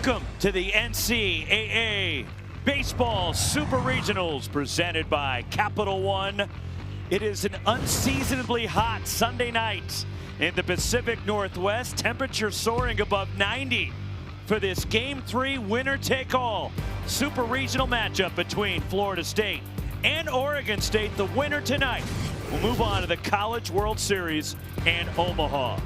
Welcome to the NCAA Baseball Super Regionals presented by Capital One. It is an unseasonably hot Sunday night in the Pacific Northwest. Temperature soaring above 90 for this Game 3 winner-take-all Super Regional matchup between Florida State and Oregon State. The winner tonight will move on to the College World Series in Omaha.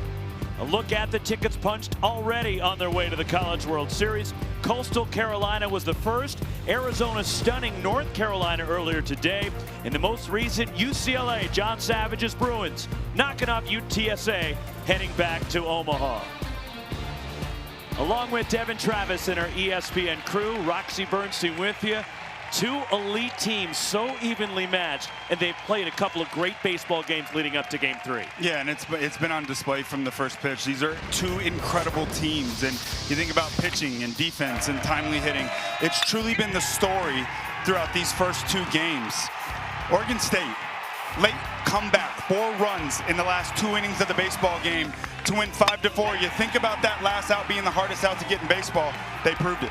A look at the tickets punched already on their way to the College World Series. Coastal Carolina was the first. Arizona stunning North Carolina earlier today. In the most recent, UCLA, John Savage's Bruins knocking off UTSA, heading back to Omaha. Along with Devin Travis and our ESPN crew, Roxy Bernstein with you. Two elite teams so evenly matched, and they've played a couple of great baseball games leading up to Game 3. Yeah, and it's been on display from the first pitch. These are two incredible teams, and you think about pitching and defense and timely hitting. It's truly been the story throughout these first two games. Oregon State, late comeback, 4 runs in the last 2 innings of the baseball game to win 5-4. You think about that last out being the hardest out to get in baseball. They proved it.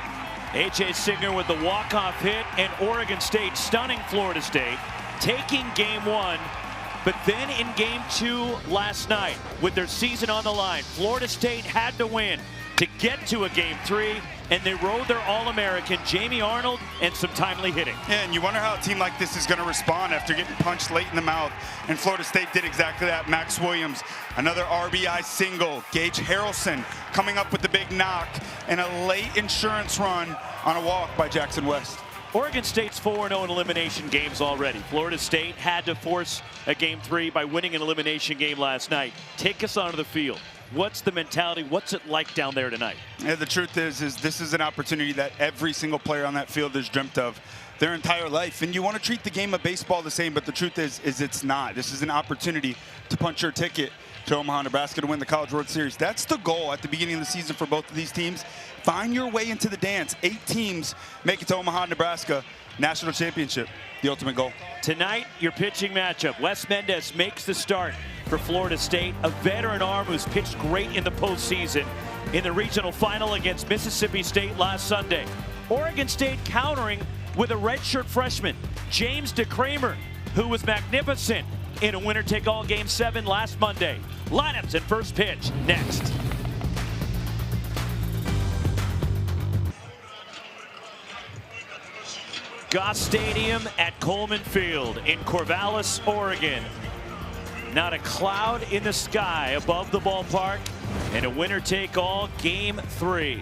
A.J. Signer with the walk-off hit, and Oregon State stunning Florida State, taking Game 1. But then in Game 2 last night, with their season on the line, Florida State had to win to get to a Game 3, and they rode their All-American Jamie Arnold and some timely hitting. Yeah, and you wonder how a team like this is going to respond after getting punched late in the mouth. And Florida State did exactly that. Max Williams, another RBI single. Gage Harrelson coming up with the big knock, and a late insurance run on a walk by Jackson West. Oregon State's 4-0 in elimination games already. Florida State had to force a Game 3 by winning an elimination game last night. Take us onto the field. What's the mentality? What's it like down there tonight? Yeah, the truth is this is an opportunity that every single player on that field has dreamt of their entire life. And you want to treat the game of baseball the same, but the truth is it's not. This is an opportunity to punch your ticket to Omaha, Nebraska to win the College World Series. That's the goal at the beginning of the season for both of these teams. Find your way into the dance. 8 teams make it to Omaha, Nebraska. National championship, the ultimate goal. Tonight, your pitching matchup. Wes Mendez makes the start for Florida State, a veteran arm who's pitched great in the postseason in the regional final against Mississippi State last Sunday. Oregon State countering with a redshirt freshman, James DeCramer, who was magnificent in a winner-take-all Game 7 last Monday. Lineups and first pitch next. Goss Stadium at Coleman Field in Corvallis, Oregon. Not a cloud in the sky above the ballpark, and a winner-take-all Game 3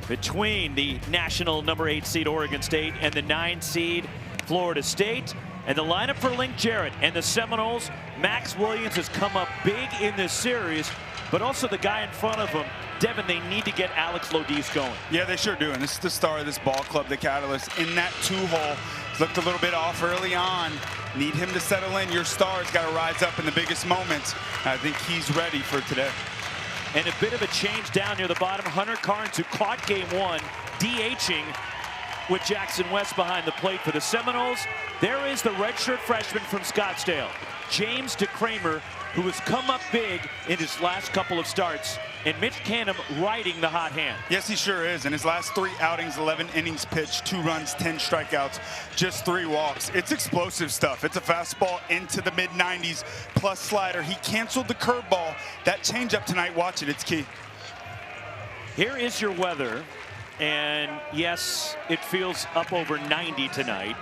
between the national number 8 seed Oregon State and the 9 seed Florida State. And the lineup for Link Jarrett and the Seminoles, Max Williams has come up big in this series, but also the guy in front of him, Devin, they need to get Alex Lodis going. Yeah, they sure do, and this is the star of this ball club, the catalyst. In that 2-hole, looked a little bit off early on. Need him to settle in. Your star's got to rise up in the biggest moments. I think he's ready for today. And a bit of a change down near the bottom. Hunter Carnes, who caught Game 1, DHing with Jackson West behind the plate for the Seminoles. There is the redshirt freshman from Scottsdale, James DeCramer, who has come up big in his last couple of starts, and Mitch Canham riding the hot hand. Yes, he sure is. In his last 3 outings, 11 innings pitched, 2 runs, 10 strikeouts, just 3 walks. It's explosive stuff. It's a fastball into the mid-90s plus slider. He canceled the curveball. That changeup tonight, watch it, it's key. Here is your weather, and yes, it feels up over 90 tonight,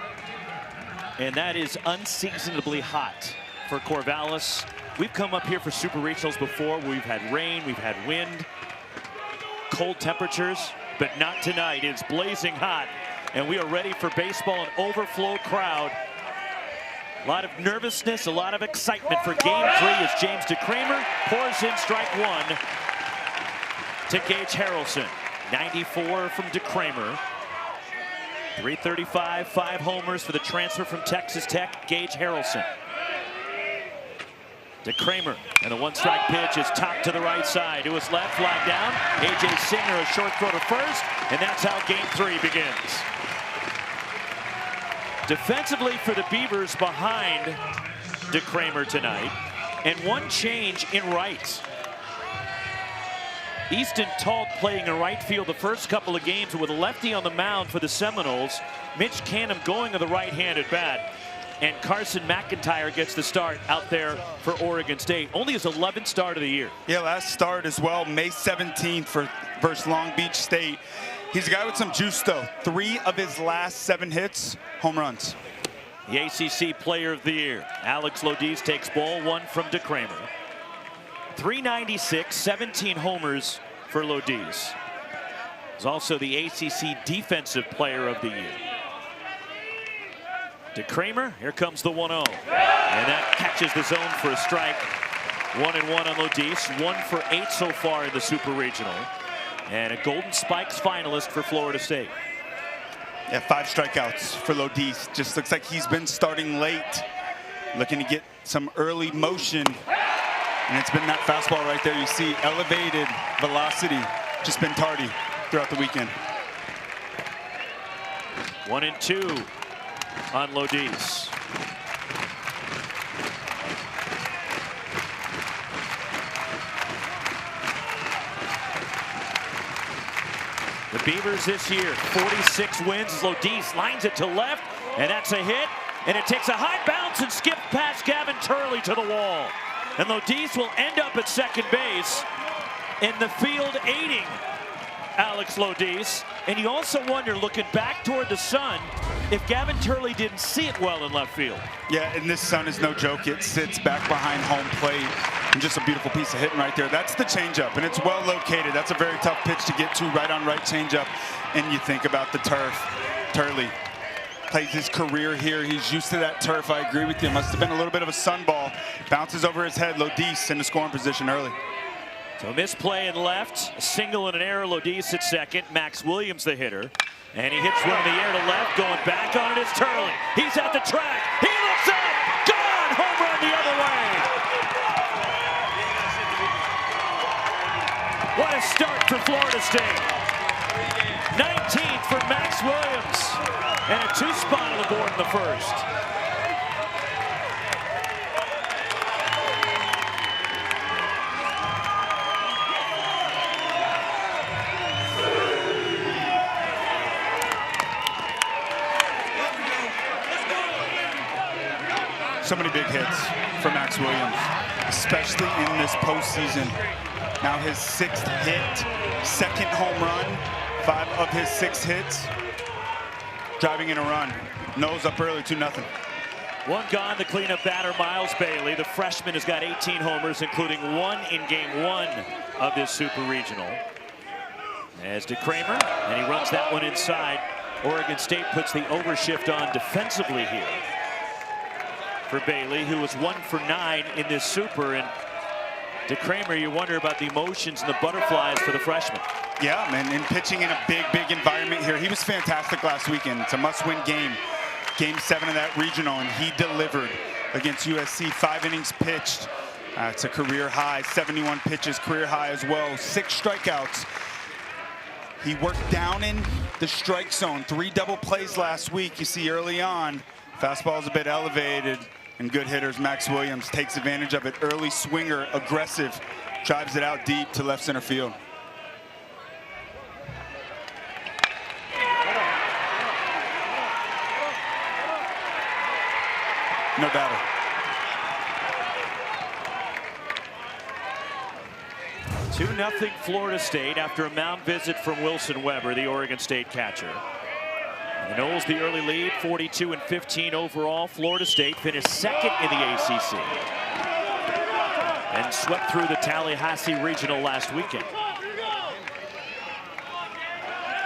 and that is unseasonably hot for Corvallis. We've come up here for Super Regionals before. We've had rain, we've had wind, cold temperatures, but not tonight. It's blazing hot, and we are ready for baseball, an overflow crowd. A lot of nervousness, a lot of excitement for Game 3 as James DeCramer pours in strike 1 to Gage Harrelson. 94 from DeCramer. 335, 5 homers for the transfer from Texas Tech, Gage Harrelson. DeCramer, and the 1-strike pitch is topped to the right side. To his left, flag down. A.J. Signer, a short throw to first, and that's how Game 3 begins. Defensively for the Beavers behind DeCramer tonight, and one change in right. Easton Talt playing in right field the first couple of games with a lefty on the mound for the Seminoles. Mitch Canham going to the right-handed bat. And Carson McIntyre gets the start out there for Oregon State. Only his 11th start of the year. Yeah, last start as well, May 17th versus Long Beach State. He's a guy with some juice, though. 3 of his last 7 hits, home runs. The ACC Player of the Year. Alex Lodiz takes ball 1 from DeCramer. 396, 17 homers for Lodiz. He's also the ACC Defensive Player of the Year. DeCramer, here comes the 1-0. And that catches the zone for a strike. 1-1 on Lodiz. 1 for 8 so far in the Super Regional. And a Golden Spikes finalist for Florida State. Yeah, 5 strikeouts for Lodiz. Just looks like he's been starting late. Looking to get some early motion. And it's been that fastball right there. You see elevated velocity. Just been tardy throughout the weekend. 1-2 on Lodiz. The Beavers this year, 46 wins. Lodiz lines it to left, and that's a hit. And it takes a high bounce and skips past Gavin Turley to the wall. And Lodiz will end up at second base in the field aiding Alex Lodiz. And you also wonder, looking back toward the sun, if Gavin Turley didn't see it well in left field. Yeah, and this sun is no joke. It sits back behind home plate. And just a beautiful piece of hitting right there. That's the changeup, and it's well located. That's a very tough pitch to get to, right on right changeup. And you think about the turf. Turley plays his career here. He's used to that turf. I agree with you. Must have been a little bit of a sunball. Bounces over his head. Lodiz in the scoring position early. So misplay in left, a single and an error. Lodiz at second. Max Williams the hitter. And he hits one in the air to left. Going back on it is Turley. He's at the track. He looks up. Gone. Home run the other way. What a start for Florida State. 19th for Max Williams. And a 2-spot on the board in the first. So many big hits for Max Williams, especially in this postseason. Now his 6th hit, 2nd home run, 5 of his 6 hits. Driving in a run, nose up early, 2-0. 1 gone, the cleanup batter, Miles Bailey. The freshman has got 18 homers, including 1 in game 1 of this Super Regional. As DeCramer, and he runs that one inside. Oregon State puts the overshift on defensively here for Bailey, who was 1 for 9 in this Super. And DeCramer, you wonder about the emotions and the butterflies for the freshman. Yeah, man, and pitching in a big environment here. He was fantastic last weekend. It's a must-win game. Game 7 of that regional, and he delivered against USC. 5 innings pitched. It's a career high. 71 pitches, career high as well. 6 strikeouts. He worked down in the strike zone. 3 double plays last week. You see early on, fastball's a bit elevated, and good hitters. Max Williams takes advantage of it. Early swinger, aggressive, drives it out deep to left center field. No doubter. Two 2-0 Florida State after a mound visit from Wilson Weber, the Oregon State catcher. The Noles the early lead, 42-15 overall. Florida State finished 2nd in the ACC and swept through the Tallahassee Regional last weekend.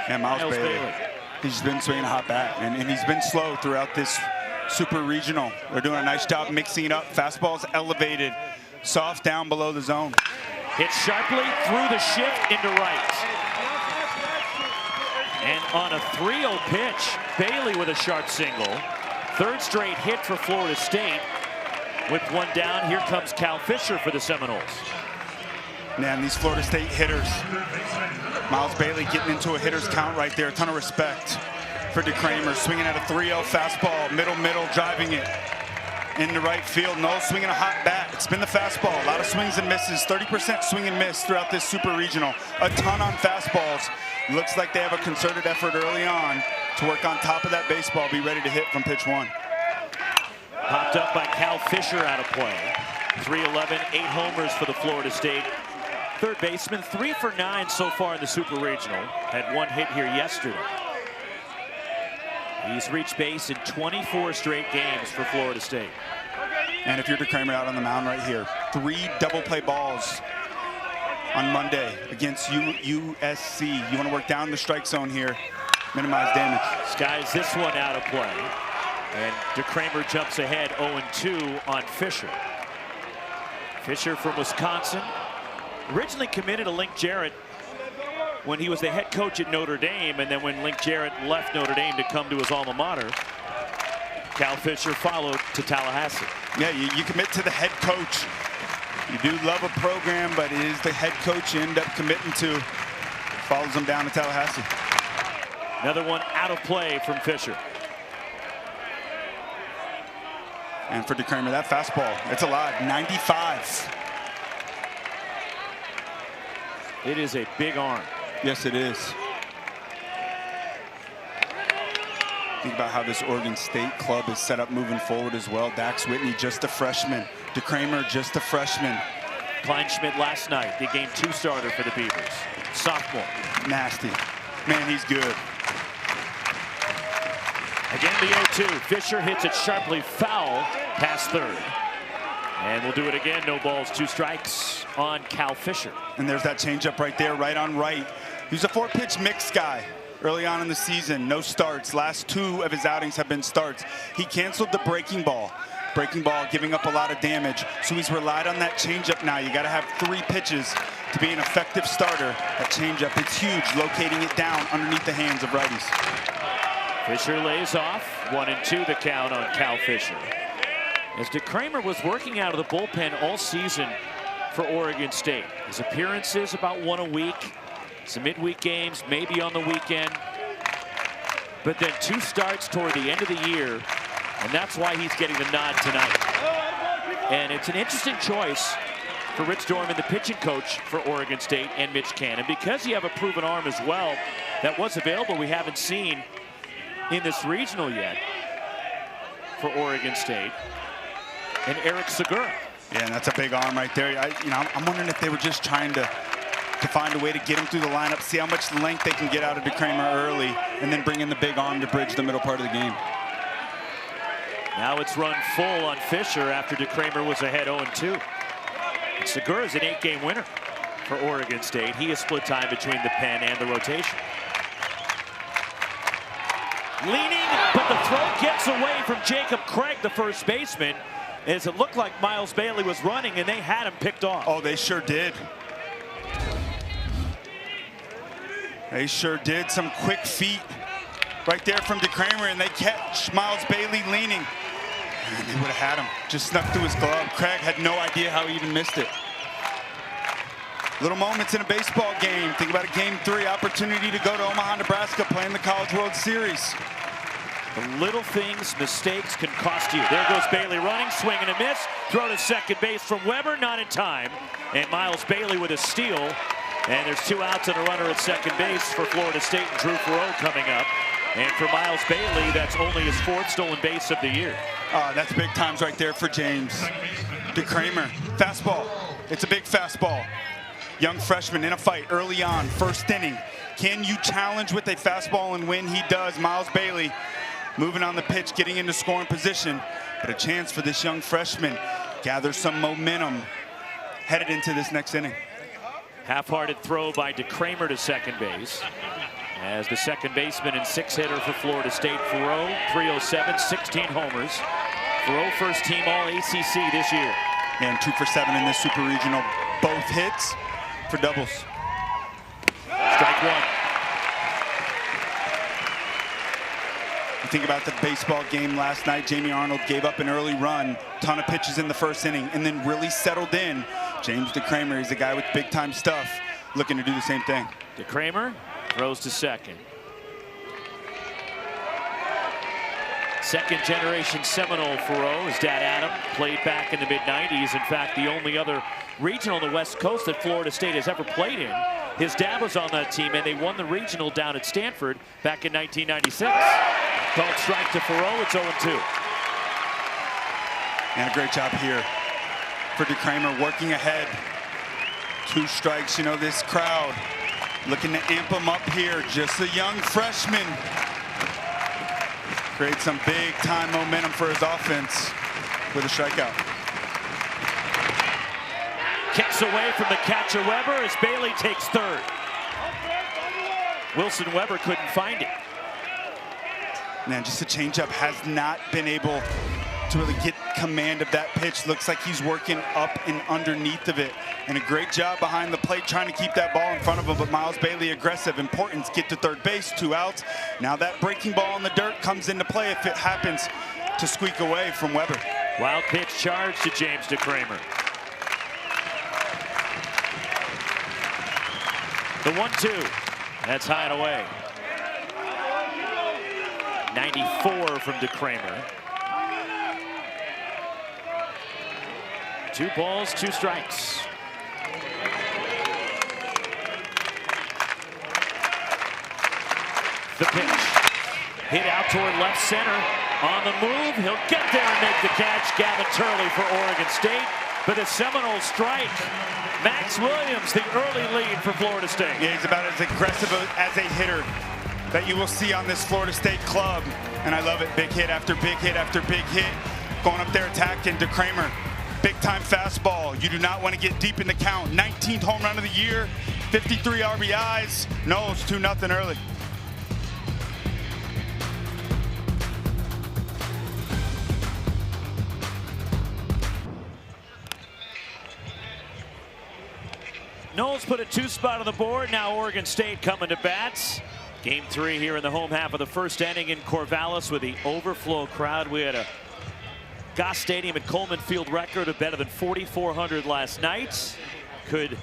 And Miles Bailey. He's been swinging a hot bat, and he's been slow throughout this Super Regional. They're doing a nice job mixing it up. Fastball's elevated, soft down below the zone. Hit sharply through the shift into right. And on a 3-0 pitch, Bailey with a sharp single. 3rd straight hit for Florida State. With 1 down, here comes Cal Fisher for the Seminoles. Man, these Florida State hitters. Miles Bailey getting into a hitter's count right there. A ton of respect for DeCramer. Swinging at a 3-0 fastball, middle, driving it. into right field. Noel swinging a hot bat. It's been the fastball. A lot of swings and misses. 30% swing and miss throughout this super regional. A ton on fastballs. Looks like they have a concerted effort early on to work on top of that baseball, be ready to hit from pitch 1. Popped up by Cal Fisher out of play. 311, 8 homers for the Florida State third baseman. 3 for 9 so far in the super regional. Had 1 hit here yesterday. He's reached base in 24 straight games for Florida State. And if you're DeCramer out on the mound right here, 3 double play balls on Monday against USC. You want to work down the strike zone here, minimize damage. Skies this one out of play. And DeCramer jumps ahead 0-2 on Fisher. Fisher from Wisconsin. Originally committed to Link Jarrett when he was the head coach at Notre Dame, and then when Link Jarrett left Notre Dame to come to his alma mater, Cal Fisher followed to Tallahassee. Yeah, you commit to the head coach. You do love a program, but it is the head coach you end up committing to. Follows him down to Tallahassee. Another one out of play from Fisher. And for DeCramer, that fastball, it's alive, 95. It is a big arm. Yes, it is. Think about how this Oregon State club is set up moving forward as well. Dax Whitney, just a freshman. DeCramer, just a freshman. Kleinschmidt last night, the game 2 starter for the Beavers. Sophomore. Nasty. Man, he's good. Again, the 0-2. Fisher hits it sharply foul past third. And we'll do it again. No balls, 2 strikes on Cal Fisher. And there's that changeup right there, right on right. He's a 4-pitch mix guy early on in the season. No starts. Last 2 of his outings have been starts. He canceled the breaking ball. Breaking ball giving up a lot of damage. So he's relied on that changeup now. You got to have 3 pitches to be an effective starter. That changeup, it's huge, locating it down underneath the hands of righties. Fisher lays off. 1-2 the count on Cal Fisher. As DeCramer was working out of the bullpen all season for Oregon State. His appearances about 1 a week. Some midweek games, maybe on the weekend. But then 2 starts toward the end of the year. And that's why he's getting the nod tonight. And it's an interesting choice for Rich Dorman, the pitching coach for Oregon State, and Mitch Cannon. Because you have a proven arm as well that was available, we haven't seen in this regional yet for Oregon State. And Eric Segura. Yeah, and that's a big arm right there. I'm wondering if they were just trying to find a way to get him through the lineup, see how much length they can get out of DeCramer early, and then bring in the big arm to bridge the middle part of the game. Now it's run full on Fisher after DeCramer was ahead 0-2. Segura is an 8-game winner for Oregon State. He has split time between the pen and the rotation. Leaning, but the throw gets away from Jacob Craig, the first baseman, as it looked like Miles Bailey was running, and they had him picked off. Oh, they sure did. They sure did. Some quick feet right there from DeCramer, and they catch Miles Bailey leaning. And they would have had him. Just snuck through his glove. Craig had no idea how he even missed it. Little moments in a baseball game. Think about a game 3 opportunity to go to Omaha, Nebraska, playing the College World Series. The little things, mistakes can cost you. There goes Bailey running, swing and a miss. Throw to second base from Weber, not in time. And Miles Bailey with a steal. And there's 2 outs and a runner at second base for Florida State, and Drew Farrell coming up. And for Miles Bailey, that's only his 4th stolen base of the year. That's big times right there for James. DeCramer, fastball. It's a big fastball. Young freshman in a fight early on, first inning. Can you challenge with a fastball and win? He does. Miles Bailey moving on the pitch, getting into scoring position. But a chance for this young freshman. Gather some momentum headed into this next inning. Half-hearted throw by DeCramer to second base. As the second baseman and 6-hitter for Florida State, Farrell, 307, 16 homers. Farrell first team All-ACC this year. And 2 for 7 in this super regional. Both hits for doubles. Strike 1. You think about the baseball game last night. Jamie Arnold gave up an early run, ton of pitches in the first inning, and then really settled in. James DeCramer is a guy with big-time stuff, looking to do the same thing. DeCramer throws to second. Second-generation Seminole Faroux. His dad, Adam, played back in the mid-90s. In fact, the only other regional on the West Coast that Florida State has ever played in. His dad was on that team, and they won the regional down at Stanford back in 1996. Called strike to Faroux. It's 0-2. And a great job here for DeCramer, working ahead. 2 strikes. You know, this crowd looking to amp him up here. Just a young freshman. Create some big-time momentum for his offense with a strikeout. Kicks away from the catcher Weber as Bailey takes third. Wilson Weber couldn't find it. Man, just a changeup, has not been able to really get command of that pitch. Looks like he's working up and underneath of it. And a great job behind the plate trying to keep that ball in front of him, but Miles Bailey aggressive. Importance, get to third base, 2 outs. Now that breaking ball in the dirt comes into play if it happens to squeak away from Weber. Wild pitch charge to James DeCramer. The 1-2, that's high and away. 94 from DeCramer. 2 balls, 2 strikes. The pitch. Hit out toward left center. On the move, he'll get there and make the catch. Gavin Turley for Oregon State. But the Seminole strike. Max Williams, the early lead for Florida State. Yeah, he's about as aggressive as a hitter that you will see on this Florida State club. And I love it. Big hit after big hit after big hit. Going up there attacking DeCramer. Big-time fastball. You do not want to get deep in the count. 19th home run of the year, 53 RBIs. No, it's 2-0 early. Knowles put a 2 spot on the board. Now Oregon State coming to bats. Game 3 here in the home half of the first inning in Corvallis with the overflow crowd. We had a Goss Stadium at Coleman Field record of better than 4,400 last night. Could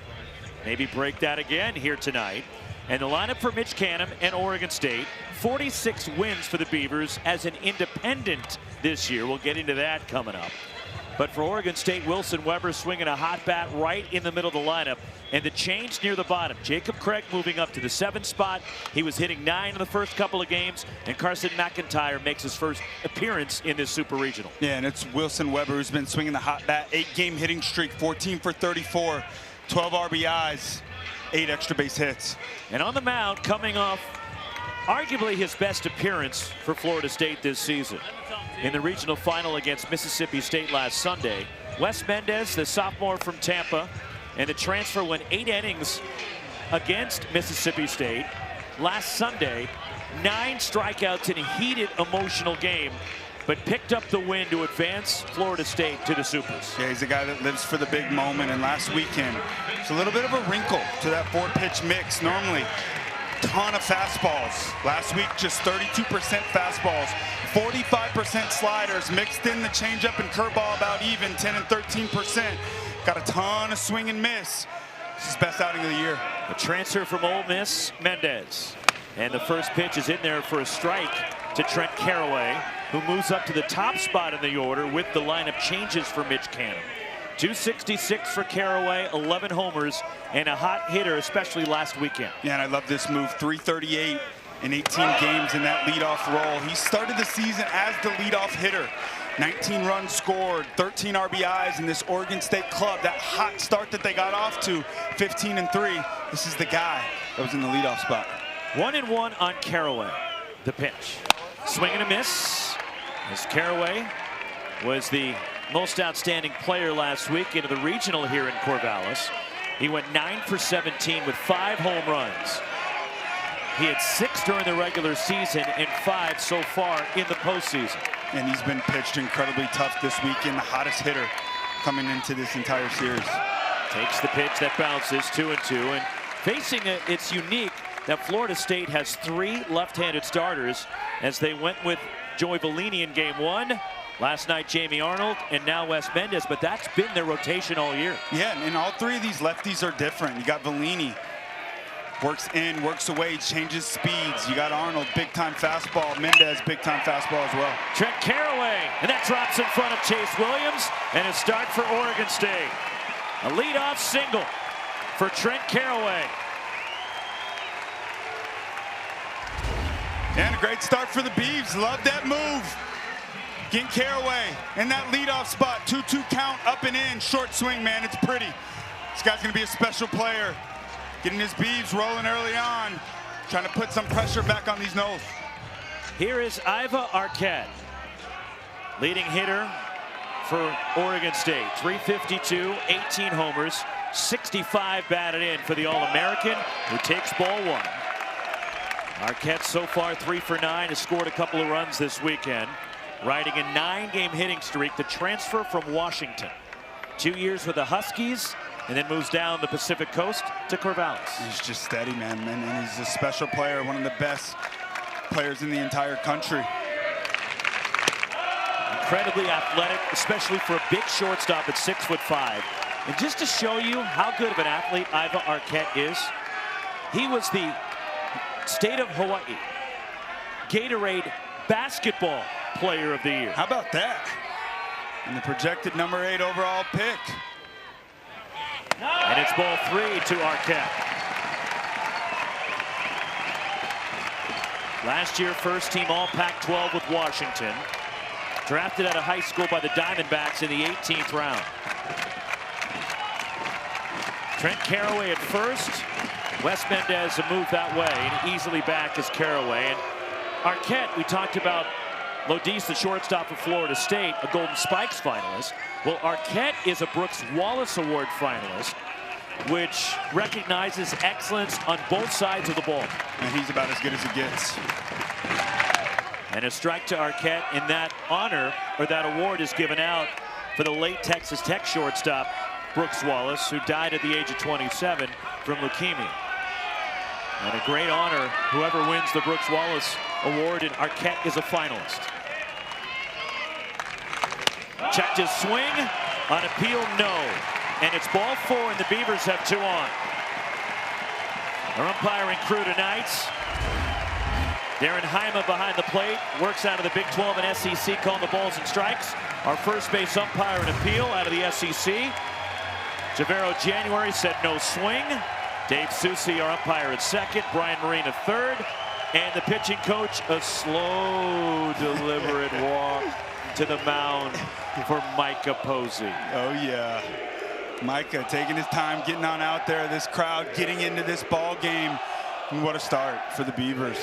maybe break that again here tonight. And the lineup for Mitch Canham and Oregon State, 46 wins for the Beavers as an independent this year. We'll get into that coming up. But for Oregon State, Wilson Weber swinging a hot bat right in the middle of the lineup. And the change near the bottom. Jacob Craig moving up to the 7th spot. He was hitting 9 in the first couple of games. And Carson McIntyre makes his first appearance in this Super Regional. Yeah, and it's Wilson Weber who's been swinging the hot bat. 8-game hitting streak, 14 for 34, 12 RBIs, 8 extra base hits. And on the mound, coming off arguably his best appearance for Florida State this season. In the regional final against Mississippi State last Sunday, Wes Mendez, the sophomore from Tampa, and the transfer went 8 innings against Mississippi State. Last Sunday, 9 strikeouts in a heated, emotional game, but picked up the win to advance Florida State to the Supers. Yeah, he's a guy that lives for the big moment, and last weekend, it's a little bit of a wrinkle to that 4-pitch mix. Normally, ton of fastballs. Last week, just 32% fastballs, 45% sliders, mixed in the changeup and curveball about even, 10 and 13%. Got a ton of swing and miss. This is his best outing of the year. The transfer from Ole Miss, Mendez. And the first pitch is in there for a strike to Trent Carraway, who moves up to the top spot in the order with the lineup changes for Mitch Canham. 266 for Carraway, 11 homers, and a hot hitter, especially last weekend. Yeah, and I love this move. 338 in 18 games in that leadoff role. He started the season as the leadoff hitter. 19 runs scored, 13 RBIs in this Oregon State club. That hot start that they got off to, 15 and 3. This is the guy that was in the leadoff spot. 1-1 on Carraway. The pitch. Swing and a miss. As Carraway was the most outstanding player last week into the regional here in Corvallis. He went 9 for 17 with 5 home runs. He had 6 during the regular season and 5 so far in the postseason. And he's been pitched incredibly tough this weekend. The hottest hitter coming into this entire series. Takes the pitch that bounces, 2-2. And facing it, it's unique that Florida State has 3 left-handed starters as they went with Joey Vellini in game 1. Last night, Jamie Arnold, and now Wes Mendez, but that's been their rotation all year. Yeah, and all 3 of these lefties are different. You got Vellini, Works in, works away, changes speeds. You got Arnold, big-time fastball. Mendez, big-time fastball as well. Trent Carraway, and that drops in front of Chase Williams, and a start for Oregon State. A leadoff single for Trent Carraway. And a great start for the Beavs. Love that move. Getting Carraway in that leadoff spot. 2-2 count, up and in. Short swing, man. It's pretty. This guy's going to be a special player. Getting his Beavs rolling early on. Trying to put some pressure back on these Noles. Here is Iva Arquette, leading hitter for Oregon State. 352, 18 homers, 65 batted in for the All-American, who takes ball one. Arquette so far 3 for 9, has scored a couple of runs this weekend, riding a 9-game hitting streak. The transfer from Washington. 2 years with the Huskies, and then moves down the Pacific Coast to Corvallis. He's just steady, man. And he's a special player, one of the best players in the entire country. Incredibly athletic, especially for a big shortstop at 6'5". And just to show you how good of an athlete Iva Arquette is, he was the state of Hawaii Gatorade basketball player of the year. How about that? And the projected number 8 overall pick. And it's ball 3 to Arquette. Last year, first team all Pac-12 with Washington. Drafted out of high school by the Diamondbacks in the 18th round. Trent Carraway at first. Wes Mendez a move that way, and easily back is Carraway. And Arquette, we talked about Lodis, the shortstop for Florida State, a Golden Spikes finalist. Well, Arquette is a Brooks Wallace Award finalist, which recognizes excellence on both sides of the ball. And he's about as good as it gets. And a strike to Arquette, in that honor, or that award, is given out for the late Texas Tech shortstop, Brooks Wallace, who died at the age of 27 from leukemia. And a great honor, whoever wins the Brooks Wallace Award, and Arquette is a finalist. Checked his swing, on appeal, no. And it's ball 4, and the Beavers have 2 on. Our umpiring crew tonight, Darren Heima behind the plate, works out of the Big 12 and SEC, calling the balls and strikes. Our first base umpire in appeal out of the SEC. Javero January said no swing. Dave Susi, our umpire, at second. Brian Marine at third. And the pitching coach, a slow, deliberate walk to the mound for Micah Posey. Oh, yeah. Micah taking his time, getting on out there. This crowd getting into this ball game. And what a start for the Beavers.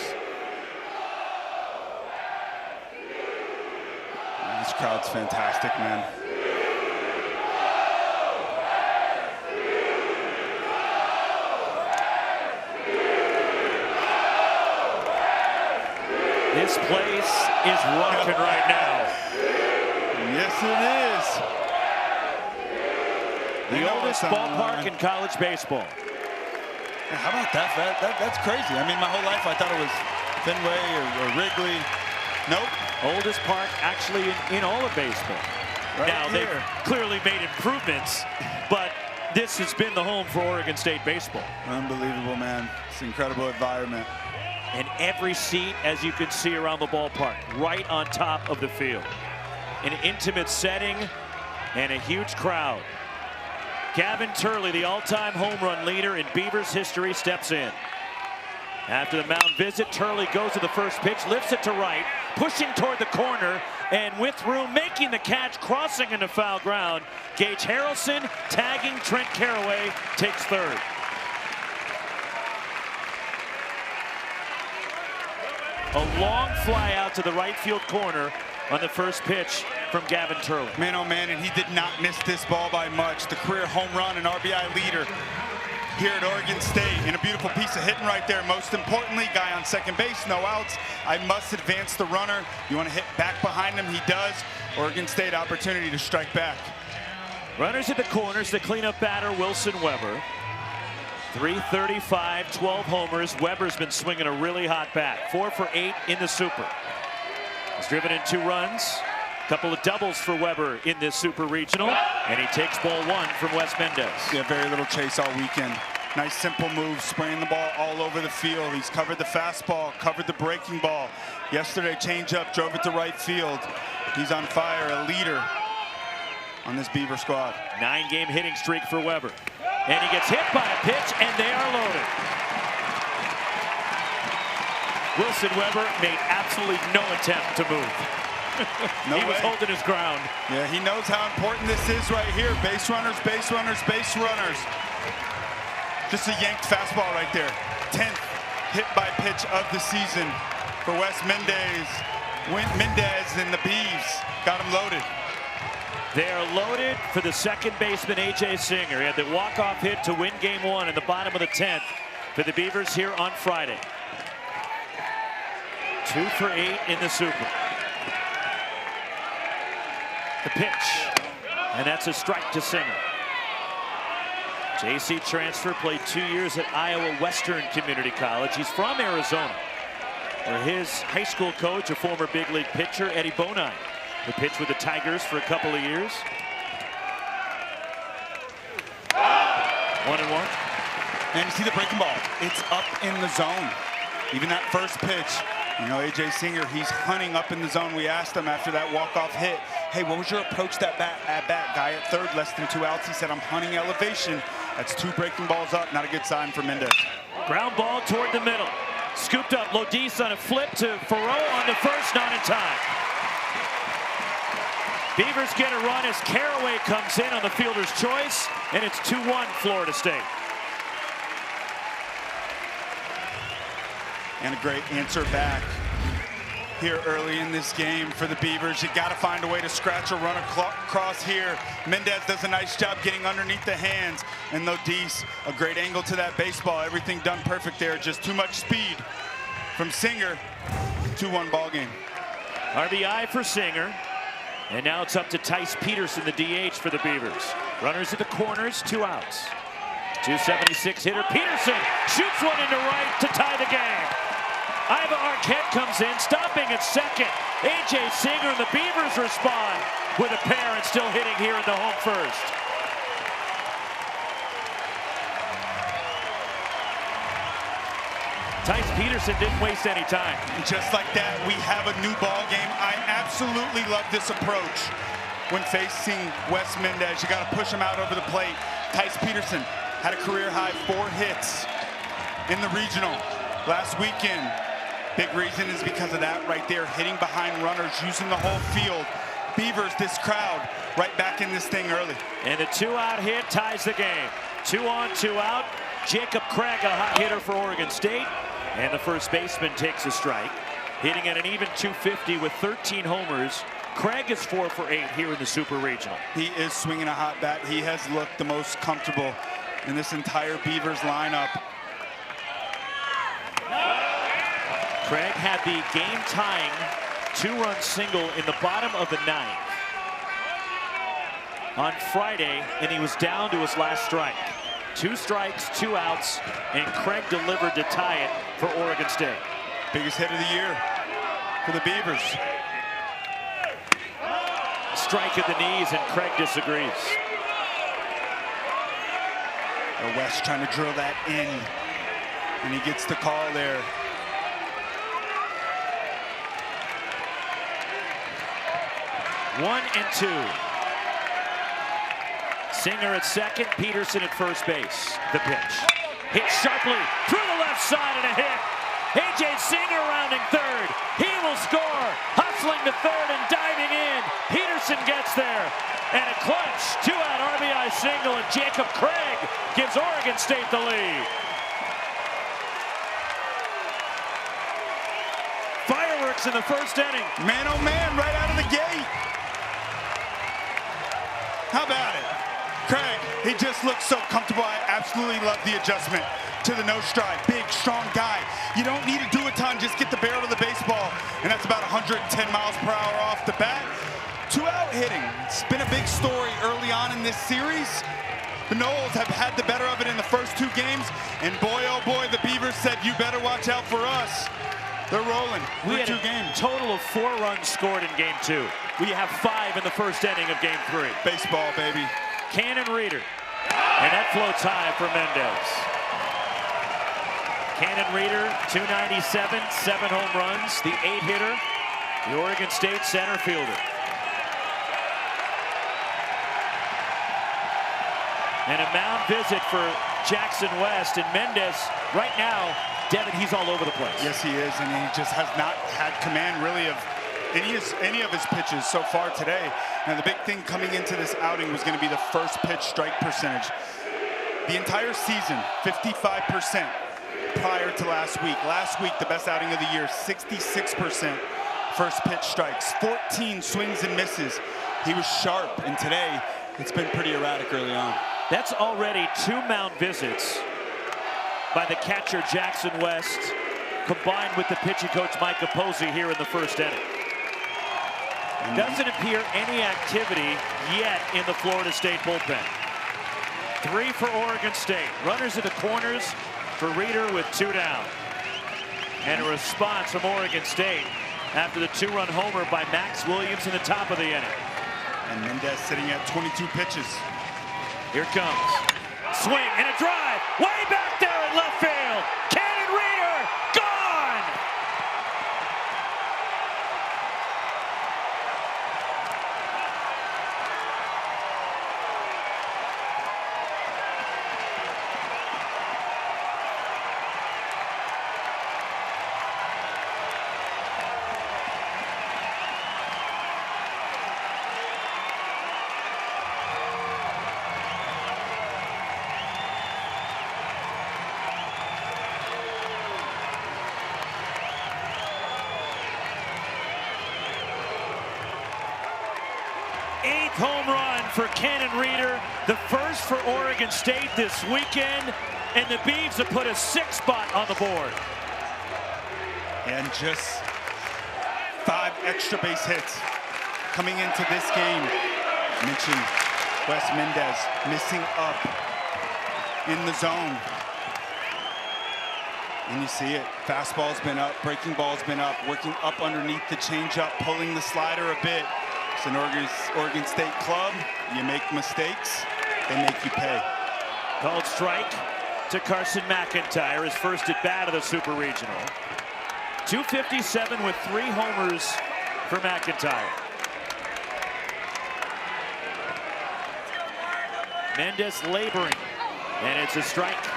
This crowd's fantastic, man. This place is rocking right now. Yes, it is. The oldest ballpark in college baseball. How about that? That's crazy. I mean, my whole life I thought it was Fenway or Wrigley. Nope. Oldest park actually in all of baseball. Right now, here. they've clearly made improvements, but this has been the home for Oregon State baseball. Unbelievable, man. It's an incredible environment. And every seat, as you can see around the ballpark, right on top of the field. An intimate setting and a huge crowd. Gavin Turley, the all-time home run leader in Beavers history, steps in. After the mound visit, Turley goes to the first pitch, lifts it to right, pushing toward the corner, and with room, making the catch, crossing into foul ground. Gage Harrelson tagging Trent Carraway, takes third. A long fly out to the right field corner on the first pitch from Gavin Turley. Man, oh man, and he did not miss this ball by much. The career home run and RBI leader here at Oregon State, and a beautiful piece of hitting right there. Most importantly, guy on second base, no outs. I must advance the runner. You want to hit back behind him, he does. Oregon State opportunity to strike back. Runners at the corners, the cleanup batter, Wilson Weber. 335, 12 homers. Weber's been swinging a really hot bat. 4 for 8 in the Super. He's driven in 2 runs. A couple of doubles for Weber in this Super Regional. And he takes ball 1 from Wes Mendez. Yeah, very little chase all weekend. Nice simple move, spraying the ball all over the field. He's covered the fastball, covered the breaking ball. Yesterday, changeup, drove it to right field. He's on fire, a leader on this Beaver squad. 9-game hitting streak for Weber. And he gets hit by a pitch, and they are loaded. Wilson Weber made absolutely no attempt to move. He was holding his ground. Yeah, he knows how important this is right here. Base runners, base runners, base runners. Just a yanked fastball right there. 10th hit by pitch of the season for Wes Mendez. Mendez and the Beavs got him loaded. They are loaded for the second baseman, A.J. Singer. He had the walk-off hit to win game 1 in the bottom of the 10th for the Beavers here on Friday. 2 for 8 in the Super. The pitch, and that's a strike to Singer. J.C. transfer, played 2 years at Iowa Western Community College. He's from Arizona, where his high school coach, a former big league pitcher, Eddie Bonine, who pitched with the Tigers for a couple of years. 1-1. And you see the breaking ball. It's up in the zone. Even that first pitch, you know, A.J. Singer, he's hunting up in the zone. We asked him after that walk-off hit, hey, what was your approach to that bat? Guy at third, less than 2 outs. He said, I'm hunting elevation. That's 2 breaking balls up. Not a good sign for Mendez. Ground ball toward the middle. Scooped up Lodis on a flip to Farrow on the first, not in time. Beavers get a run as Carraway comes in on the fielder's choice, and it's 2-1 Florida State. And a great answer back here early in this game for the Beavers. You got to find a way to scratch a run across here. Mendez does a nice job getting underneath the hands. And Lodis, a great angle to that baseball. Everything done perfect there. Just too much speed from Singer. 2-1 ball game. RBI for Singer. And now it's up to Tice Peterson, the DH for the Beavers. Runners at the corners, 2 outs. 276 hitter Peterson shoots one into right to tie the game. Iva Arquette comes in, stopping at second. A.J. Singer and the Beavers respond with a pair and still hitting here in the home first. Tice Peterson didn't waste any time. Just like that, we have a new ball game. I absolutely love this approach. When facing Wes Mendez, you got to push him out over the plate. Tice Peterson had a career-high 4 hits in the regional last weekend. Big reason is because of that right there, hitting behind runners, using the whole field. Beavers, this crowd, right back in this thing early. And the 2-out hit ties the game. 2 on, 2 out. Jacob Craig, a hot hitter for Oregon State. And the first baseman takes a strike. Hitting at an even .250 with 13 homers. Craig is 4 for 8 here in the Super Regional. He is swinging a hot bat. He has looked the most comfortable in this entire Beavers lineup. Craig had the game-tying 2-run single in the bottom of the 9th on Friday, and he was down to his last strike. 2 strikes, 2 outs, and Craig delivered to tie it for Oregon State. Biggest hit of the year for the Beavers. Strike at the knees, and Craig disagrees. West trying to drill that in, and he gets the call there. One and 2. Singer at second, Peterson at first base. The pitch. Hit sharply through the left side and a hit. A.J. Singer rounding third. He will score. Hustling to third and diving in. Peterson gets there. And a clutch 2-out RBI single, and Jacob Craig gives Oregon State the lead. Fireworks in the first inning. Man, oh man, right out of the gate. How about it? Craig, he just looks so comfortable. I absolutely love the adjustment to the no stride. Big, strong guy. You don't need to do a ton, just get the barrel of the baseball. And that's about 110 miles per hour off the bat. 2-out hitting. It's been a big story early on in this series. The Noles have had the better of it in the first 2 games. And boy, oh boy, the Beavers said, you better watch out for us. They're rolling. We had 2 games. A total of 4 runs scored in game 2. We have 5 in the first inning of game 3. Baseball, baby. Cannon Reader. And that floats high for Mendez. Cannon Reeder, 297, 7 home runs, the 8-hitter, the Oregon State center fielder. And a mound visit for Jackson West, and Mendez right now, Devin, he's all over the place. Yes, he is, and he just has not had command really of any of his pitches so far today. And the big thing coming into this outing was going to be the first pitch strike percentage. The entire season, 55% prior to last week. Last week, the best outing of the year, 66% first pitch strikes, 14 swings and misses. He was sharp, and today it's been pretty erratic early on. That's already 2 mound visits by the catcher Jackson West, combined with the pitching coach Mike Capozzi here in the first inning. Doesn't appear any activity yet in the Florida State bullpen. 3 for Oregon State. Runners at the corners for Reeder with 2 down. And a response from Oregon State after the 2-run homer by Max Williams in the top of the inning. And Mendez sitting at 22 pitches. Here it comes. Swing and a drive. Way back there in left field. Cannon Reeder, gone! Eighth home run for Cannon Reeder, the first for Oregon State this weekend, and the Beavs have put a 6th spot on the board. And just 5 extra base hits coming into this game. I mentioned Wes Mendez missing up in the zone. And you see it. Fastball's been up, breaking ball's been up, working up underneath the changeup, pulling the slider a bit. It's an Oregon State club. You make mistakes, they make you pay. Called strike to Carson McIntyre, his first at bat of the Super Regional. 257 with 3 homers for McIntyre. Mendez laboring, and it's a strike.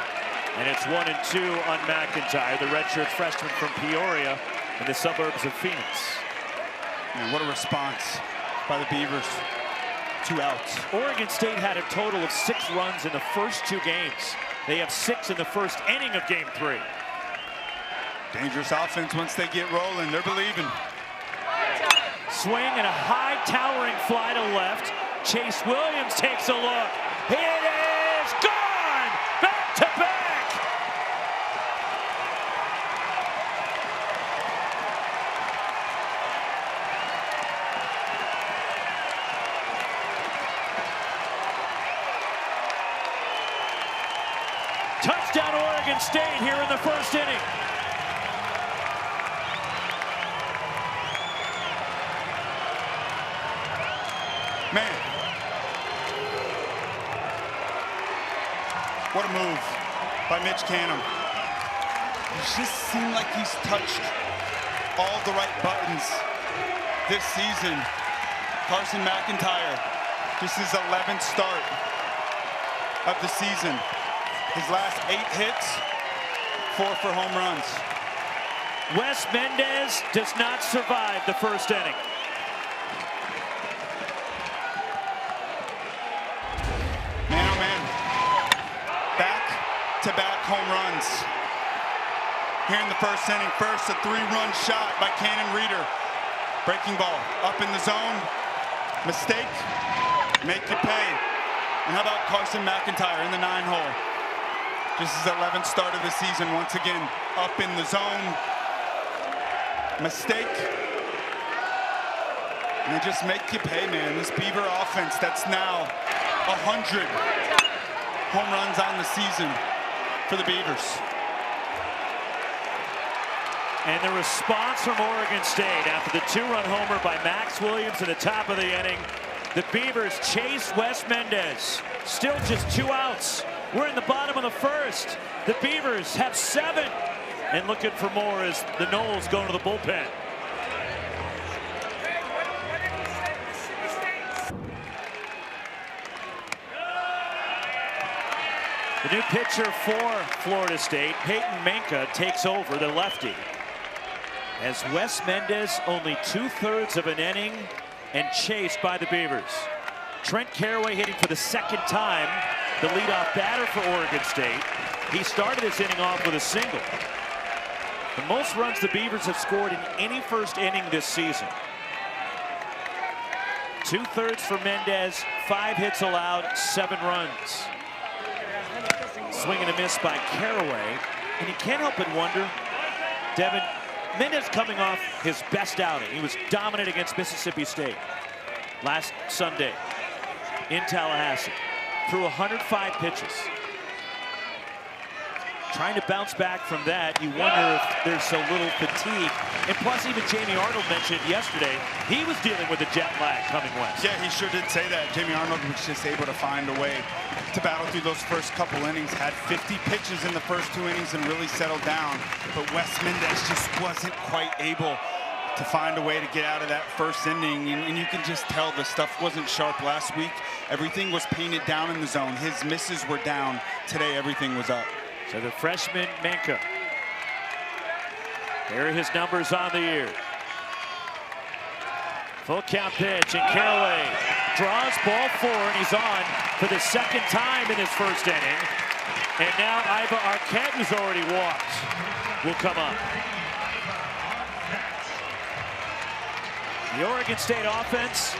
And it's 1-2 on McIntyre, the redshirt freshman from Peoria in the suburbs of Phoenix. And what a response by the Beavers. 2 outs. Oregon State had a total of 6 runs in the first 2 games. They have 6 in the first inning of game 3. Dangerous offense once they get rolling. They're believing. Swing and a high towering fly to left. Chase Williams takes a look. It is gone! Back to back! Touchdown Oregon State here in the first inning. Man, what a move by Mitch Canham. It just seemed like he's touched all the right buttons this season. Carson McIntyre, just his 11th start of the season. His last 8 hits, 4 for home runs. Wes Mendez does not survive the first inning. Man, oh man. Back-to-back home runs. Here in the first inning, first a 3-run shot by Cannon Reeder. Breaking ball up in the zone. Mistake, make you pay. And how about Carson McIntyre in the 9-hole? Just his 11th start of the season, once again, up in the zone. Mistake. And they just make you pay, man. This Beaver offense, that's now 100 home runs on the season for the Beavers. And the response from Oregon State after the 2-run homer by Max Williams at the top of the inning. The Beavers chase Wes Mendez. Still just 2 outs We're in the bottom of the first. The Beavers have 7 and looking for more as the Noles go to the bullpen. The new pitcher for Florida State, Peyton Manka, takes over, the lefty. As Wes Mendez only 2/3 of an inning and chased by the Beavers. Trent Carraway hitting for the 2nd time, the leadoff batter for Oregon State. He started this inning off with a single. The most runs the Beavers have scored in any first inning this season. 2/3 for Mendez, 5 hits allowed, 7 runs. Swing and a miss by Carraway, and you can't help but wonder, Devin, Mendez coming off his best outing. He was dominant against Mississippi State last Sunday in Tallahassee. Threw 105 pitches. Trying to bounce back from that, you wonder if there's a little fatigue. And plus, even Jamie Arnold mentioned yesterday, he was dealing with the jet lag coming west. Yeah, he sure did say that. Jamie Arnold was just able to find a way to battle through those first couple innings. Had 50 pitches in the first 2 innings and really settled down. But Wes Mendez just wasn't quite able to find a way to get out of that first inning. And you can just tell the stuff wasn't sharp last week. Everything was painted down in the zone. His misses were down. Today, everything was up. So the freshman Manka. There are his numbers on the year. Full count pitch, and Carraway draws ball 4, and he's on for the 2nd time in his first inning. And now Iva Arquette, who's already walked, will come up. The Oregon State offense,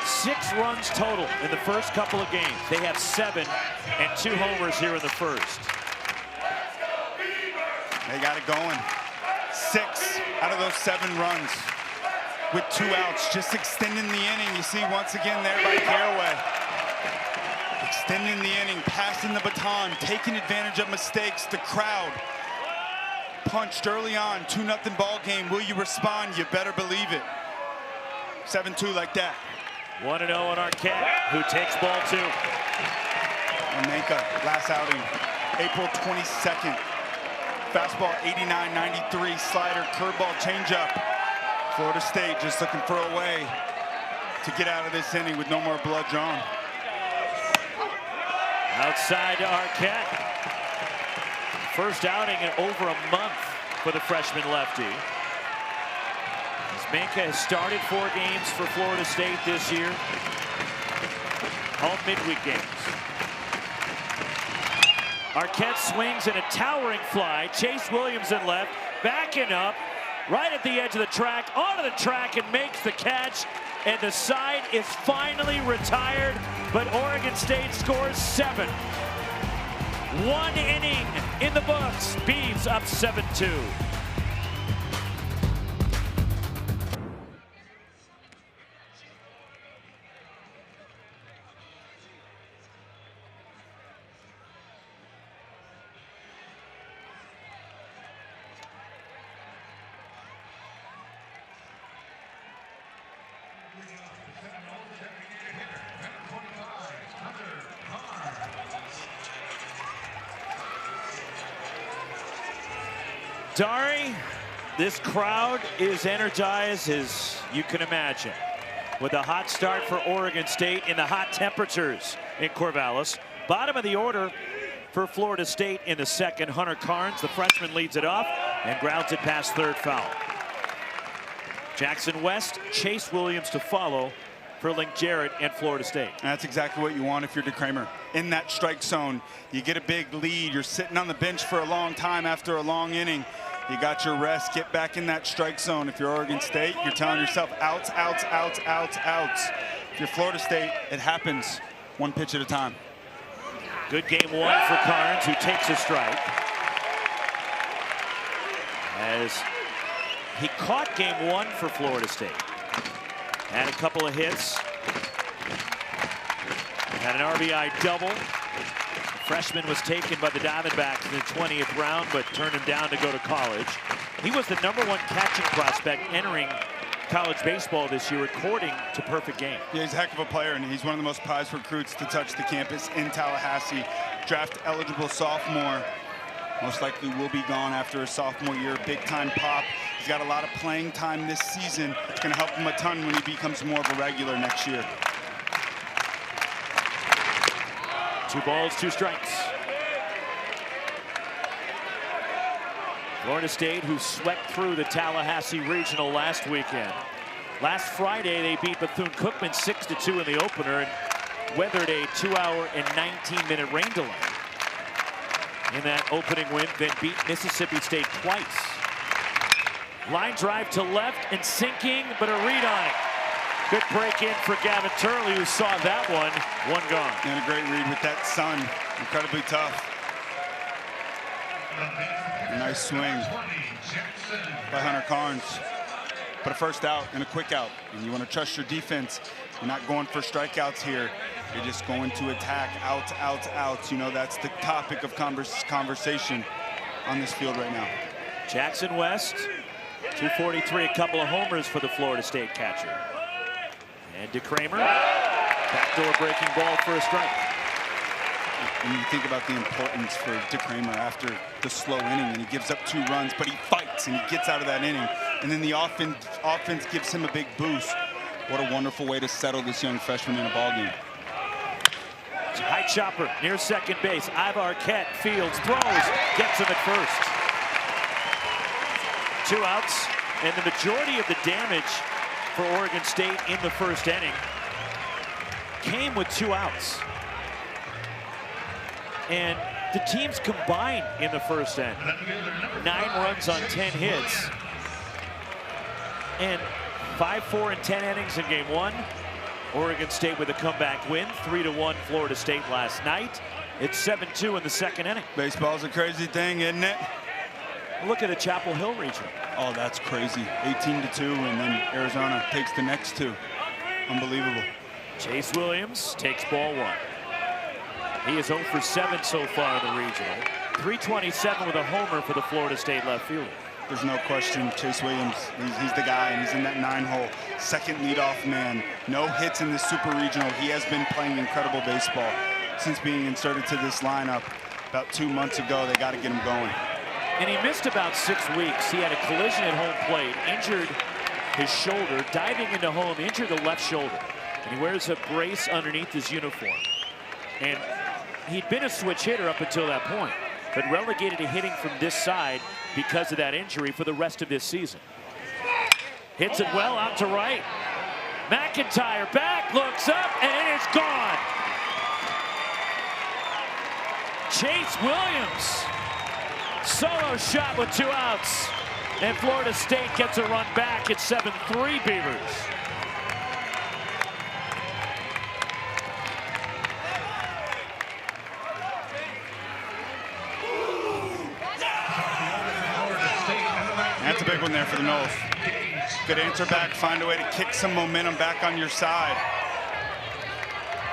6 runs total in the first couple of games. They have 7 and 2 homers here in the first. They got it going. 6 out of those 7 runs with 2 outs, just extending the inning. You see once again there by Carraway. Extending the inning, passing the baton, taking advantage of mistakes. The crowd punched early on, 2-0 ball game. Will you respond? You better believe it. 7-2 like that. 1-0 on Arquette, who takes ball 2. Manka, last outing, April 22nd. Fastball 89-93, slider, curveball, changeup. Florida State just looking for a way to get out of this inning with no more blood drawn. Outside to Arquette. First outing in over a month for the freshman lefty. Manka has started 4 games for Florida State this year. All midweek games. Arquette swings in a towering fly. Chase Williams in left, backing up, right at the edge of the track, onto the track, and makes the catch. And the side is finally retired, but Oregon State scores 7. 1 inning in the books. Beavs up 7-2. Dari, this crowd is energized as you can imagine. With a hot start for Oregon State in the hot temperatures in Corvallis. Bottom of the order for Florida State in the second. Hunter Carnes, the freshman, leads it off and grounds it past third foul. Jackson West, Chase Williams to follow for Link Jarrett and Florida State. And that's exactly what you want if you're DeKramer. In that strike zone, you get a big lead. You're sitting on the bench for a long time after a long inning. You got your rest. Get back in that strike zone. If you're Oregon State, you're telling yourself outs, outs, outs, outs, outs. If you're Florida State, it happens 1 pitch at a time. Good game 1 for Carnes, who takes a strike. As he caught game 1 for Florida State. Had a couple of hits. Had an RBI double. The freshman was taken by the Diamondbacks in the 20th round, but turned him down to go to college. He was the #1 catching prospect entering college baseball this year, according to Perfect Game. Yeah, he's a heck of a player, and he's one of the most prized recruits to touch the campus in Tallahassee. Draft eligible sophomore. Most likely will be gone after his sophomore year. Big time pop. He's got a lot of playing time this season. It's going to help him a ton when he becomes more of a regular next year. 2 balls, 2 strikes. Florida State, who swept through the Tallahassee Regional last weekend. Last Friday, they beat Bethune-Cookman 6-2 in the opener and weathered a 2-hour and 19-minute rain delay. In that opening win, then beat Mississippi State twice. Line drive to left and sinking, but a read on it. Good break in for Gavin Turley, who saw that one. One gone. And a great read with that sun. Incredibly tough. A nice swing by Hunter Carnes. But a first out and a quick out. And you want to trust your defense. You're not going for strikeouts here. You're just going to attack outs, outs, outs. You know, that's the topic of conversation on this field right now. Jackson West, 243, a couple of homers for the Florida State catcher. And DeCramer, backdoor breaking ball for a strike. When you think about the importance for DeCramer after the slow inning, and he gives up 2 runs, but he fights and he gets out of that inning. And then the offense gives him a big boost. What a wonderful way to settle this young freshman in a ballgame. High chopper near second base. Ivar Arquette fields, throws, gets him at first. 2 outs, and the majority of the damage for Oregon State in the first inning came with 2 outs. And the teams combined in the first inning. 9 runs on 10 hits. And 5-4 in 10 innings in game 1. Oregon State with a comeback win, 3-1 Florida State last night. It's 7-2 in the second inning. Baseball's a crazy thing, isn't it? Look at the Chapel Hill region. Oh, that's crazy. 18-2, and then Arizona takes the next 2. Unbelievable. Chase Williams takes ball 1. He is 0 for 7 so far in the regional. 327 with a homer for the Florida State left fielder. There's no question, Chase Williams, he's the guy, and he's in that 9-hole. Second leadoff man. No hits in this super regional. He has been playing incredible baseball since being inserted to this lineup. About 2 months ago, they got to get him going. And he missed about 6 weeks. He had a collision at home plate, injured his shoulder, diving into home, injured the left shoulder. And he wears a brace underneath his uniform. And he'd been a switch hitter up until that point, but relegated to hitting from this side because of that injury for the rest of this season. Hits it well out to right. McIntyre back, looks up, and it is gone. Chase Williams, solo shot with 2 outs. And Florida State gets a run back. It's 7-3 Beavers. That's a big one there for the Noles. Good answer back, find a way to kick some momentum back on your side.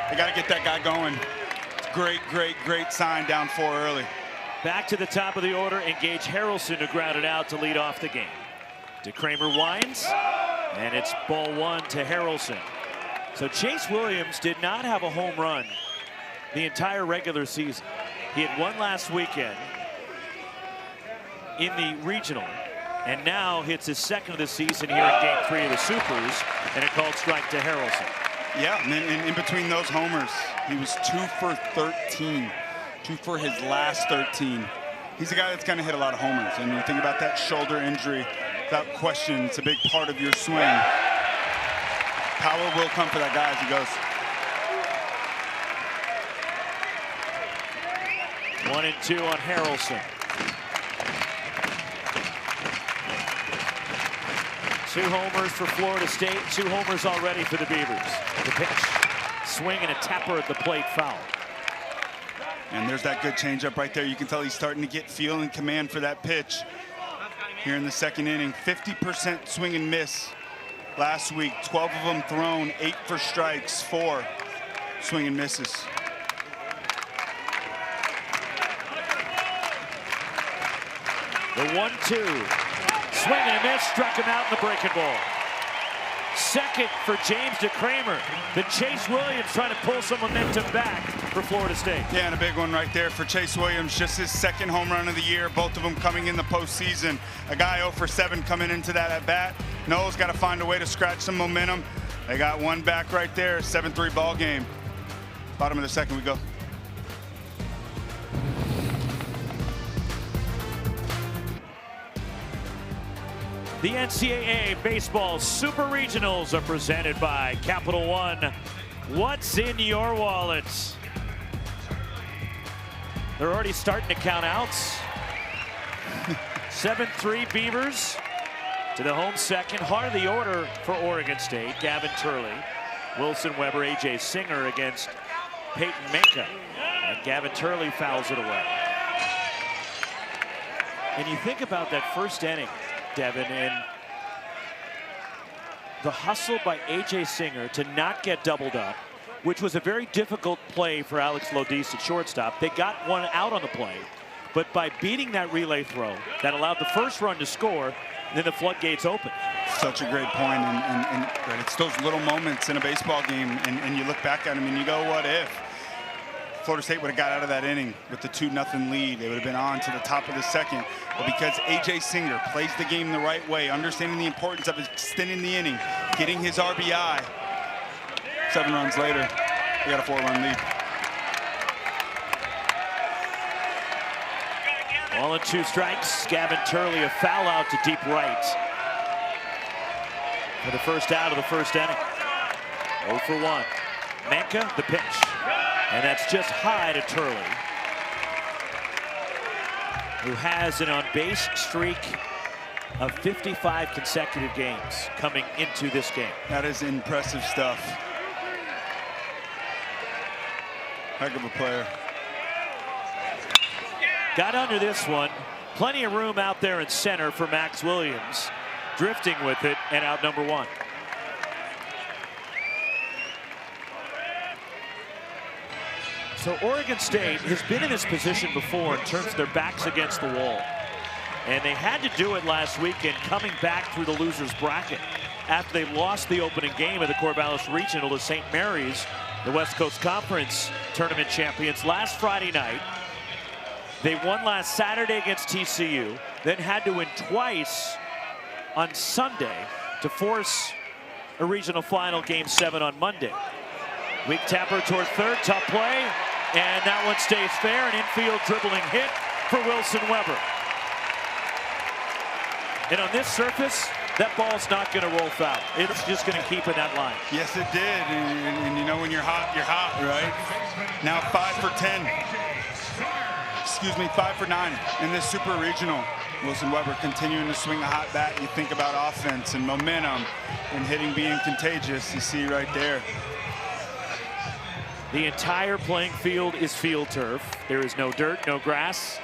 They got to get that guy going. Great, great, great sign down 4 early. Back to the top of the order, and Gage Harrelson, who grounded out to lead off the game. DeCramer winds, and it's ball 1 to Harrelson. So Chase Williams did not have a home run the entire regular season. He had 1 last weekend in the regional, and now hits his 2nd of the season here in game 3 of the Supers, and a called strike to Harrelson. Yeah, and in between those homers, he was 2 for 13. 2 for his last 13. He's a guy that's going to hit a lot of homers. And you think about that shoulder injury, without question, it's a big part of your swing. Power will come for that guy as he goes. 1-2 on Harrelson. 2 homers for Florida State, 2 homers already for the Beavers. The pitch, swing and a tapper at the plate, foul. And there's that good changeup right there. You can tell he's starting to get feel and command for that pitch here in the 2nd inning. 50% swing and miss last week. 12 of them thrown, 8 for strikes, 4 swing and misses. The 1-2, swing and a miss, struck him out in the breaking ball. Second for James DeCramer. The Chase Williams trying to pull some momentum back for Florida State. Yeah, and a big one right there for Chase Williams. Just his second home run of the year. Both of them coming in the postseason. A guy 0 for 7 coming into that at bat. Noel's got to find a way to scratch some momentum. They got one back right there. 7-3 ball game. Bottom of the second we go. The NCAA Baseball Super Regionals are presented by Capital One. What's in your wallets? They're already starting to count outs. 7-3 Beavers to the home second. Heart of the order for Oregon State. Gavin Turley, Wilson Weber, A.J. Singer against Peyton Menka. And Gavin Turley fouls it away. And you think about that first inning, Devin, and the hustle by A.J. Singer to not get doubled up, which was a very difficult play for Alex Lodis at shortstop. They got one out on the play, but by beating that relay throw, that allowed the first run to score, then the floodgates open. Such a great point, and it's those little moments in a baseball game, and you look back at them and you go, what if? Florida State would have got out of that inning with the 2-0 lead. They would have been on to the top of the second. But because A.J. Singer plays the game the right way, understanding the importance of extending the inning, getting his RBI, 7 runs later, we got a 4-run lead. 1-2 strikes. Gavin Turley, a foul out to deep right for the first out of the first inning. 0 for 1. Menka, the pitch. And that's just high to Turley, who has an on-base streak of 55 consecutive games coming into this game. That is impressive stuff. Heck of a player. Got under this one. Plenty of room out there in center for Max Williams. Drifting with it, and out number 1. So Oregon State has been in this position before in terms of their backs against the wall. And they had to do it last weekend, coming back through the loser's bracket after they lost the opening game of the Corvallis Regional to St. Mary's, the West Coast Conference tournament champions, last Friday night. They won last Saturday against TCU, then had to win twice on Sunday to force a regional final game 7 on Monday. Weak tapper toward third, tough play. And that one stays fair, an infield dribbling hit for Wilson Weber. And on this surface, that ball's not going to roll foul. It's just going to keep in that line. Yes, it did. And you know when you're hot, right? Now 5 for 10. Excuse me, 5 for 9 in this super regional. Wilson Weber continuing to swing a hot bat. You think about offense and momentum and hitting being contagious. You see right there. The entire playing field is field turf. There is no dirt, no grass.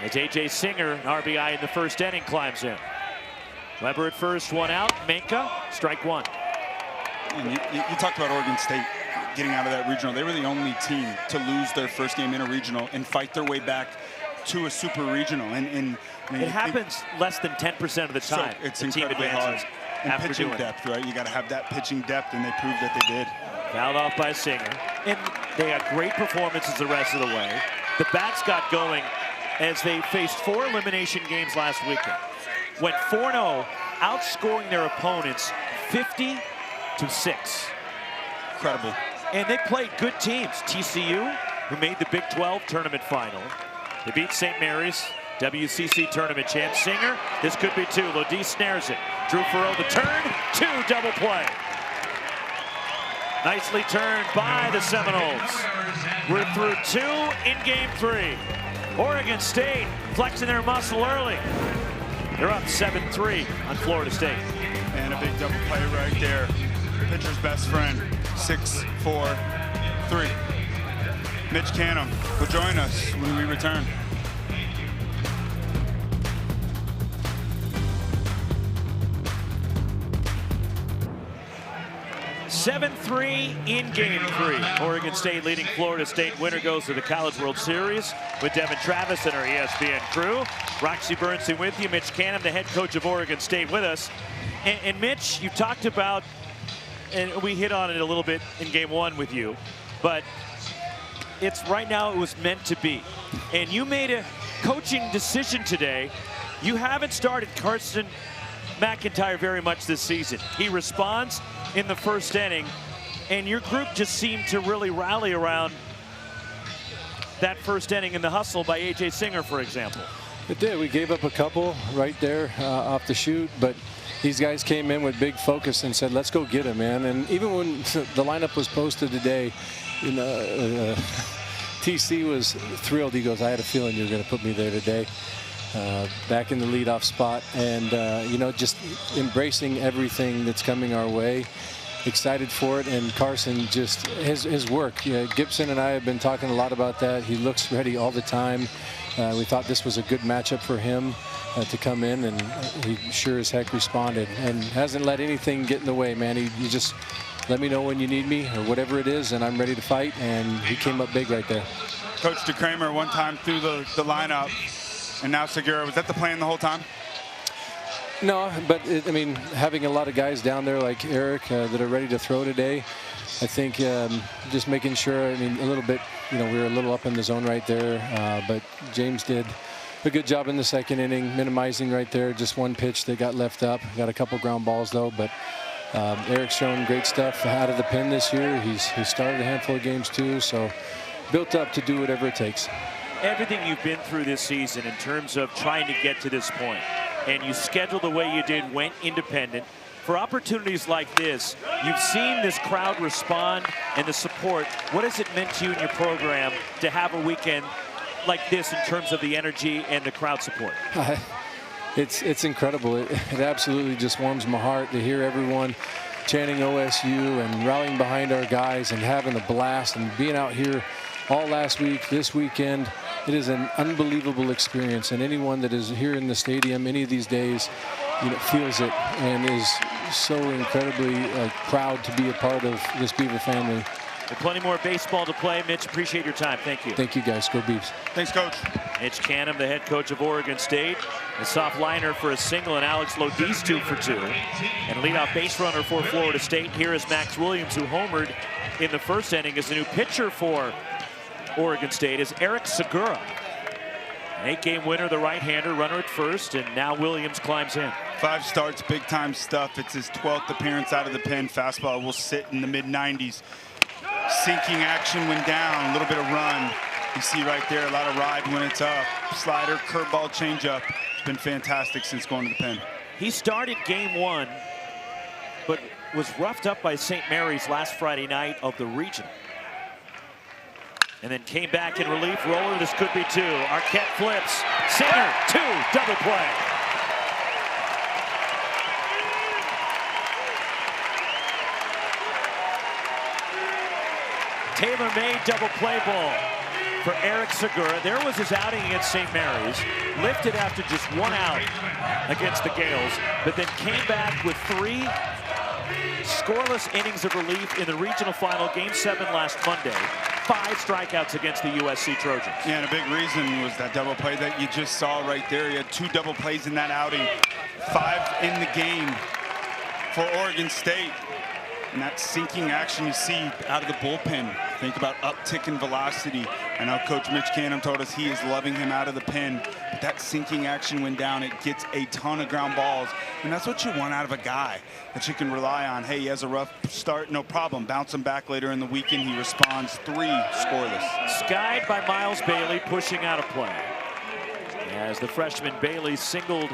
As A.J. Singer, an RBI in the first inning, climbs in. Weber at first, 1 out. Menka, strike 1. And you talked about Oregon State getting out of that regional. They were the only team to lose their first game in a regional and fight their way back to a super regional. And it happens less than 10% of the time. So it's incredibly hard. And pitching depth, right? You got to have that pitching depth, and they proved that they did. Fouled off by Singer. And they had great performances the rest of the way. The bats got going as they faced 4 elimination games last weekend. Went 4-0, outscoring their opponents 50-6. Incredible. And they played good teams. TCU, who made the Big 12 tournament final. They beat St. Mary's, WCC tournament champ. Singer, this could be 2. Lodis snares it. Drew Farrell the turn, 2 double play. Nicely turned by the Seminoles. We're through 2 in game 3. Oregon State flexing their muscle early. They're up 7-3 on Florida State. And a big double play right there. Pitcher's best friend, 6-4-3. Mitch Canham will join us when we return. 7-3 in game 3. Oregon State leading Florida State. Winner goes to the College World Series with Devin Travis and our ESPN crew. Roxy Bernstein with you. Mitch Canham, the head coach of Oregon State, with us. And Mitch, you talked about, and we hit on it a little bit in game one with you, but it's right now it was meant to be. And you made a coaching decision today. You haven't started Carson McIntyre very much this season. He responds in the first inning, and your group just seemed to really rally around that first inning in the hustle by A.J. Singer, for example. It did. We gave up a couple right there off the shoot, but these guys came in with big focus and said, let's go get him, man. And even when the lineup was posted today, you know, TC was thrilled. He goes, I had a feeling you were going to put me there today. Back in the leadoff spot, and you know, just embracing everything that's coming our way. Excited for it, and Carson, just his work. Yeah, Gibson and I have been talking a lot about that. He looks ready all the time. We thought this was a good matchup for him to come in, and he sure as heck responded and hasn't let anything get in the way, man. He just let me know when you need me or whatever it is, and I'm ready to fight, and he came up big right there. Coach DeCramer one time threw the lineup, and now Segura. Was that the plan the whole time? No, but I mean, having a lot of guys down there like Eric that are ready to throw today, I think just making sure, I mean, a little bit, you know, we were a little up in the zone right there, but James did a good job in the second inning, minimizing right there, just one pitch that got left up. Got a couple ground balls though, but Eric's shown great stuff out of the pen this year. He started a handful of games too, so built up to do whatever it takes. Everything you've been through this season in terms of trying to get to this point, and you scheduled the way you did, went independent. For opportunities like this, you've seen this crowd respond and the support. What has it meant to you in your program to have a weekend like this in terms of the energy and the crowd support? It's incredible. It absolutely just warms my heart to hear everyone chanting OSU and rallying behind our guys and having a blast and being out here all last week, this weekend. It is an unbelievable experience, and anyone that is here in the stadium any of these days, you know, feels it and is so incredibly proud to be a part of this Beaver family. With plenty more baseball to play, Mitch, appreciate your time. Thank you. Thank you, guys. Go Beavs. Thanks, Coach. Mitch Canham, the head coach of Oregon State. A soft liner for a single, and Alex Lodiz 2 for 2. And a leadoff base runner for Florida State. Here is Max Williams, who homered in the first inning. As the new pitcher for Oregon State is Eric Segura. An 8-game winner, the right-hander, runner at first, and now Williams climbs in. 5 starts, big-time stuff. It's his 12th appearance out of the pen. Fastball will sit in the mid-90s. Sinking action when down, a little bit of run. You see right there, a lot of ride when it's up. Slider, curveball, changeup. It's been fantastic since going to the pen. He started game 1, but was roughed up by St. Mary's last Friday night of the regional. And then came back in relief. Roller, this could be 2. Arquette flips. Singer, 2, double play. Tailor-made double play ball for Eric Segura. There was his outing against St. Mary's. Lifted after just 1 out against the Gales, but then came back with 3 scoreless innings of relief in the regional final, Game 7 last Monday. 5 strikeouts against the USC Trojans. Yeah, and a big reason was that double play that you just saw right there. He had 2 double plays in that outing, 5 in the game for Oregon State. And that sinking action you see out of the bullpen. Think about uptick in velocity. I know Coach Mitch Canham told us he is loving him out of the pen. But that sinking action when down, it gets a ton of ground balls. And that's what you want out of a guy that you can rely on. Hey, he has a rough start, no problem. Bounce him back later in the weekend. He responds, 3 scoreless. Skied by Miles Bailey, pushing out a play. As the freshman Bailey singled,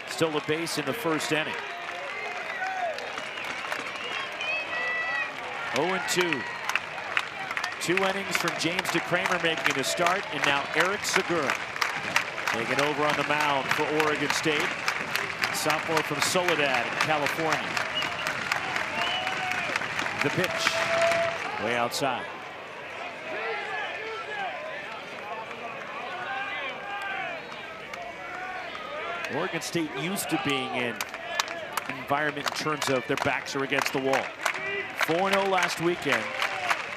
still a base in the first inning. 0-2. 2 innings from James DeCramer making the start, and now Eric Segura taking over on the mound for Oregon State. Sophomore from Soledad in California. The pitch, way outside. Oregon State used to being in an environment in terms of their backs are against the wall. 4-0 last weekend.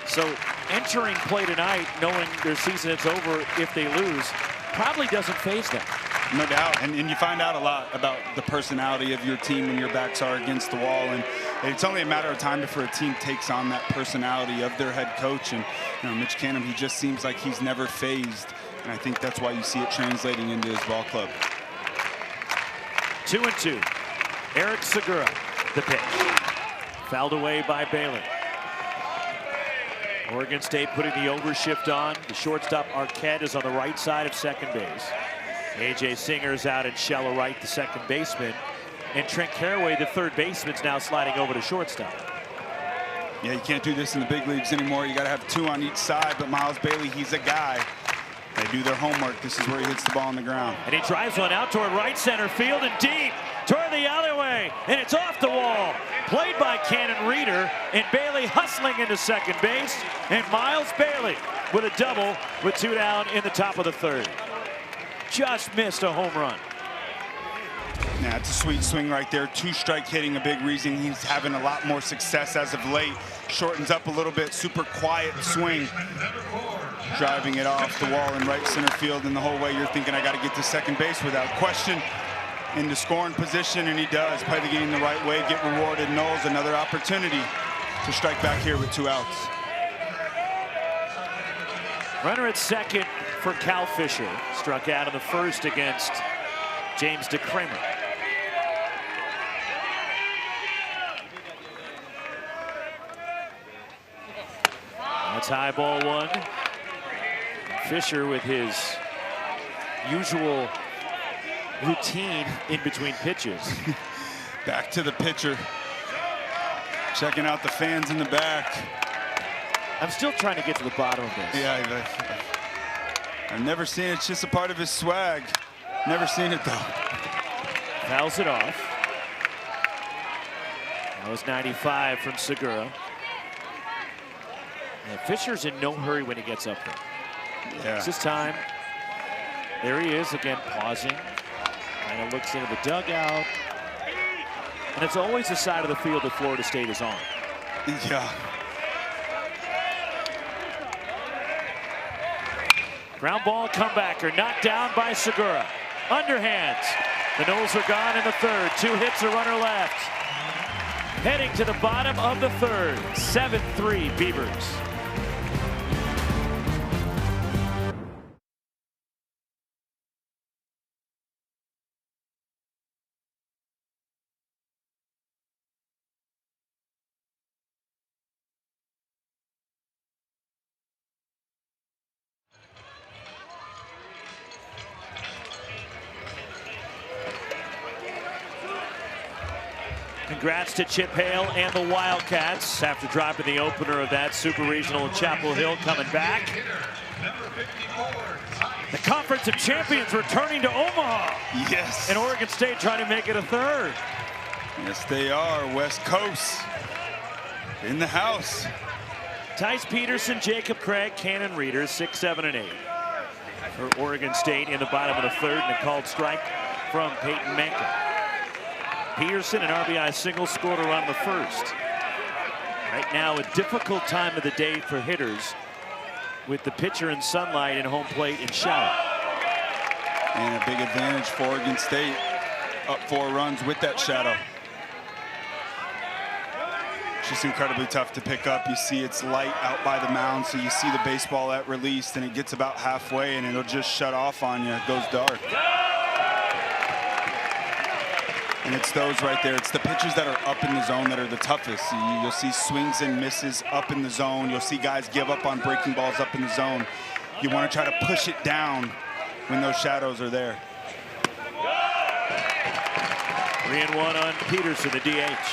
So entering play tonight, knowing their season is over if they lose, probably doesn't faze them. No doubt, and you find out a lot about the personality of your team when your backs are against the wall, and it's only a matter of time before a team takes on that personality of their head coach. And Mitch Canham, he just seems like he's never phased, and I think that's why you see it translating into his ball club. 2-2. Eric Segura, the pitch. Fouled away by Bailey. Oregon State putting the overshift on. The shortstop Arquette is on the right side of second base. A.J. Singer's out in shallow right, the second baseman. And Trent Caraway, the third baseman's now sliding over to shortstop. Yeah, you can't do this in the big leagues anymore. You got to have two on each side, but Miles Bailey, he's a guy. They do their homework. This is where he hits the ball on the ground. And he drives one out toward right center field and deep toward the alleyway. And it's off the wall. Played by Cannon Reeder, and Bailey hustling into second base. And Miles Bailey with a double with 2 down in the top of the third. Just missed a home run. Yeah, it's a sweet swing right there. 2-strike hitting, a big reason he's having a lot more success as of late. Shortens up a little bit, super quiet swing. Driving it off the wall in right center field, and the whole way you're thinking, I got to get to second base without question. Into scoring position, and he does. Play the game the right way, get rewarded. Knowles, another opportunity to strike back here with 2 outs. Runner at second for Cal Fisher. Struck out in the first against James DeCramer. That's high ball 1. Fisher with his usual routine in between pitches. Back to the pitcher. Checking out the fans in the back. I'm still trying to get to the bottom of this. Yeah, I've never seen it. It's just a part of his swag. Never seen it, though. Fouls it off. That was 95 from Segura. And Fisher's in no hurry when he gets up there. Yeah. It's his time. There he is again, pausing. Kind of looks into the dugout. And it's always the side of the field that Florida State is on. Yeah. Ground ball comebacker, knocked down by Segura. Underhands. The Noles are gone in the third. 2 hits, a runner left. Heading to the bottom of the third. 7-3 Beavers. Congrats to Chip Hale and the Wildcats after dropping the opener of that Super Regional in Chapel Hill, coming back. The Conference of Champions returning to Omaha. Yes. And Oregon State trying to make it a third. Yes, they are. West Coast in the house. Tice Peterson, Jacob Craig, Cannon Reeder, 6, 7, and 8. For Oregon State in the bottom of the third, and a called strike from Peyton Manka. Peterson, an RBI single, scored a run in the first. Right now, a difficult time of the day for hitters with the pitcher in sunlight and home plate in shadow. And a big advantage for Oregon State. Up 4 runs with that shadow. It's just incredibly tough to pick up. You see it's light out by the mound, so you see the baseball at release, and it gets about halfway, and it'll just shut off on you. It goes dark. And it's those right there. It's the pitchers that are up in the zone that are the toughest. You'll see swings and misses up in the zone. You'll see guys give up on breaking balls up in the zone. You want to try to push it down when those shadows are there. 3-1 on Peterson, the DH.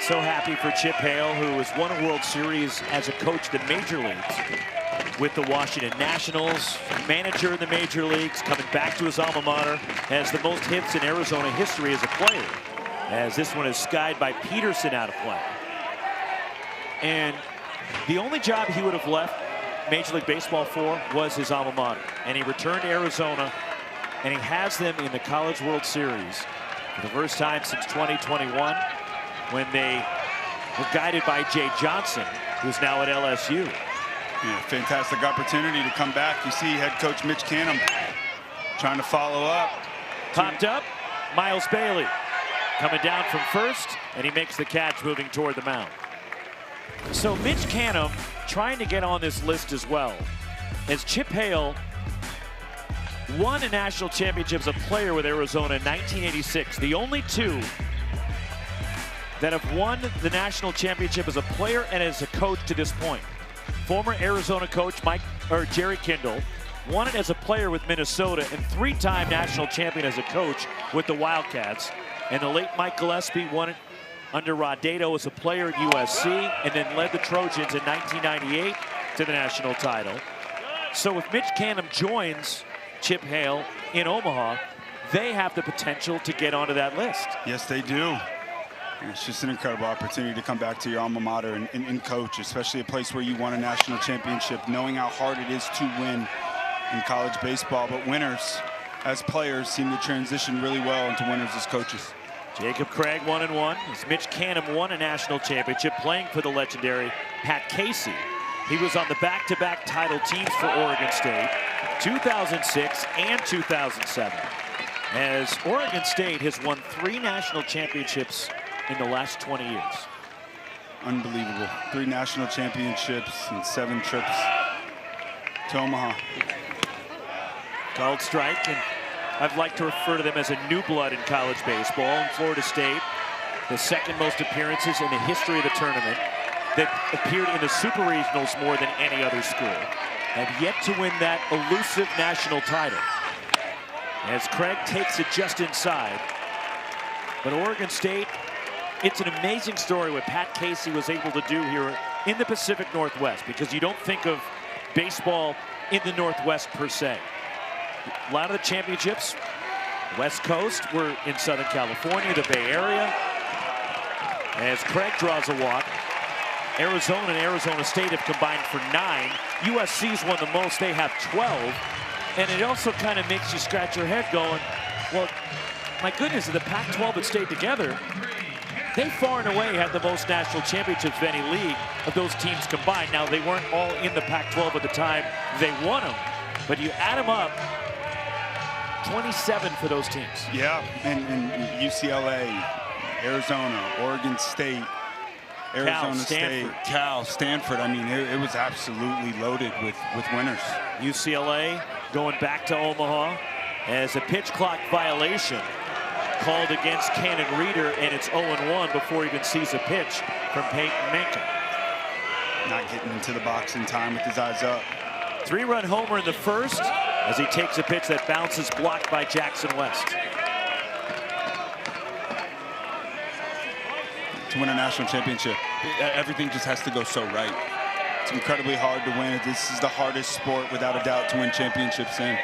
So happy for Chip Hale, who has won a World Series as a coach in the major leagues with the Washington Nationals, manager in the major leagues, coming back to his alma mater, has the most hits in Arizona history as a player, as this one is skied by Peterson out of play. And the only job he would have left Major League Baseball for was his alma mater. And he returned to Arizona, and he has them in the College World Series for the first time since 2021, when they were guided by Jay Johnson, who's now at LSU. Yeah, fantastic opportunity to come back. You see head coach Mitch Canham trying to follow up. Popped up, Miles Bailey coming down from first, and he makes the catch moving toward the mound. So Mitch Canham trying to get on this list as well, as Chip Hale won a national championship as a player with Arizona in 1986. The only two that have won the national championship as a player and as a coach to this point. Former Arizona coach Jerry Kindle won it as a player with Minnesota and three-time national champion as a coach with the Wildcats. And the late Mike Gillespie won it under Rod Dedeaux as a player at USC and then led the Trojans in 1998 to the national title. So if Mitch Canham joins Chip Hale in Omaha, they have the potential to get onto that list. Yes, they do. And it's just an incredible opportunity to come back to your alma mater and coach, especially a place where you won a national championship, knowing how hard it is to win in college baseball. But winners, as players, seem to transition really well into winners as coaches. Jacob Craig 1-1 as Mitch Canham won a national championship playing for the legendary Pat Casey. He was on the back-to-back title teams for Oregon State, 2006 and 2007. As Oregon State has won 3 national championships in the last 20 years. Unbelievable. 3 national championships and 7 trips to Omaha. Called strike, and I've liked to refer to them as a new blood in college baseball. In Florida State, the second most appearances in the history of the tournament, that appeared in the Super Regionals more than any other school, have yet to win that elusive national title. As Craig takes it just inside. But Oregon State, it's an amazing story what Pat Casey was able to do here in the Pacific Northwest, because you don't think of baseball in the Northwest per se. A lot of the championships, West Coast, were in Southern California, the Bay Area. As Craig draws a walk, Arizona and Arizona State have combined for 9. USC's won the most, they have 12. And it also kind of makes you scratch your head going, well, my goodness, if the Pac-12 had stayed together, they far and away had the most national championships of any league of those teams combined. Now, they weren't all in the Pac-12 at the time they won them, but you add them up, 27 for those teams. Yeah, and UCLA, Arizona, Oregon State, Arizona State, Cal, Stanford. I mean, it was absolutely loaded with winners. UCLA going back to Omaha as a pitch clock violation called against Cannon Reeder, and it's 0-1 before he even sees a pitch from Peyton Menka. Not getting into the box in time with his eyes up. 3-run homer in the first as he takes a pitch that bounces, blocked by Jackson West. To win a national championship, everything just has to go so right. It's incredibly hard to win. This is the hardest sport, without a doubt, to win championships in.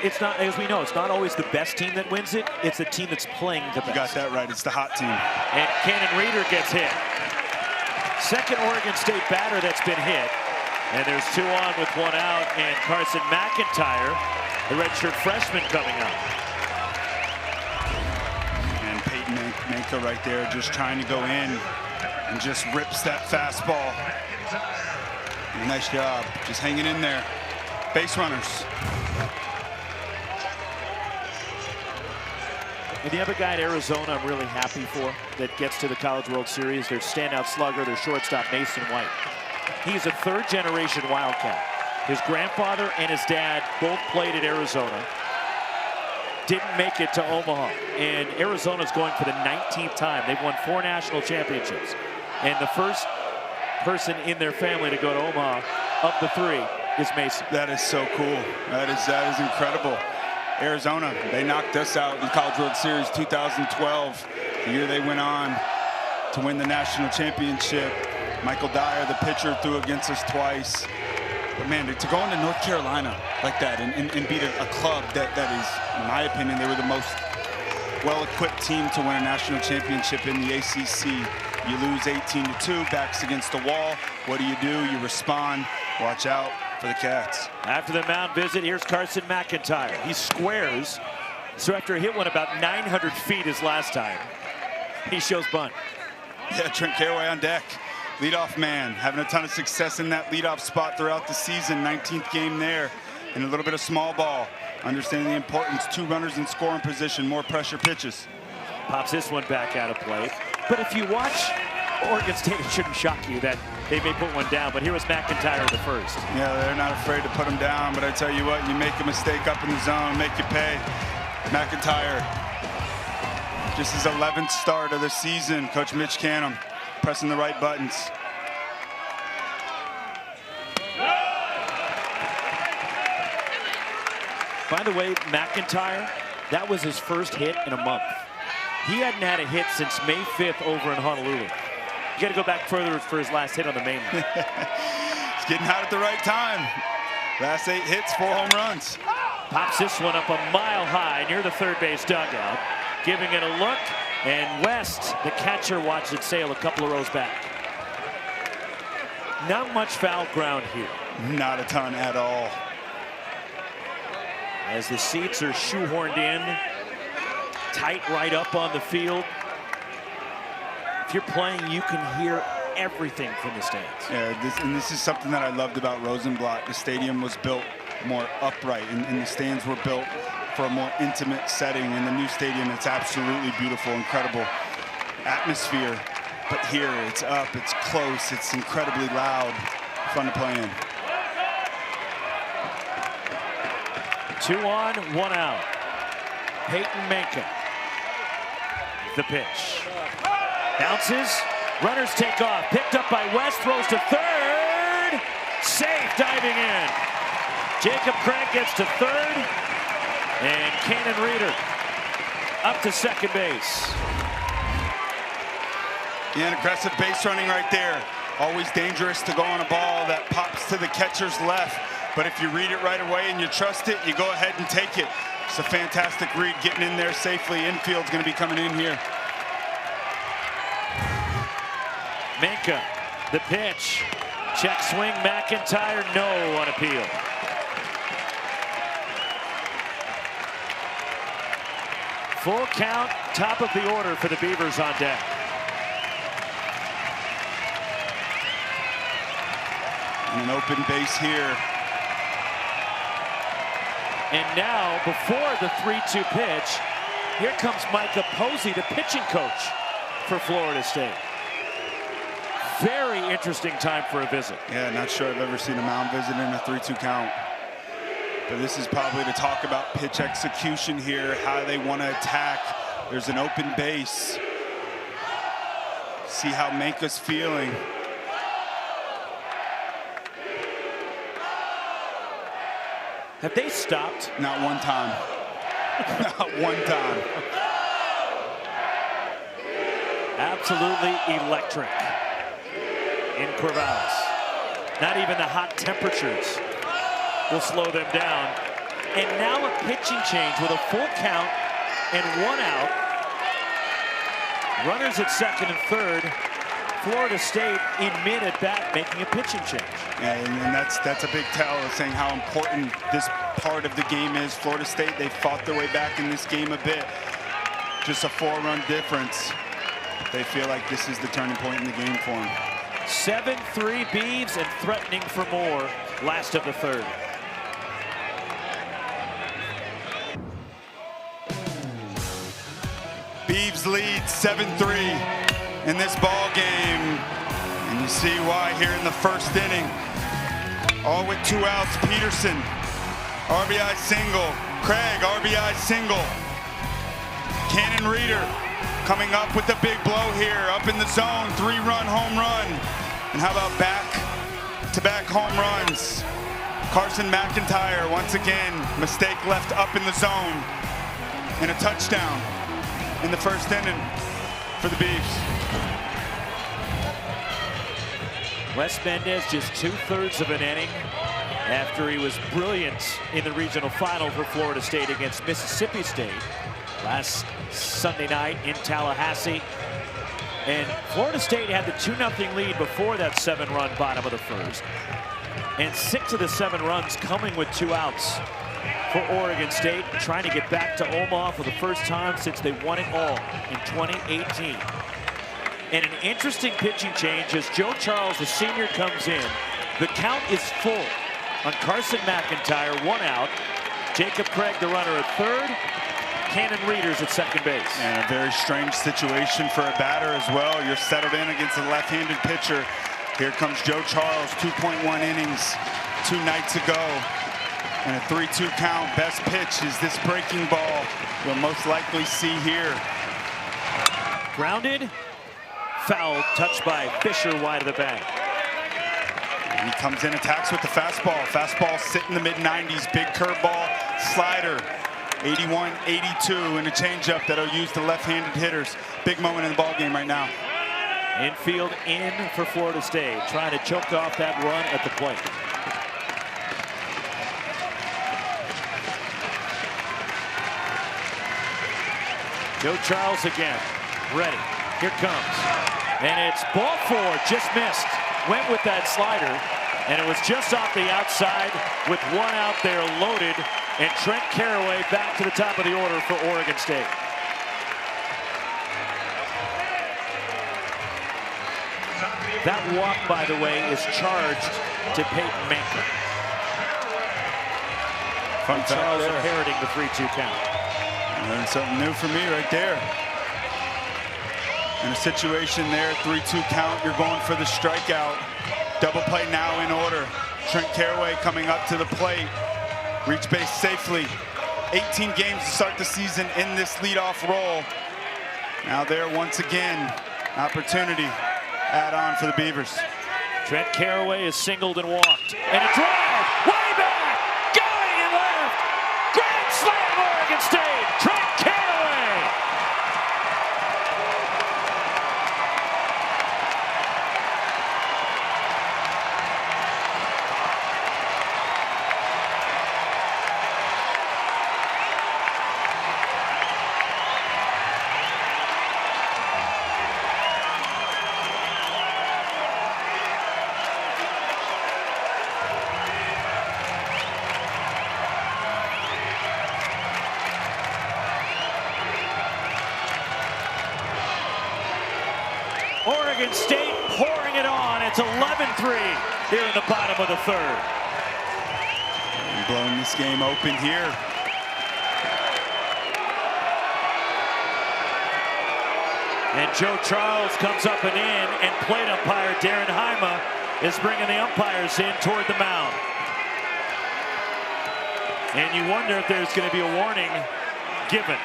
It's not, as we know, it's not always the best team that wins it. It's the team that's playing the best. You got that right. It's the hot team. And Cannon Reeder gets hit. Second Oregon State batter that's been hit. And there's 2 on with 1 out, and Carson McIntyre, the redshirt freshman, coming up. And Peyton Menka right there, just trying to go in and just rips that fastball. Nice job, just hanging in there. Base runners. And the other guy at Arizona I'm really happy for that gets to the College World Series, their standout slugger, their shortstop, Mason White. He's a 3rd-generation Wildcat. His grandfather and his dad both played at Arizona. Didn't make it to Omaha. And Arizona's going for the 19th time. They've won 4 national championships. And the first person in their family to go to Omaha of the 3 is Mason. That is so cool. That is incredible. Arizona, they knocked us out in the College World Series 2012, the year they went on to win the national championship. Michael Dyer, the pitcher, threw against us twice. But man, to go into North Carolina like that and beat a club that is, in my opinion, they were the most well-equipped team to win a national championship in the ACC. You lose 18-2, backs against the wall. What do? You respond. Watch out for the Cats. After the mound visit, here's Carson McIntyre. He squares. So after he hit one about 900 feet his last time, he shows bunt. Yeah, Trent Caraway on deck. Leadoff man, having a ton of success in that leadoff spot throughout the season. 19th game there. and a little bit of small ball. Understanding the importance, 2 runners in scoring position, more pressure pitches. Pops this one back out of play. But if you watch Oregon State, it shouldn't shock you that they may put one down. But here was McIntyre in the first. Yeah, they're not afraid to put them down. But I tell you what, you make a mistake up in the zone, make you pay. McIntyre, just his 11th start of the season. Coach Mitch Canham pressing the right buttons. By the way, McIntyre, that was his first hit in a month. He hadn't had a hit since May 5th over in Honolulu. You got to go back further for his last hit on the mainland. He's getting hot at the right time. Last 8 hits, 4 home runs. Pops this one up a mile high near the third base dugout, giving it a look, and West, the catcher, watched it sail a couple of rows back. Not much foul ground here. Not a ton at all. As the seats are shoehorned in, tight right up on the field. If you're playing, you can hear everything from the stands. Yeah, this is something that I loved about Rosenblatt. The stadium was built more upright, and the stands were built for a more intimate setting. In the new stadium, it's absolutely beautiful, incredible atmosphere. But here, it's up, it's close, it's incredibly loud, fun to play in. 2 on, 1 out. Peyton Manka. The pitch. Bounces. Runners take off. Picked up by West. Throws to third. Safe diving in. Jacob Craig gets to third. And Cannon Reeder up to second base. Yeah, an aggressive base running right there. Always dangerous to go on a ball that pops to the catcher's left. But if you read it right away and you trust it, you go ahead and take it. It's a fantastic read, getting in there safely. Infield's going to be coming in here. Manka, the pitch. Check swing, McIntyre, no on appeal. Full count, top of the order for the Beavers on deck. And an open base here. And now, before the 3-2 pitch, here comes Micah Posey, the pitching coach for Florida State. Very interesting time for a visit. Yeah, not sure I've ever seen a mound visit in a 3-2 count. But this is probably to talk about pitch execution here, how they want to attack. There's an open base. See how Manka's feeling. Have they stopped? Not one time. Not one time. Absolutely electric in Corvallis. Not even the hot temperatures will slow them down. And now a pitching change with a full count and 1 out. Runners at second and third. Florida State in mid at bat making a pitching change. Yeah, and that's a big tell of saying how important this part of the game is. Florida State, they fought their way back in this game a bit. Just a 4-run difference. They feel like this is the turning point in the game for them. 7-3 Beavs and threatening for more. Last of the third. Beavs lead 7-3 in this ball game. And you see why here in the first inning. All with 2 outs, Peterson, RBI single. Craig, RBI single. Cannon Reeder coming up with the big blow here, up in the zone, 3-run home run. And how about back-to-back home runs? Carson McIntyre, once again, mistake left up in the zone. And a touchdown in the first inning for the Beavs. Wes Mendez just 2/3 of an inning after he was brilliant in the regional final for Florida State against Mississippi State last Sunday night in Tallahassee. And Florida State had the 2-0 lead before that 7-run bottom of the first. And 6 of the 7 runs coming with 2 outs for Oregon State, trying to get back to Omaha for the first time since they won it all in 2018. And an interesting pitching change as Joe Charles, the senior, comes in. The count is full. on Carson McIntyre, 1 out. Jacob Craig, the runner, at third. Cannon Reeders at second base. And a very strange situation for a batter as well. You're settled in against a left-handed pitcher. Here comes Joe Charles, 2.1 innings 2 nights ago. And a 3-2 count. Best pitch is this breaking ball you'll most likely see here. Grounded, foul, touched by Fisher wide of the bag. He comes in, attacks with the fastball. Fastball sit in the mid-90s. Big curveball, slider. 81, 82, and a changeup that'll use the left-handed hitters. Big moment in the ball game right now. Infield in for Florida State, trying to choke off that run at the plate. Joe Charles again, ready. Here comes, and it's ball 4, just missed. Went with that slider, and it was just off the outside with 1 out there loaded, and Trent Carraway back to the top of the order for Oregon State. That walk, by the way, is charged to Peyton Manker. Fun fact Charles there. inheriting the 3-2 count. Learned something new for me right there. In a situation there, 3-2 count, you're going for the strikeout. Double play now in order. Trent Carraway coming up to the plate. Reach base safely. 18 games to start the season in this leadoff role. Now there once again, opportunity add on for the Beavers. Trent Carraway is singled and walked. And a drive, way back, going and left. Grand slam, Oregon State, Trent Carraway. Oregon State pouring it on. It's 11-3 here in the bottom of the third. And blowing this game open here. And Joe Charles comes up and in, and plate umpire Darren Heima is bringing the umpires in toward the mound. And you wonder if there's going to be a warning given.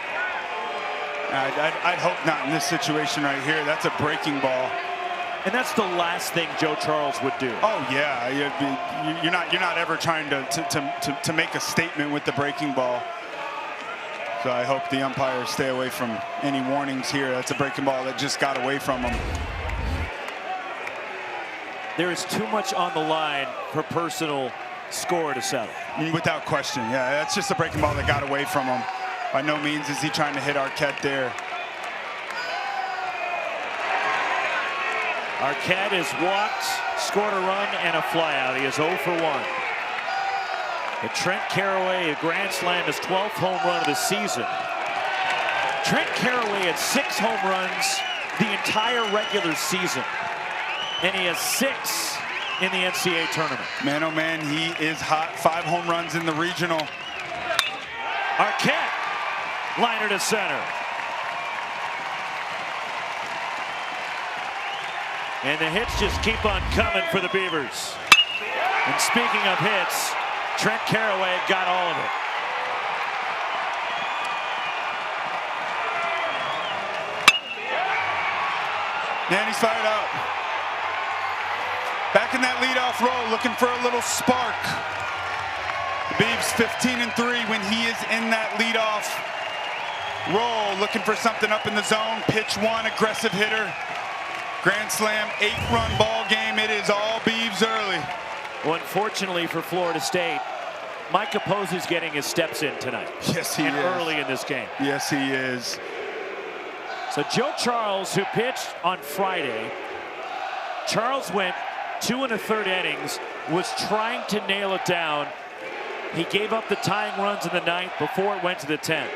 I'd hope not in this situation right here. That's a breaking ball. And that's the last thing Joe Charles would do. Oh yeah, you're not ever trying to make a statement with the breaking ball. So I hope the umpires stay away from any warnings here. That's a breaking ball that just got away from them. There is too much on the line for personal score to settle. Without question, yeah, that's just a breaking ball that got away from him. By no means is he trying to hit Arquette there. Arquette has walked, scored a run, and a flyout. He is 0 for 1. But Trent Carraway, a grand slam, his 12th home run of the season. Trent Carraway had 6 home runs the entire regular season. And he has 6 in the NCAA tournament. Man, oh man, he is hot. 5 home runs in the regional. Arquette, liner to center. And the hits just keep on coming for the Beavers. And speaking of hits, Trent Carraway got all of it. And he's fired up. Back in that leadoff role, looking for a little spark. The Beavs 15-3 when he is in that leadoff role, looking for something up in the zone. Pitch 1, aggressive hitter. Grand slam, 8-run ball game. It is all Beavs early. Well, unfortunately for Florida State, Mike Capozzi's getting his steps in tonight. Yes, he is. Early in this game. Yes, he is. So Joe Charles, who pitched on Friday, Charles went 2 1/3 innings, was trying to nail it down. He gave up the tying runs in the 9th before it went to the 10th.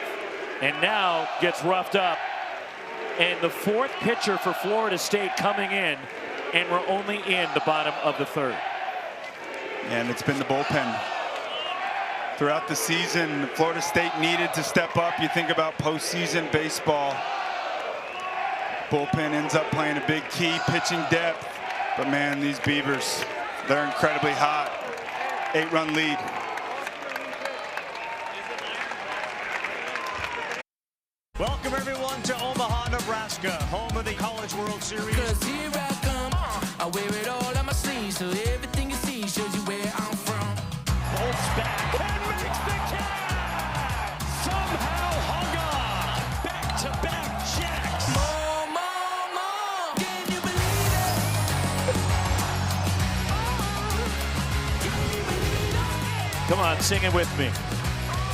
And now gets roughed up. And the 4th pitcher for Florida State coming in, and we're only in the bottom of the 3rd. And it's been the bullpen. Throughout the season, Florida State needed to step up. You think about postseason baseball. Bullpen ends up playing a big key, pitching depth. But man, these Beavers, they're incredibly hot. 8-run lead. Welcome everyone to Omaha, Nebraska, home of the College World Series. 'Cause here I come, I wear it all on my sleeve, so everything you see shows you where I'm from. Bolts back and makes the catch! Somehow hung on! Back-to-back jacks! More, can you believe it? Can you believe it? Come on, sing it with me.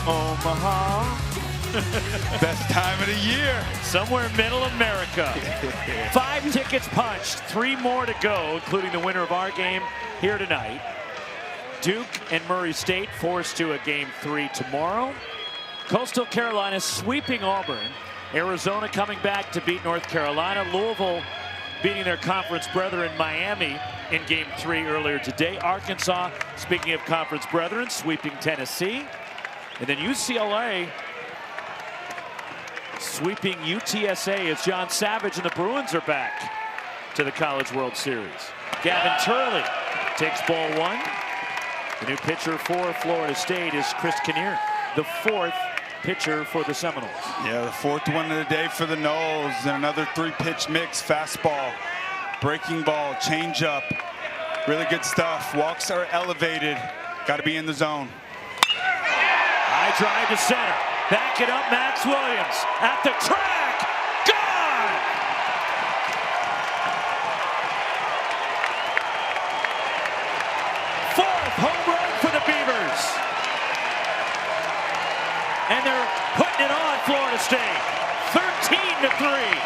Omaha. Best time of the year. Somewhere in middle America. 5 tickets punched, 3 more to go, including the winner of our game here tonight. Duke and Murray State forced to a game 3 tomorrow. Coastal Carolina sweeping Auburn. Arizona coming back to beat North Carolina. Louisville beating their conference brethren Miami in game 3 earlier today. Arkansas, speaking of conference brethren, sweeping Tennessee. And then UCLA sweeping UTSA as John Savage and the Bruins are back to the College World Series. Gavin Turley takes ball 1. The new pitcher for Florida State is Chris Kinnear, the 4th pitcher for the Seminoles. Yeah, the 4th one of the day for the Noles. And another 3-pitch mix, fastball, breaking ball, changeup. Really good stuff. Walks are elevated. Got to be in the zone. High drive to center. Back it up, Max Williams at the track. Gone! Fourth home run for the Beavers. And they're putting it on Florida State. 13-3.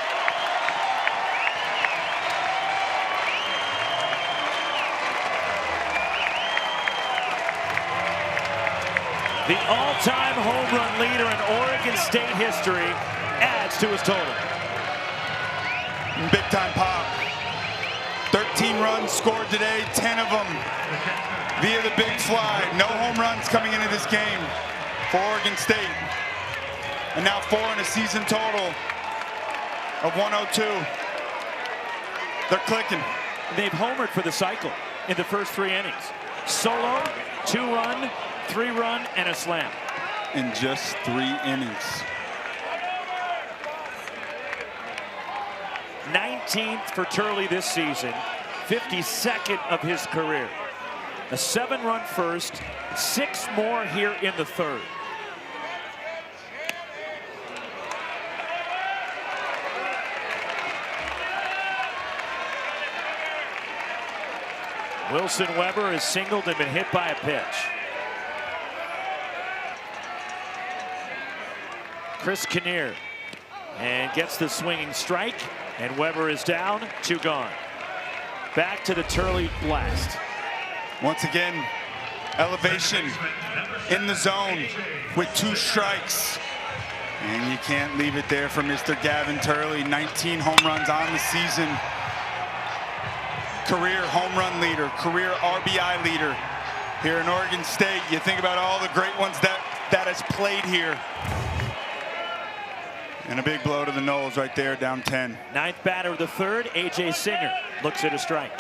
The all-time home run leader in Oregon State history adds to his total. Big time pop. 13 runs scored today, 10 of them via the big fly. No home runs coming into this game for Oregon State. And now 4 in a season total of 102. They're clicking. They've homered for the cycle in the first 3 innings. Solo, 2-run, 3-run, and a slam. In just 3 innings. 19th for Turley this season, 52nd of his career. A 7-run first, 6 more here in the 3rd. Wilson Weber has singled and been hit by a pitch. Chris Kinnear and gets the swinging strike, and Weber is down, 2 gone. Back to the Turley blast. Once again, elevation in the zone with 2 strikes. And you can't leave it there for Mr. Gavin Turley. 19 home runs on the season. Career home run leader, career RBI leader here in Oregon State. You think about all the great ones that has played here. And a big blow to the Noles right there, down 10. 9th batter of the 3rd, A.J. Singer looks at a strike.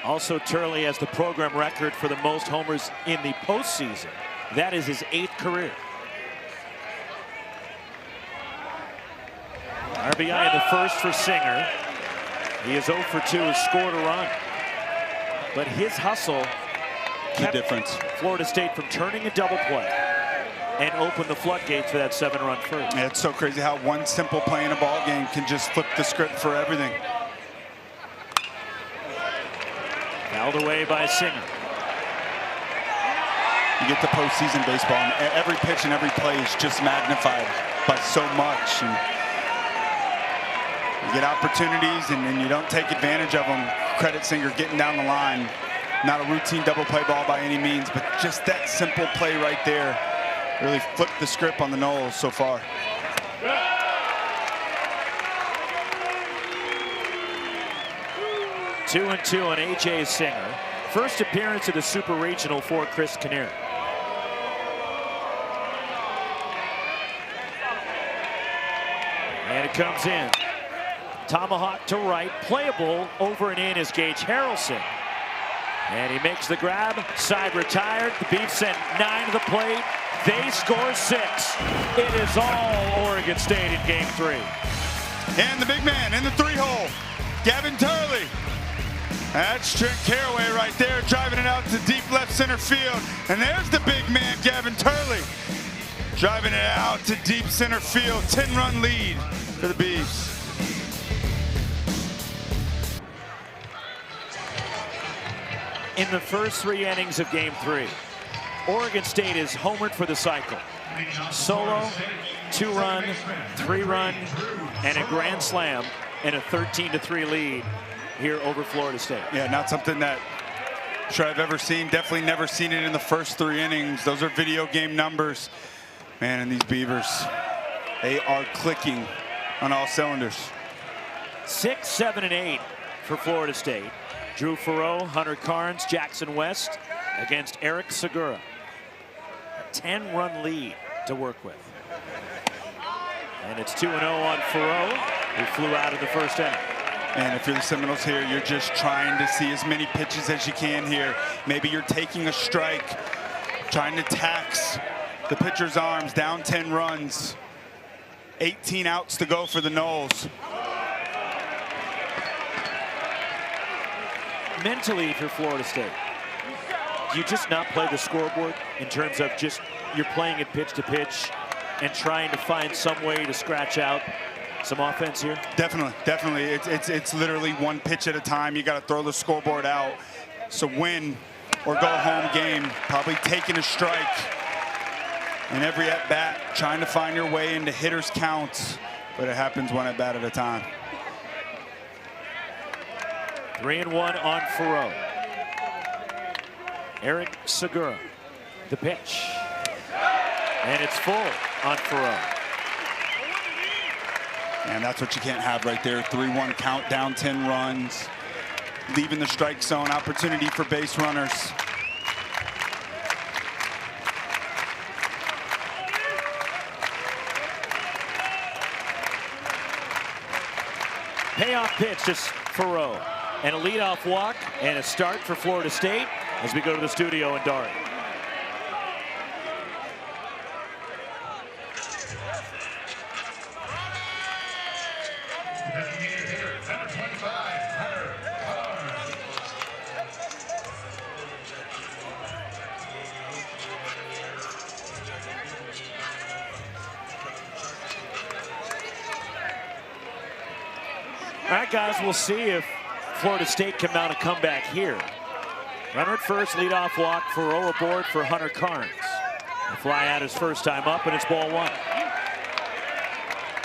Also, Turley has the program record for the most homers in the postseason. That is his 8th career. RBI in the 1st for Singer. He is 0 for 2, has scored a run. But his hustle kept difference. Florida State from turning a double play and open the floodgates for that 7-run first. Yeah, it's so crazy how one simple play in a ball game can just flip the script for everything. Fouled away by Singer. You get to postseason baseball, and every pitch and every play is just magnified by so much. And you get opportunities, and you don't take advantage of them. Credit Singer getting down the line. Not a routine double play ball by any means, but just that simple play right there really flipped the script on the Noles so far. Two and two on A.J. Singer. First appearance of the Super Regional for Chris Kinnear. And it comes in. Tomahawk to right, playable over and in is Gage Harrelson. And he makes the grab, side retired. The Beavs send 9 to the plate. They score 6. It is all Oregon State in game 3. And the big man in the 3-hole, Gavin Turley. That's Trent Caraway right there, driving it out to deep left center field. And there's the big man, Gavin Turley, driving it out to deep center field. 10-run lead for the Beavs. In the first 3 innings of game 3, Oregon State is homered for the cycle. Solo, 2-run, 3-run, and a grand slam, and a 13-3 lead here over Florida State. Yeah, not something that I've ever seen. Definitely never seen it in the first 3 innings. Those are video game numbers. Man, and these Beavers, they are clicking on all cylinders. 6, 7, and 8 for Florida State. Drew Faroux, Hunter Carnes, Jackson West against Eric Segura. A 10-run lead to work with. And it's 2-0 on Faroux, who flew out in the first inning. And if you're the Seminoles here, you're just trying to see as many pitches as you can here. Maybe you're taking a strike, trying to tax the pitcher's arms, down 10 runs. 18 outs to go for the Noles. Mentally, if you're Florida State, do you just not play the scoreboard in terms of just you're playing it pitch to pitch and trying to find some way to scratch out some offense here? Definitely, definitely. It's literally one pitch at a time. You got to throw the scoreboard out. So win or go home game, probably taking a strike. And every at bat, trying to find your way into hitters' counts, but it happens one at bat at a time. 3-1 on Faroux. Eric Segura, the pitch. And it's full on Faroux. And that's what you can't have right there. 3-1 count, down 10 runs. Leaving the strike zone, opportunity for base runners. Payoff pitch to Faroux. And a leadoff walk and a start for Florida State as we go to the studio in Dari. All right, guys, we'll see if Florida State can mount a comeback here. Runner at first, leadoff walk, Faroux aboard for Hunter Carnes. The fly out his first time up, and it's ball 1.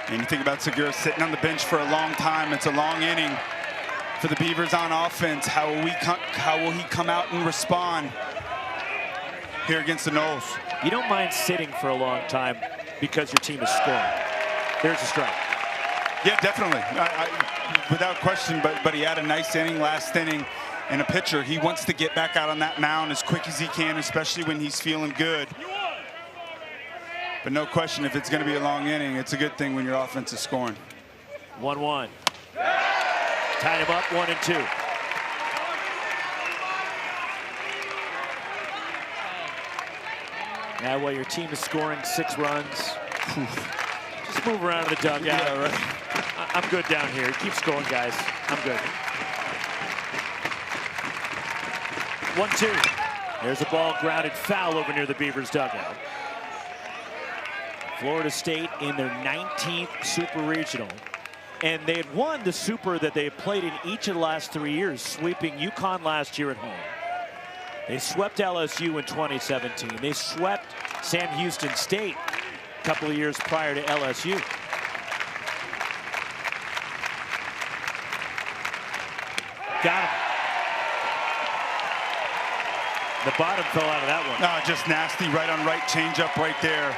And you think about Segura sitting on the bench for a long time. It's a long inning for the Beavers on offense. How will he come out and respond here against the Noles? You don't mind sitting for a long time because your team is scoring. There's a strike. Yeah, definitely. Without question, but he had a nice inning last inning. And a pitcher, he wants to get back out on that mound as quick as he can, especially when he's feeling good. But no question, if it's going to be a long inning, it's a good thing when your offense is scoring. 1-1. Tied him up 1-2. Now, while your team is scoring 6 runs, just move around in the dugout. Yeah, right. I'm good down here. Keep scoring, guys. I'm good. 1-2. There's a ball grounded foul over near the Beavers dugout. Florida State in their 19th Super Regional. And they had won the Super that they had played in each of the last 3 years, sweeping UConn last year at home. They swept LSU in 2017. They swept Sam Houston State a couple of years prior to LSU. Got him. The bottom fell out of that one. No, just nasty, right on right, changeup right there.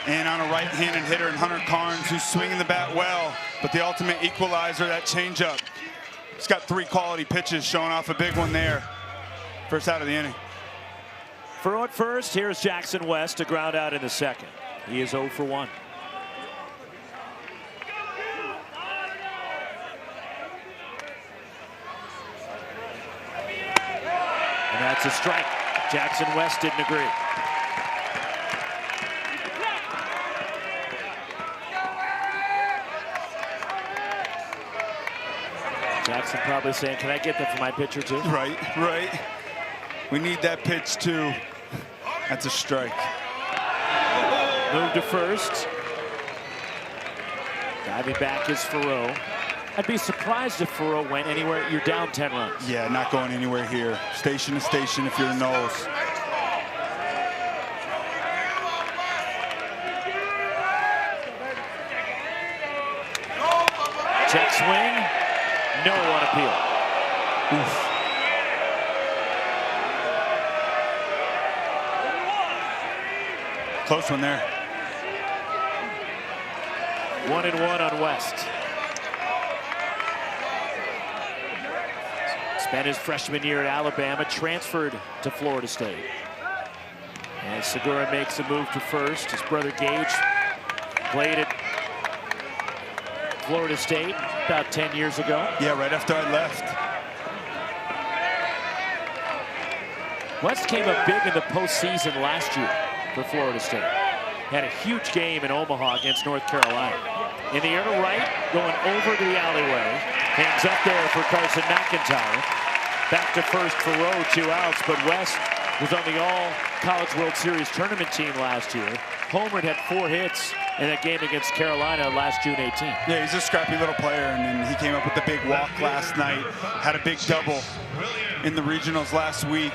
And on a right-handed hitter in Hunter Carnes, who's swinging the bat well, but the ultimate equalizer, that changeup. He's got 3 quality pitches, showing off a big one there. First out of the inning. Furrow at first. Here's Jackson West to ground out in the second. He is 0 for 1. And that's a strike. Jackson West didn't agree. Jackson probably saying, can I get that for my pitcher too? Right, right. We need that pitch too. That's a strike. Move to first. Diving back is Furrow. I'd be surprised if Furrow went anywhere. You're down 10 runs. Yeah, not going anywhere here. Station to station if you're the Noles. Check swing. No on appeal. Oof. Close one there. 1-1 on West. Spent his freshman year at Alabama, transferred to Florida State. And Segura makes a move to first. His brother Gage played at Florida State about 10 years ago. Yeah, right after I left. West came up big in the postseason last year for Florida State. Had a huge game in Omaha against North Carolina. In the air to right, going over to the alleyway. Hangs up there for Carson McIntyre. Back to first for Rowe, 2 outs, but West was on the All-College World Series tournament team last year. Homered had 4 hits in that game against Carolina last June 18th. Yeah, he's a scrappy little player, and then he came up with the big walk last night. Had a big double in the regionals last week.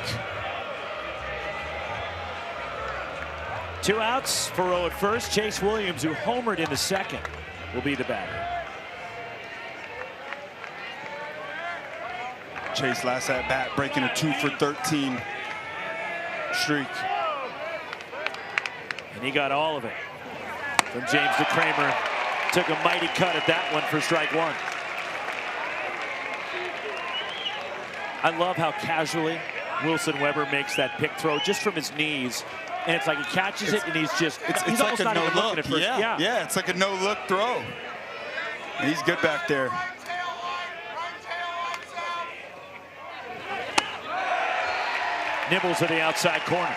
2 outs, Furrow at first. Chase Williams, who homered in the second, will be the batter. Chase last at bat breaking a 2 for 13 streak. And he got all of it from James DeCramer. Took a mighty cut at that one for strike 1. I love how casually Wilson Weber makes that pick throw just from his knees. And it's like he catches it and he's just, he's like almost a not even no looking look. at first. Yeah, it's like a no-look throw. And he's good back there. Nibbles to the outside corner.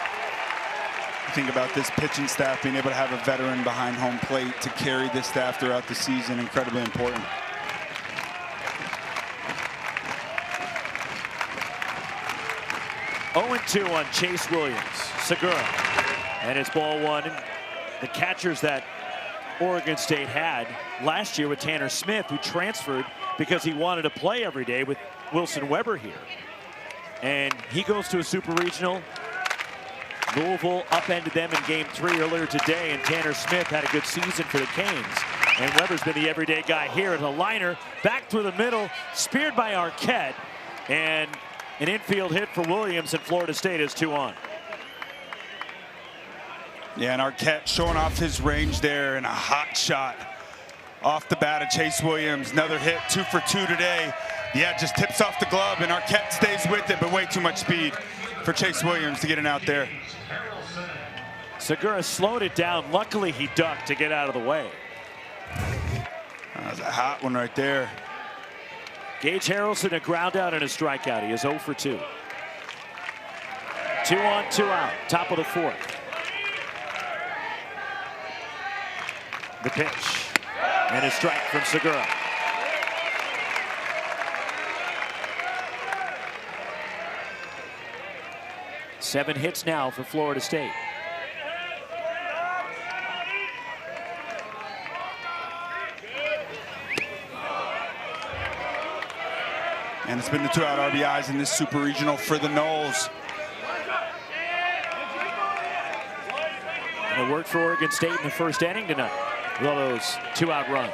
Think about this pitching staff being able to have a veteran behind home plate to carry this staff throughout the season. Incredibly important. Oh, 2 on Chase Williams. Segura. And it's ball 1. The catchers that Oregon State had last year with Tanner Smith, who transferred because he wanted to play every day with Wilson Weber here. And he goes to a super regional. Louisville upended them in game 3 earlier today, and Tanner Smith had a good season for the Canes. And Weber's been the everyday guy here. And a liner back through the middle, speared by Arquette. And an infield hit for Williams, and Florida State is 2 on. Yeah, and Arquette showing off his range there, and a hot shot off the bat of Chase Williams. Another hit, 2 for 2 today. Yeah, just tips off the glove, and Arquette stays with it, but way too much speed for Chase Williams to get it out there. Segura slowed it down. Luckily, he ducked to get out of the way. That was a hot one right there. Gage Harrelson, a ground out and a strikeout. He is 0 for 2. 2 on, 2 out. Top of the 4th. The pitch. And a strike from Segura. Seven hits now for Florida State. And it's been the 2-out RBIs in this super regional for the Noles. And it worked for Oregon State in the first inning tonight with all those 2-out runs.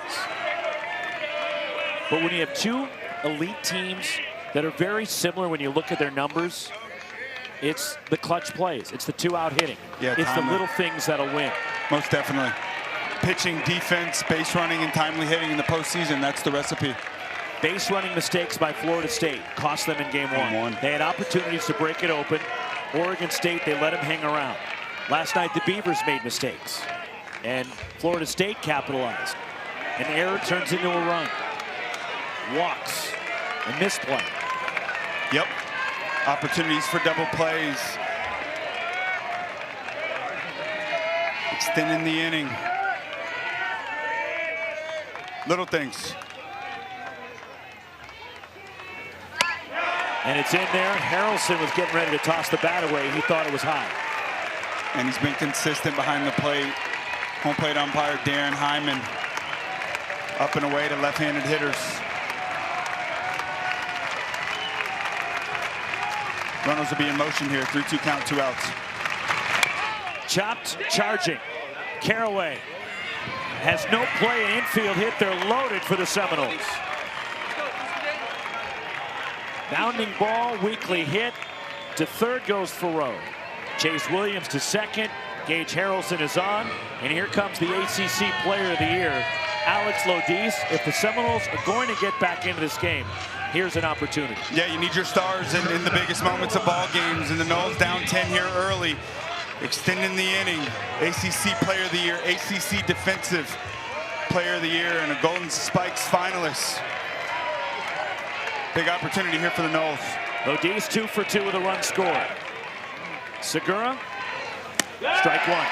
But when you have 2 elite teams that are very similar when you look at their numbers, it's the clutch plays. It's the 2-out hitting. Yeah, it's the timely. little things that'll win. Most definitely. Pitching, defense, base running, and timely hitting in the postseason. That's the recipe. Base running mistakes by Florida State cost them in game one. They had opportunities to break it open. Oregon State, they let them hang around. Last night, the Beavers made mistakes, and Florida State capitalized. An error turns into a run. Walks, a misplay. Yep, opportunities for double plays. Extending the inning. Little things. And it's in there. Harrelson was getting ready to toss the bat away. He thought it was high. And he's been consistent behind the plate. Home plate umpire Darren Hyman up and away to left-handed hitters. Runners will be in motion here. 3-2 count, 2 outs. Chopped, charging. Caraway has no play in infield hit. They're loaded for the Seminoles. Bounding ball, weakly hit. To third goes Thoreau. Chase Williams to second. Gage Harrelson is on. And here comes the ACC Player of the Year, Alex Lodis. If the Seminoles are going to get back into this game, here's an opportunity. Yeah, you need your stars in the biggest moments of ball games. And the Noles down 10 here early. Extending the inning. ACC Player of the Year, ACC Defensive Player of the Year, and a Golden Spikes finalist. Big opportunity here for the Noles. Lodis 2 for 2 with a run scored. Segura, strike one.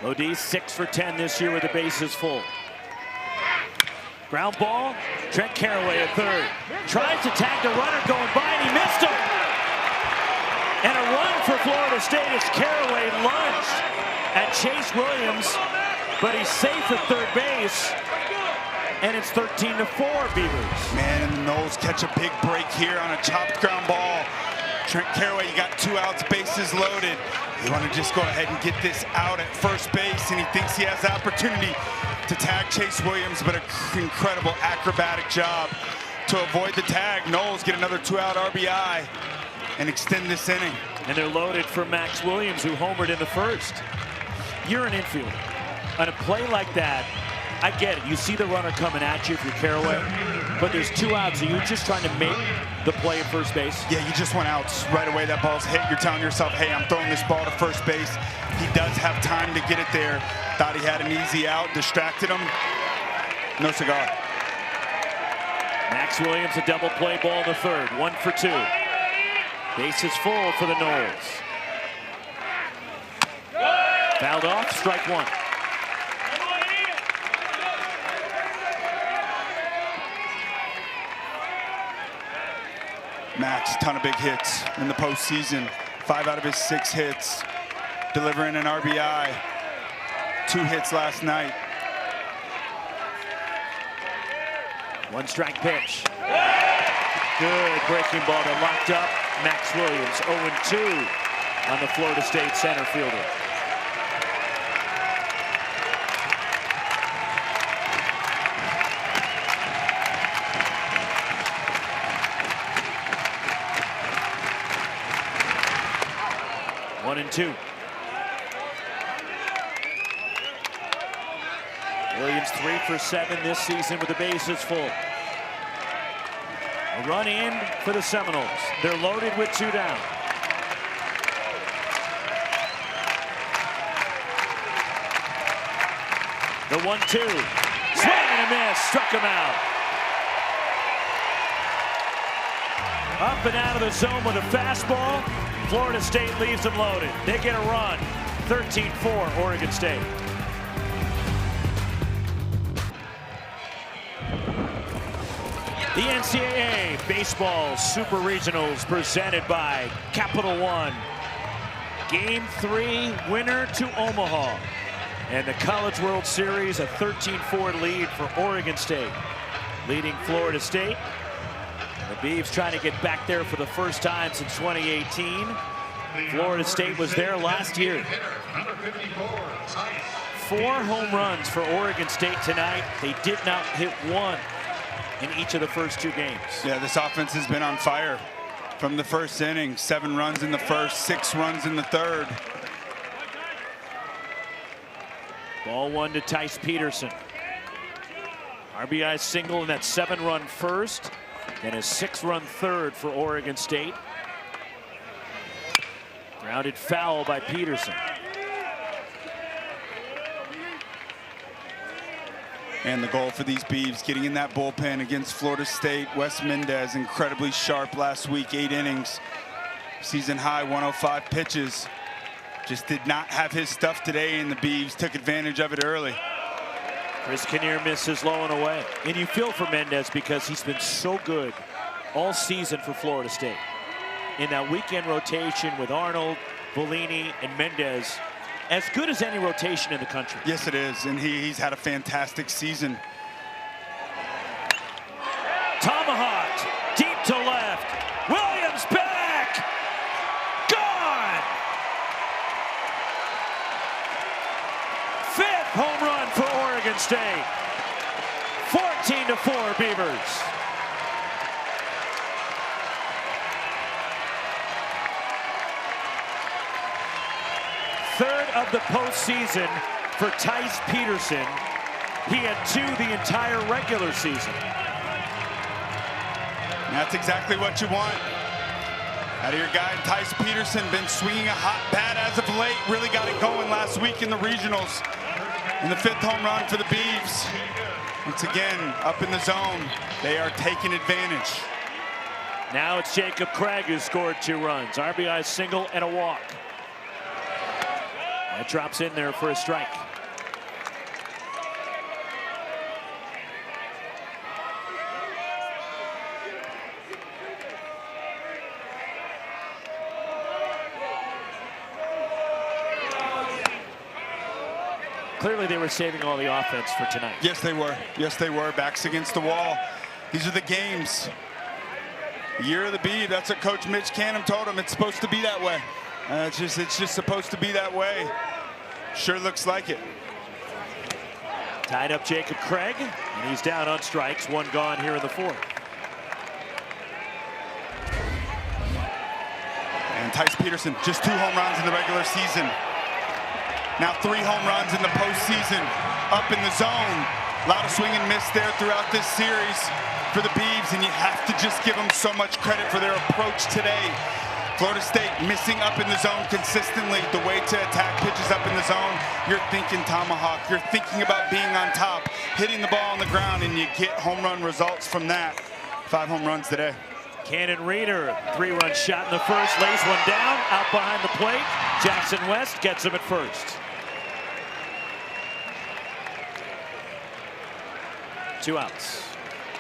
Lodis 6 for 10 this year with the bases full. Ground ball, Trent Caraway at third. Tries to tag the runner going by, and he missed him. And a run for Florida State as Caraway lunged at Chase Williams, but he's safe at third base. And it's 13-4 Beavers. Man, and the Noles catch a big break here on a chopped ground ball. Trent Caraway, you got 2 outs, bases loaded. You want to just go ahead and get this out at first base, and he thinks he has the opportunity to tag Chase Williams, but an incredible acrobatic job to avoid the tag. Noles get another 2-out RBI and extend this inning. And they're loaded for Max Williams, who homered in the first. You're an infielder. On a play like that, I get it. You see the runner coming at you if you're Caraway, but there's 2 outs. Are you just trying to make the play at first base? Yeah, you just went outs right away. That ball's hit. You're telling yourself, hey, I'm throwing this ball to first base. He does have time to get it there. Thought he had an easy out, distracted him. No cigar. Max Williams, a double play ball in the third. 1 for 2. Bases full for the Noles. Fouled off, strike one. Max, ton of big hits in the postseason. 5 out of his 6 hits, delivering an RBI. 2 hits last night. 1 strike pitch. Good breaking ball that locked up Max Williams. 0-2 on the Florida State center fielder. One and 2. Williams 3 for 7 this season with the bases full. A run in for the Seminoles. They're loaded with 2 down. The 1-2. Swing and a miss. Struck him out. Up and out of the zone with a fastball. Florida State leaves them loaded. They get a run. 13-4 Oregon State. The NCAA Baseball Super Regionals presented by Capital One. Game 3 winner to Omaha. And the College World Series, a 13-4 lead for Oregon State. Leading Florida State. The Beavs trying to get back there for the first time since 2018. Florida State was there last year. 4 home runs for Oregon State tonight. They did not hit 1. in each of the first 2 games. Yeah, this offense has been on fire from the first inning. 7 runs in the first, 6 runs in the third. Ball 1 to Tice Peterson. RBI single in that 7-run first, and a 6-run third for Oregon State. Grounded foul by Peterson. And the goal for these Beavs, getting in that bullpen against Florida State. Wes Mendez, incredibly sharp last week, 8 innings. Season high, 105 pitches. Just did not have his stuff today, and the Beavs took advantage of it early. Chris Kinnear misses low and away. And you feel for Mendez because he's been so good all season for Florida State. In that weekend rotation with Arnold, Bellini, and Mendez, as good as any rotation in the country. Yes, it is, and he's had a fantastic season. Tomahawked, deep to left. Williams back! Gone! 5th home run for Oregon State. 14-4 Beavers. Third of the postseason for Tice Peterson. He had 2 the entire regular season. And that's exactly what you want out of your guy, Tice Peterson. Been swinging a hot bat as of late. Really got it going last week in the regionals. And the 5th home run for the Beavs. Once again, up in the zone. They are taking advantage. Now it's Jacob Craig who scored 2 runs. RBI single and a walk. That drops in there for a strike. Clearly they were saving all the offense for tonight. Yes, they were. Yes, they were. Backs against the wall. These are the games. Year of the Beavs. That's what Coach Mitch Canham told them. It's supposed to be that way. It's just supposed to be that way. Sure looks like it. Tied up Jacob Craig, and he's down on strikes. 1 gone here in the 4th. And Tice Peterson, just 2 home runs in the regular season. Now 3 home runs in the postseason. Up in the zone. A lot of swing and miss there throughout this series for the Beavs, and you have to just give them so much credit for their approach today. Florida State missing up in the zone consistently. The way to attack pitches up in the zone, you're thinking tomahawk. You're thinking about being on top, hitting the ball on the ground, and you get home run results from that. 5 home runs today. Cannon Reeder, 3-run shot in the first, lays one down, out behind the plate. Jackson West gets him at first. 2 outs.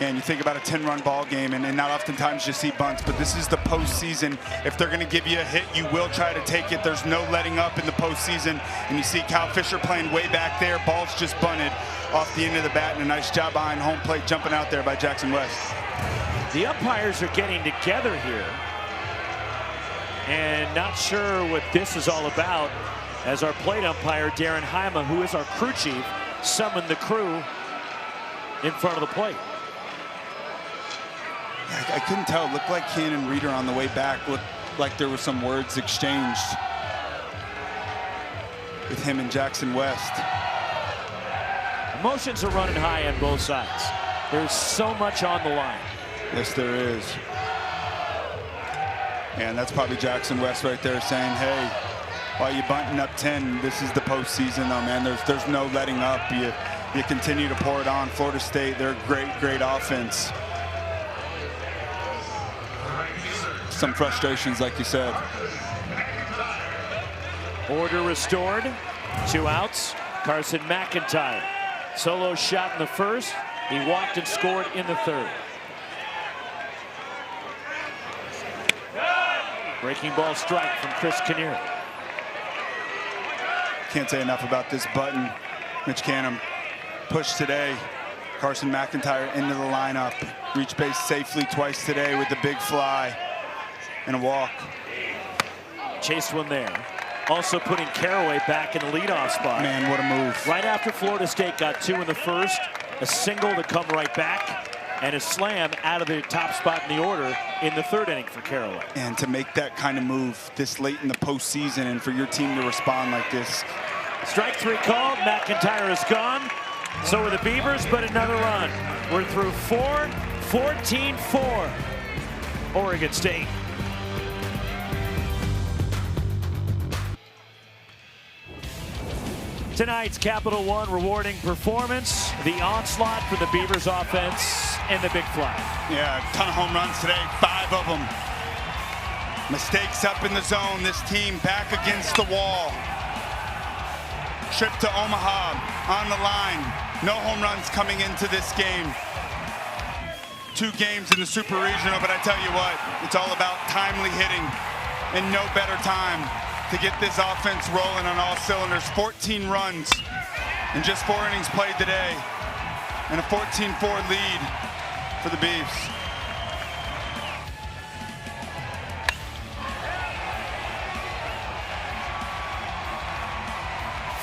And you think about a 10-run ball game, and not oftentimes you see bunts, but this is the postseason. If they're going to give you a hit, you will try to take it. There's no letting up in the postseason. And you see Kyle Fisher playing way back there. Ball's just bunted off the end of the bat, and a nice job behind home plate jumping out there by Jackson West. The umpires are getting together here, and not sure what this is all about, as our plate umpire, Darren Hyma, who is our crew chief, summoned the crew in front of the plate. I couldn't tell. It looked like Cannon Reeder on the way back. Looked like there were some words exchanged with him and Jackson West. Emotions are running high on both sides. There's so much on the line. Yes, there is. And that's probably Jackson West right there saying, hey, while you're bunting up 10, this is the postseason, though, man. There's no letting up. You continue to pour it on. Florida State, they're a great offense. Some frustrations, like you said. Order restored. 2 outs. Carson McIntyre. Solo shot in the first. He walked and scored in the 3rd. Breaking ball strike from Chris Kinnear. Can't say enough about this button. Mitch Canham pushed today. Carson McIntyre into the lineup. Reached base safely twice today with the big fly and a walk. Chased one there. Also putting Caraway back in the leadoff spot. Man, what a move. Right after Florida State got 2 in the first, a single to come right back. and a slam out of the top spot in the order in the third inning for Caraway. And to make that kind of move this late in the postseason and for your team to respond like this. Strike 3 called. McIntyre is gone. So are the Beavers, but another run. We're through 4, 14-4. Oregon State. Tonight's Capital One rewarding performance. The onslaught for the Beavers offense and the big fly. Yeah, a ton of home runs today, 5 of them. Mistakes up in the zone. This team back against the wall. Trip to Omaha on the line. No home runs coming into this game. 2 games in the Super Regional, but I tell you what, it's all about timely hitting, and no better time to get this offense rolling on all cylinders. 14 runs in just 4 innings played today, and a 14-4 lead for the Beavs.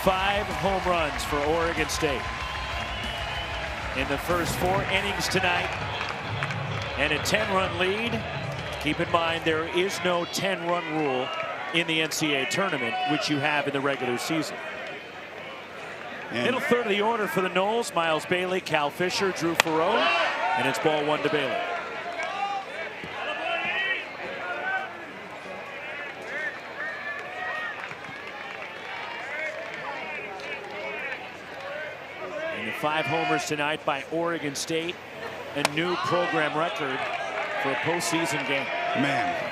Five home runs for Oregon State in the first 4 innings tonight, and a 10-run lead. Keep in mind, there is no 10-run rule in the NCAA tournament, which you have in the regular season. Middle third of the order for the Noles: Miles Bailey, Cal Fisher, Drew Farrow, and it's ball 1 to Bailey. And the 5 homers tonight by Oregon State, a new program record for a postseason game. Man.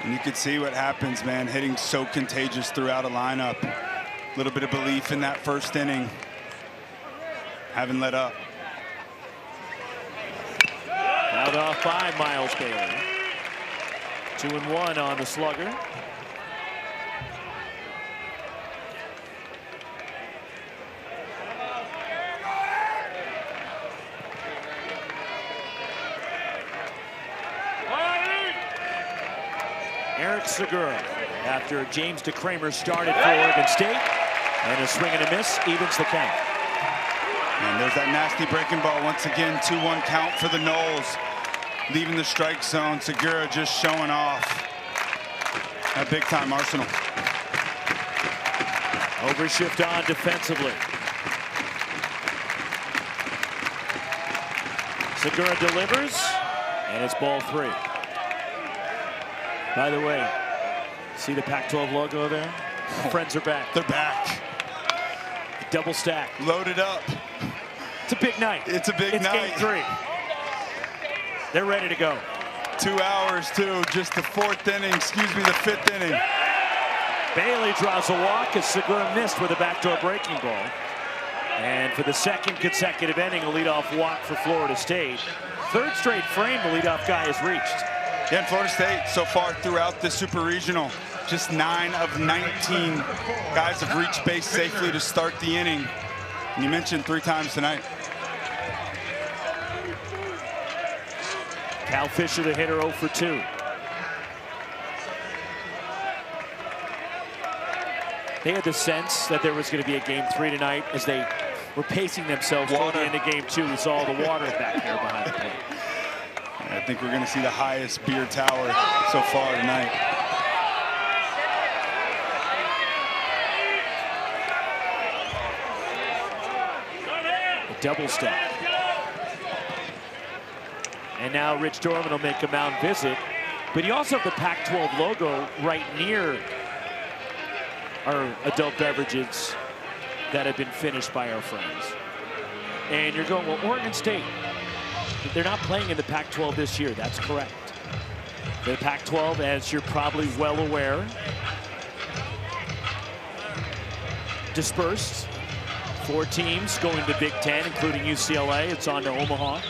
And you could see what happens, man. Hitting so contagious throughout a lineup. A little bit of belief in that first inning. Haven't let up. Fouled off by Miles Bailey. 2-1 on the slugger. Eric Segura, after James DeCramer started for Oregon State, and a swing and a miss evens the count. And there's that nasty breaking ball once again. 2-1 count for the Noles. Leaving the strike zone. Segura just showing off. A big time arsenal. Overshift on defensively. Segura delivers, and it's ball 3. By the way, see the Pac-12 logo there? Friends are back. They're back. Double stack. Loaded up. It's a big night. It's a big night. It's game 3. They're ready to go. 2 hours, too. Just the 4th inning. Excuse me, the 5th inning. Bailey draws a walk as Segura missed with a backdoor breaking ball. And for the 2nd consecutive inning, a leadoff walk for Florida State. 3rd straight frame the leadoff guy has reached. Yeah, and Florida State so far throughout the Super Regional, just 9 of 19 guys have reached base safely to start the inning. And you mentioned 3 times tonight. Cal Fisher, the hitter, 0 for 2. They had the sense that there was going to be a game 3 tonight as they were pacing themselves toward the end of game 2. We saw the water back there behind the plate. I think we're going to see the highest beer tower so far tonight. A double stack. And now Rich Dorman will make a mound visit. But you also have the Pac-12 logo right near our adult beverages that have been finished by our friends. And you're going, well, Oregon State, they're not playing in the Pac-12 this year. That's correct. The Pac-12, as you're probably well aware, dispersed. 4 teams going to Big Ten, including UCLA. It's on to Omaha.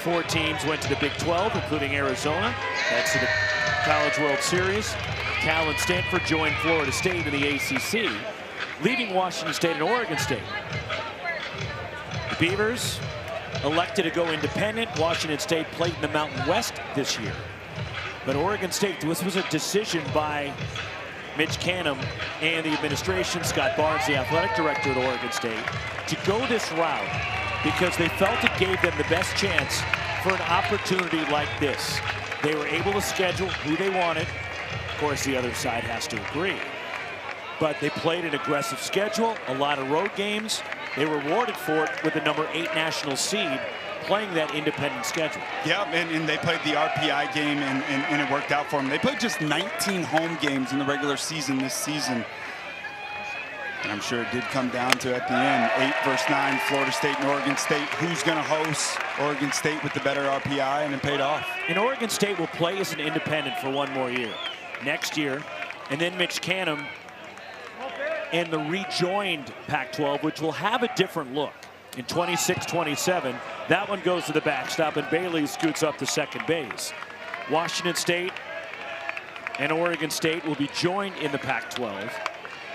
4 teams went to the Big 12, including Arizona. That's to the College World Series. Cal and Stanford joined Florida State in the ACC, leaving Washington State and Oregon State. The Beavers elected to go independent. Washington State played in the Mountain West this year. But Oregon State, this was a decision by Mitch Canham and the administration, Scott Barnes, the athletic director at Oregon State, to go this route because they felt it gave them the best chance for an opportunity like this. They were able to schedule who they wanted. Of course, the other side has to agree. But they played an aggressive schedule, a lot of road games. They were rewarded for it with the number 8 national seed playing that independent schedule. Yeah, and they played the RPI game, and it worked out for them. They played just 19 home games in the regular season this season. And I'm sure it did come down to, at the end, 8 versus 9, Florida State and Oregon State. Who's going to host? Oregon State with the better RPI, and it paid off. And Oregon State will play as an independent for one more year. Next year, and then Mitch Canham and the rejoined Pac-12, which will have a different look. In 26-27, that one goes to the backstop, and Bailey scoots up to second base. Washington State and Oregon State will be joined in the Pac-12.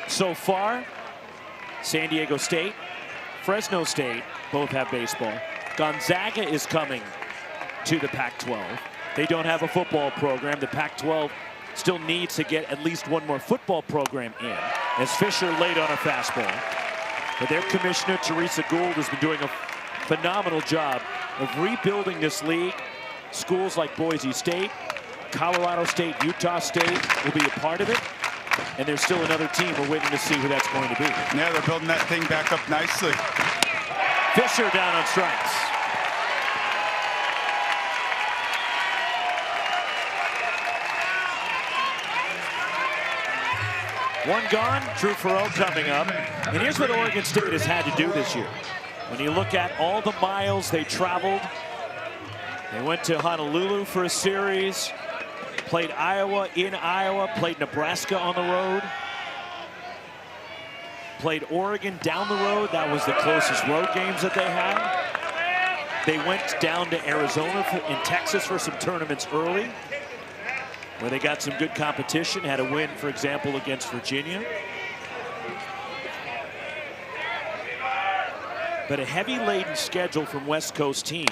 So far, San Diego State, Fresno State both have baseball. Gonzaga is coming to the Pac-12. They don't have a football program. The Pac-12 still needs to get at least one more football program in, as Fisher laid on a fastball. But their commissioner, Teresa Gould, has been doing a phenomenal job of rebuilding this league. Schools like Boise State, Colorado State, Utah State will be a part of it. And there's still another team we're waiting to see who that's going to be. Yeah, they're building that thing back up nicely. Fisher down on strikes. One gone, Drew Farrell coming up. And here's what Oregon State has had to do this year. When you look at all the miles they traveled, they went to Honolulu for a series, played Iowa in Iowa, played Nebraska on the road, played Oregon down the road. That was the closest road games that they had. They went down to Arizona and Texas for some tournaments early, where they got some good competition, had a win, for example, against Virginia. But a heavy laden schedule from West Coast teams,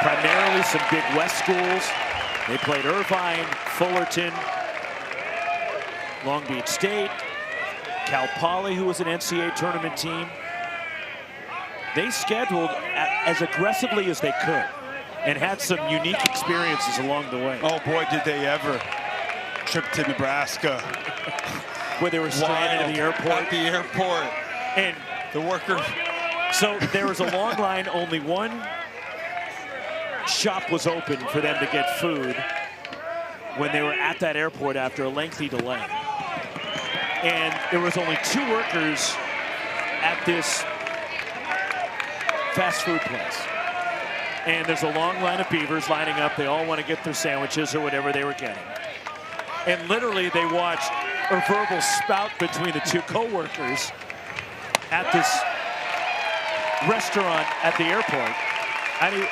primarily some big West schools. They played Irvine, Fullerton, Long Beach State, Cal Poly, who was an NCAA tournament team. They scheduled as aggressively as they could and had some unique experiences along the way. Oh boy, did they ever. Trip to Nebraska. Where they were stranded at the airport. At the airport. And the workers. So there was a long line, only one shop was open for them to get food when they were at that airport after a lengthy delay. And there was only 2 workers at this fast food place. And there's a long line of beavers lining up. They all want to get their sandwiches or whatever they were getting. And literally they watched a verbal spout between the 2 co-workers at this restaurant at the airport.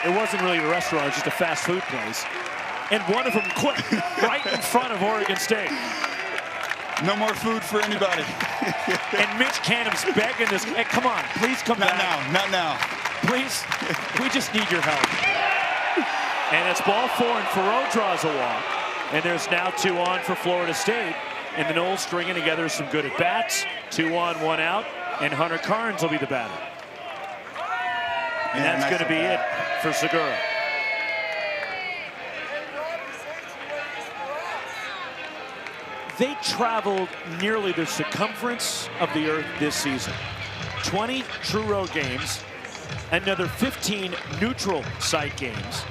It wasn't really a restaurant, it was just a fast food place. And one of them quit right in front of Oregon State. No more food for anybody. And Mitch Canham's begging this, hey, come on, please come back. Not now. Please, we just need your help. And it's ball 4, and Farrell draws a walk. And there's now 2 on for Florida State. And the Noles stringing together some good at-bats. 2 on, 1 out, and Hunter Carnes will be the batter. And that's going to be it for Segura. They traveled nearly the circumference of the earth this season. 20 true road games, another 15 neutral site games,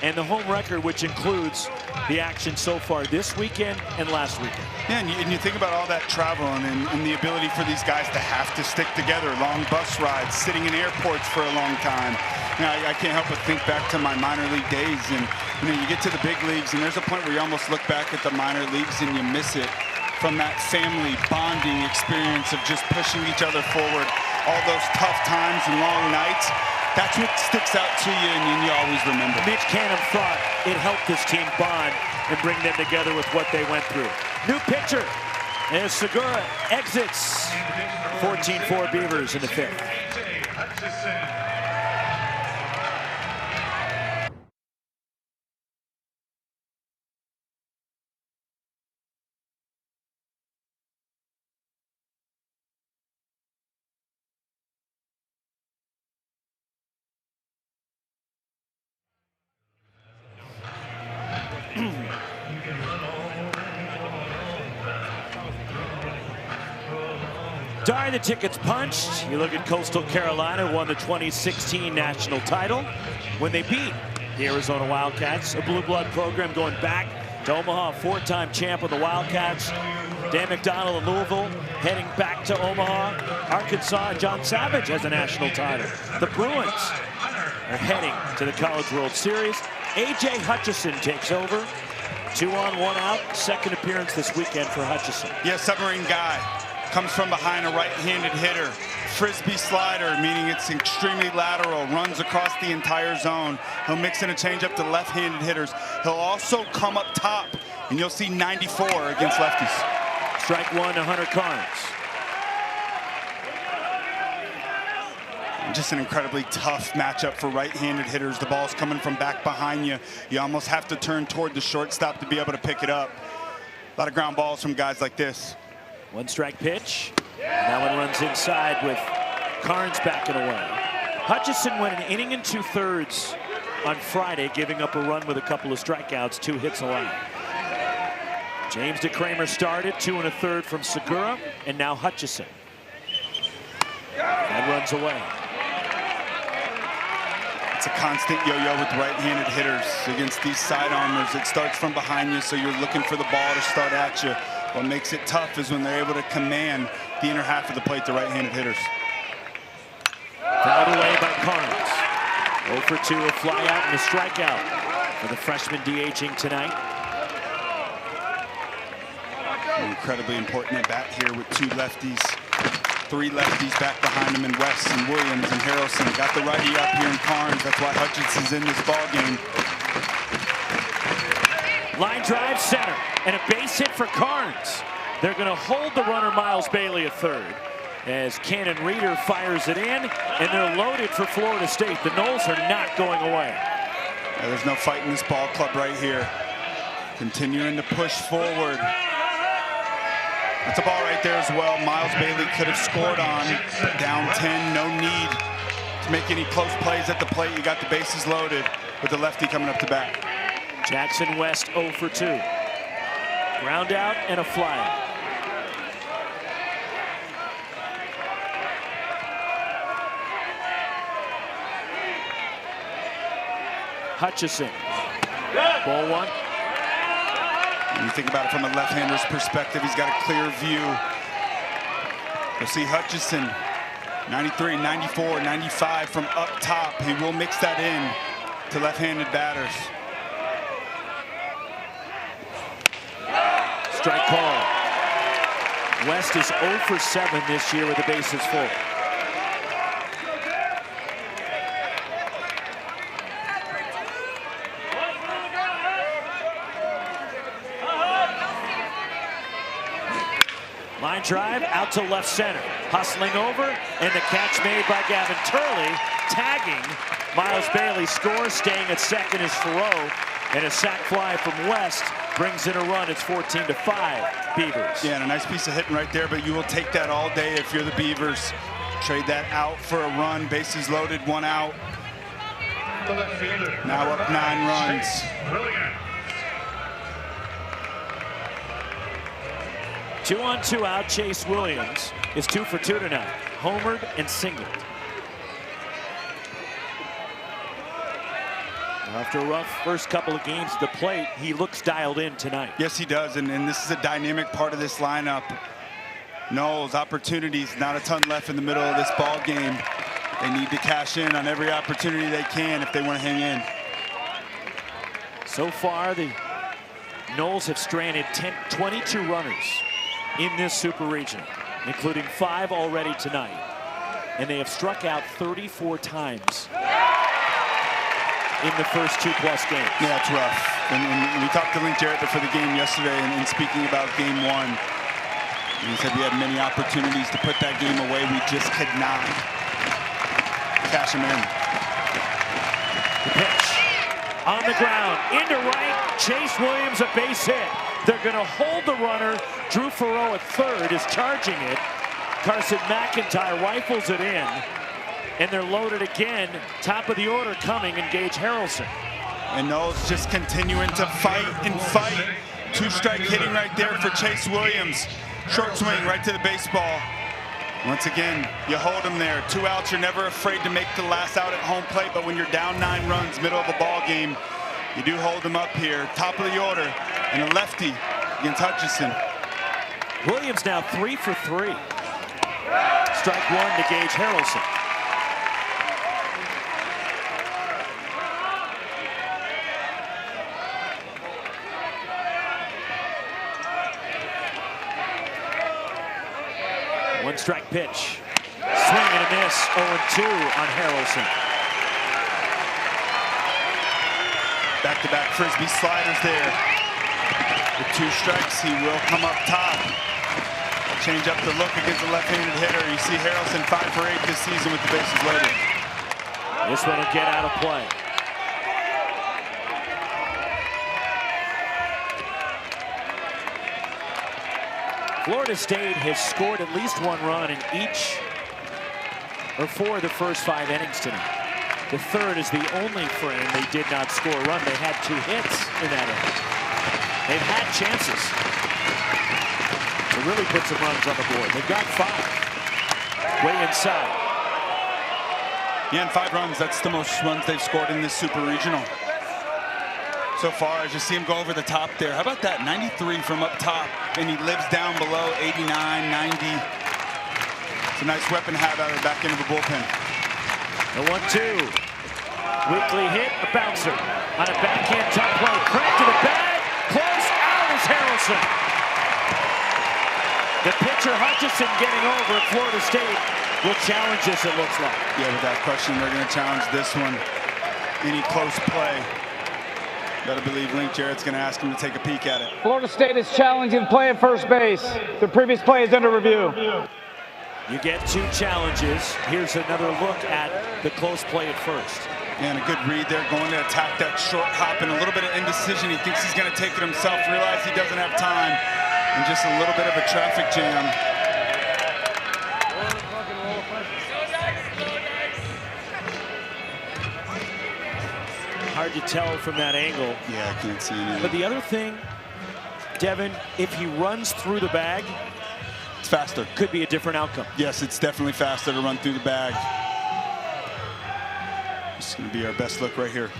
and the home record, which includes the action so far this weekend and last weekend. Yeah, and you think about all that travel and the ability for these guys to have to stick together, long bus rides, sitting in airports for a long time. You know, I can't help but think back to my minor league days, and you get to the big leagues, and there's a point where you almost look back at the minor leagues and you miss it from that family bonding experience of just pushing each other forward, all those tough times and long nights. That's what sticks out to you, and you always remember. Mitch Canham thought it helped this team bond and bring them together with what they went through. New pitcher, as Segura exits. 14-4 Beavers in the 5th. Sorry, the ticket's punched. You look at Coastal Carolina, won the 2016 national title when they beat the Arizona Wildcats, a blue blood program going back to Omaha, four-time champ of the Wildcats. Dan McDonnell of Louisville heading back to Omaha. Arkansas, John Savage has a national title. The Bruins are heading to the College World Series. A.J. Hutchison takes over. 2 on, 1 out. Second appearance this weekend for Hutchison. Yeah, submarine guy. Comes from behind, a right-handed hitter. Frisbee slider, meaning it's extremely lateral. Runs across the entire zone. He'll mix in a changeup to left-handed hitters. He'll also come up top, and you'll see 94 against lefties. Strike one to Hunter Carnes. Just an incredibly tough matchup for right-handed hitters. The ball's coming from back behind you. You almost have to turn toward the shortstop to be able to pick it up. A lot of ground balls from guys like this. One strike pitch. That one runs inside with Carnes backing away. Hutchison went an inning and 2/3 on Friday, giving up a run with a couple of strikeouts, 2 hits allowed. James DeCramer started, 2 1/3 from Segura, and now Hutchison. That runs away. It's a constant yo-yo with right-handed hitters against these side armors. It starts from behind you, so you're looking for the ball to start at you. What makes it tough is when they're able to command the inner half of the plate, the right-handed hitters. Fouled away by Carnes. 0 for 2, a fly out and a strikeout for the freshman DHing tonight. An incredibly important at bat here with 2 lefties. 3 lefties back behind him in West and Williams and Harrelson. Got the righty up here in Carnes. That's why Hutchinson's in this ball game. Line drive center and a base hit for Carnes. They're going to hold the runner Miles Bailey at third as Cannon Reeder fires it in, and they're loaded for Florida State. The Noles are not going away. Yeah, there's no fight in this ball club right here. Continuing to push forward. That's a ball right there as well. Miles Bailey could have scored on, but down 10, no need to make any close plays at the plate. You got the bases loaded with the lefty coming up to bat. Jackson West 0 for 2. Ground out and a fly out. Hutchison. Ball 1. When you think about it from a left-hander's perspective, he's got a clear view. You'll see Hutchison, 93, 94, 95 from up top. He will mix that in to left-handed batters. Strike call. West is 0 for 7 this year with the bases full. Line drive out to left center. Hustling over, and the catch made by Gavin Turley, tagging Miles Bailey. Scores, staying at second is Thoreau, and a sac fly from West brings in a run. It's 14-5 Beavers. Yeah, and a nice piece of hitting right there, but you will take that all day if you're the Beavers. Trade that out for a run. Bases loaded, 1 out. Now up 9 runs. 2 on, 2 out. Chase Williams is 2 for 2 tonight. Homered and singled. After a rough first couple of games at the plate, he looks dialed in tonight. Yes, he does, and this is a dynamic part of this lineup. Noles, opportunities, not a ton left in the middle of this ball game. They need to cash in on every opportunity they can if they want to hang in. So far, the Noles have stranded 22 runners in this Super Regional, including 5 already tonight. And they have struck out 34 times in the first 2+ games. Yeah, it's rough. And we talked to Link Jarrett before the game yesterday, and speaking about game 1, he said we had many opportunities to put that game away. We just could not cash them in. The pitch on the ground, into right. Chase Williams, a base hit. They're going to hold the runner. Drew Farrow at third is charging it. Carson McIntyre rifles it in, and they're loaded again. Top of the order coming, and Gage Harrelson. And Noles just continuing to fight and fight. 2-strike hitting right there for Chase Williams. Short swing right to the baseball. Once again, you hold them there. 2 outs, you're never afraid to make the last out at home plate, but when you're down 9 runs, middle of a ball game, you do hold them up here. Top of the order, and a lefty against Hutchison. Williams now 3 for 3. Strike 1 to Gage Harrelson. One strike pitch. Swing and a miss. 0-2 on Harrelson. Back-to-back frisbee sliders there. With 2 strikes, he will come up top. Change up the look against the left-handed hitter. You see Harrelson 5 for 8 this season with the bases loaded. This one will get out of play. Florida State has scored at least 1 run in each or 4 of the first 5 innings tonight. The third is the only frame they did not score a run. They had 2 hits in that inning. They've had chances to really put some runs on the board. They've got 5. Way inside. Yeah, and 5 runs, that's the most runs they've scored in this Super Regional so far. As you see him go over the top there. How about that? 93 from up top, and he lives down below 89, 90. It's a nice weapon to have out of the back end of the bullpen. The 1-2. Weekly hit, a bouncer. On a backhand top play, crack to the bag. Close out is Harrelson. The pitcher Hutchison getting over at Florida State will challenge this, it looks like. Yeah, without question, they're going to challenge this one. Any close play. Gotta believe Link Jarrett's going to ask him to take a peek at it. Florida State is challenging play at first base. The previous play is under review. You get 2 challenges. Here's another look at the close play at first. And a good read there, going to attack that short hop, and a little bit of indecision. He thinks he's going to take it himself, realize he doesn't have time, and just a little bit of a traffic jam. Hard to tell from that angle. Yeah, I can't see anything. But the other thing, Devin, if he runs through the bag, it's faster. Could be a different outcome. Yes, it's definitely faster to run through the bag. This is going to be our best look right here.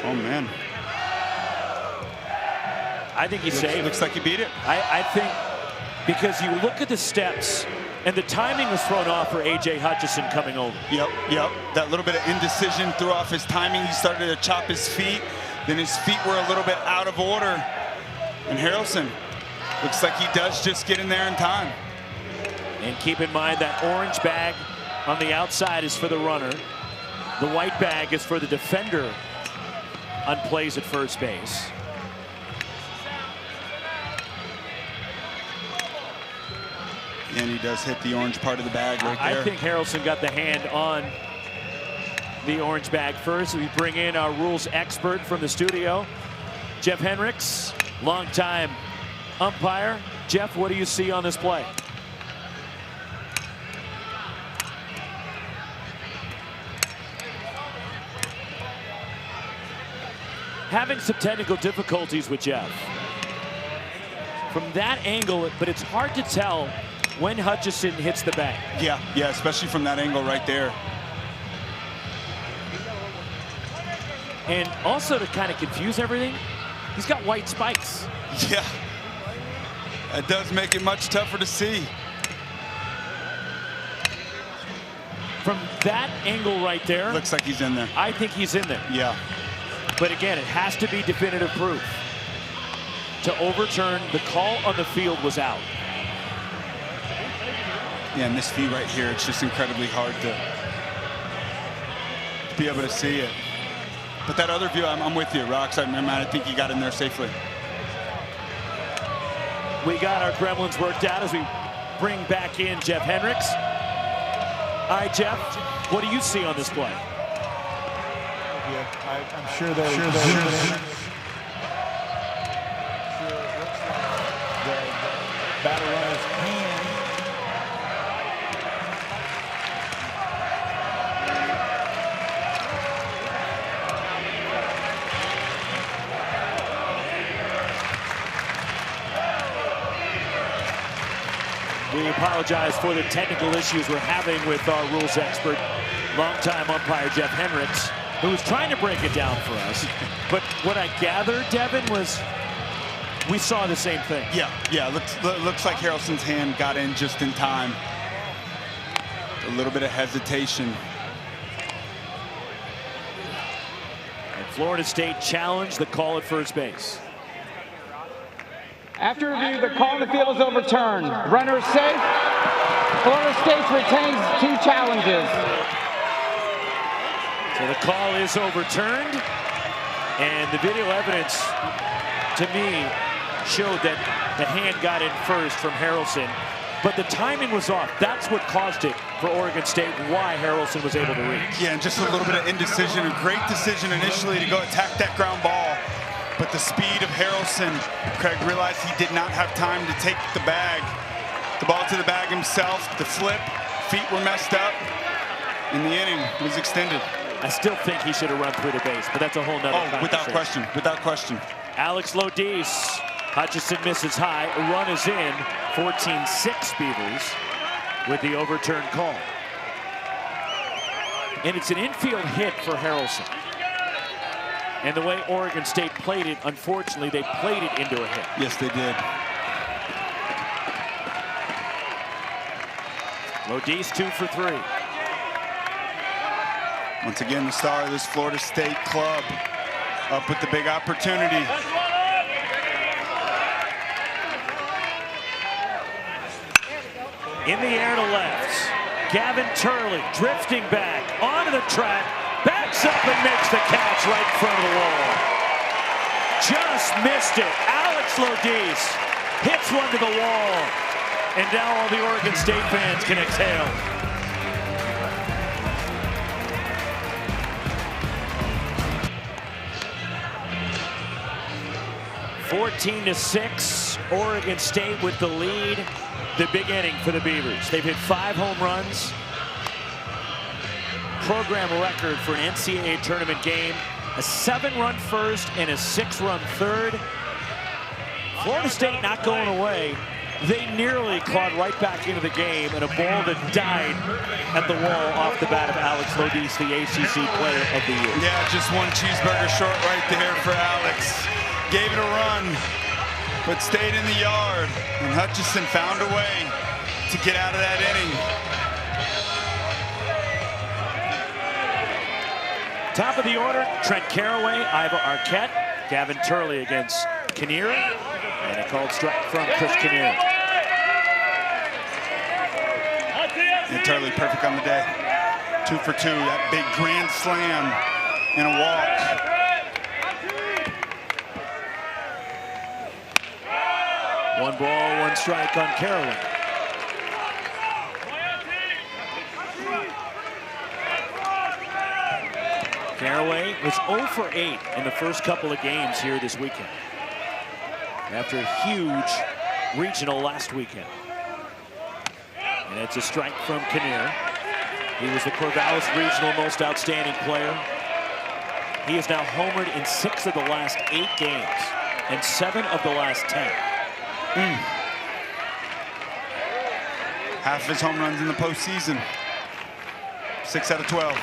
Oh, man. I think he's safe. Looks like he beat it. I think because you look at the steps, and the timing was thrown off for A.J. Hutchison coming over. Yep. That little bit of indecision threw off his timing. He started to chop his feet. Then his feet were a little bit out of order. And Harrelson looks like he does just get in there in time. And keep in mind that orange bag on the outside is for the runner. The white bag is for the defender on plays at first base. And he does hit the orange part of the bag right there. I think Harrelson got the hand on the orange bag first. We bring in our rules expert from the studio, Jeff Hendricks, longtime umpire. Jeff, what do you see on this play? Having some technical difficulties with Jeff. From that angle, but it's hard to tell when Hutchison hits the bag. Yeah, especially from that angle right there. And also to kind of confuse everything, he's got white spikes. Yeah, that does make it much tougher to see. From that angle right there. Looks like he's in there. I think he's in there. Yeah. But again, it has to be definitive proof. To overturn, the call on the field was out. Yeah, and this view right here, it's just incredibly hard to be able to see it. But that other view, I'm with you, Rox. I think he got in there safely. We got our gremlins worked out as we bring back in Jeff Hendricks. All right, Jeff, what do you see on this play? I'm sure the batter runner's hand. We apologize for the technical issues we're having with our rules expert, longtime umpire Jeff Hendricks, who was trying to break it down for us. But what I gathered, Devin, was we saw the same thing. Yeah. Looks like Harrelson's hand got in just in time. A little bit of hesitation. And Florida State challenged the call at first base. After review, the call in the field is overturned. Runner is safe. Florida State retains 2 challenges. So the call is overturned, and the video evidence, to me, showed that the hand got in first from Harrelson, but the timing was off. That's what caused it for Oregon State, why Harrelson was able to reach. Yeah, and just a little bit of indecision. A great decision initially to go attack that ground ball. But the speed of Harrelson, Craig realized he did not have time to take the ball to the bag himself. The flip, feet were messed up, and the inning was extended. I still think he should have run through the base, but that's a whole nother conversation. Without question. Alex Lodis, Hutchison misses high, a run is in, 14-6 Beavers with the overturned call. And it's an infield hit for Harrelson. And the way Oregon State played it, unfortunately, they played it into a hit. Yes, they did. Lodis 2 for 3. Once again, the star of this Florida State club up with the big opportunity. In the air to left. Gavin Turley drifting back onto the track. Backs up and makes the catch right in front of the wall. Just missed it. Alex Lodis hits one to the wall. And now all the Oregon State fans can exhale. (14-6), Oregon State with the lead. The big inning for the Beavers. They've hit 5 home runs. Program record for an NCAA tournament game. A 7-run first and a 6-run third. Florida State not going away. They nearly clawed right back into the game, and a ball that died at the wall off the bat of Alex Lodis, the ACC Player of the Year. Yeah, just one cheeseburger short right there for Alex. Gave it a run, but stayed in the yard. And Hutchison found a way to get out of that inning. Top of the order, Trent Caraway, Iva Arquette, Gavin Turley against Kinnear, and a called strike from Chris Kinnear. And Turley perfect on the day. 2 for 2, that big grand slam and a walk. One ball, 1 strike on Caraway. Caraway was 0 for 8 in the first couple of games here this weekend, after a huge regional last weekend. And it's a strike from Kinnear. He was the Corvallis Regional Most Outstanding Player. He has now homered in 6 of the last 8 games and 7 of the last 10. Half of his home runs in the postseason. 6 out of 12.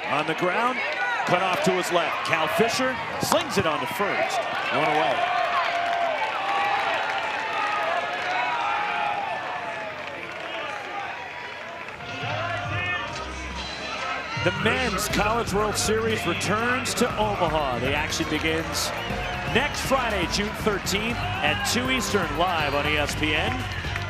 On the ground, cut off to his left. Cal Fisher slings it on to first. 1 away. The Men's College World Series returns to Omaha. The action begins next Friday, June 13th at 2 Eastern, live on ESPN.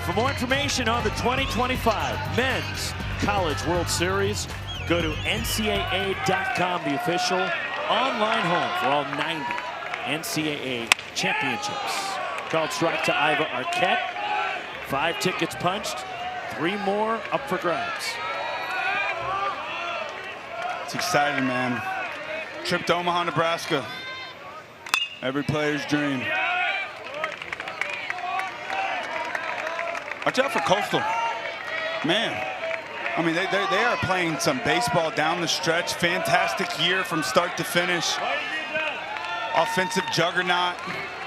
For more information on the 2025 Men's College World Series, go to NCAA.com, the official online home for all 90 NCAA championships. Called strike to Iva Arquette. 5 tickets punched, 3 more up for grabs. It's exciting, man. Trip to Omaha, Nebraska. Every player's dream. Watch out for Coastal. Man, I mean, they are playing some baseball down the stretch. Fantastic year from start to finish. Offensive juggernaut.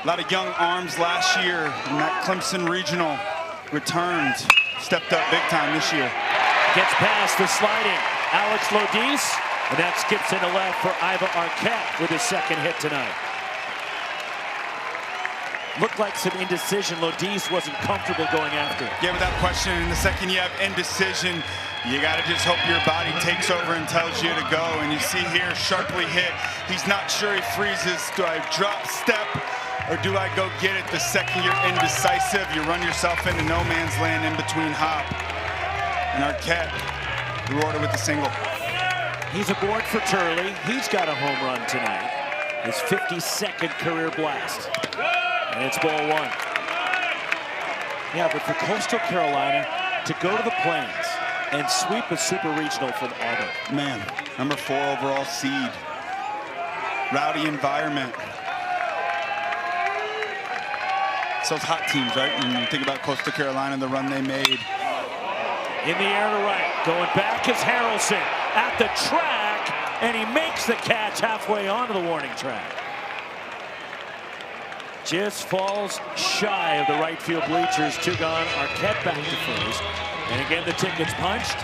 A lot of young arms last year in that Clemson Regional. returned, stepped up big time this year. Gets past the sliding Alex Lodis, and that skips into left for Iva Arquette with his second hit tonight. Looked like some indecision. Lodis wasn't comfortable going after it. Yeah, without question, in the second you have indecision, you got to just hope your body takes over and tells you to go. And you see here, sharply hit. He's not sure, he freezes. Do I drop step or do I go get it? The second you're indecisive, you run yourself into no man's land in between hop. And Arquette rewarded with the single. He's aboard for Turley. He's got a home run tonight. His 52nd career blast. And it's ball one. Yeah, but for Coastal Carolina to go to the Plains and sweep a super regional from Auburn. Man, number 4 overall seed. Rowdy environment. It's those hot teams, right? When you think about Coastal Carolina, the run they made. In the air to right, going back is Harrelson at the track, and he makes the catch halfway onto the warning track. Just falls shy of the right field bleachers. 2 gone, Arquette back to first. And again, the ticket's punched.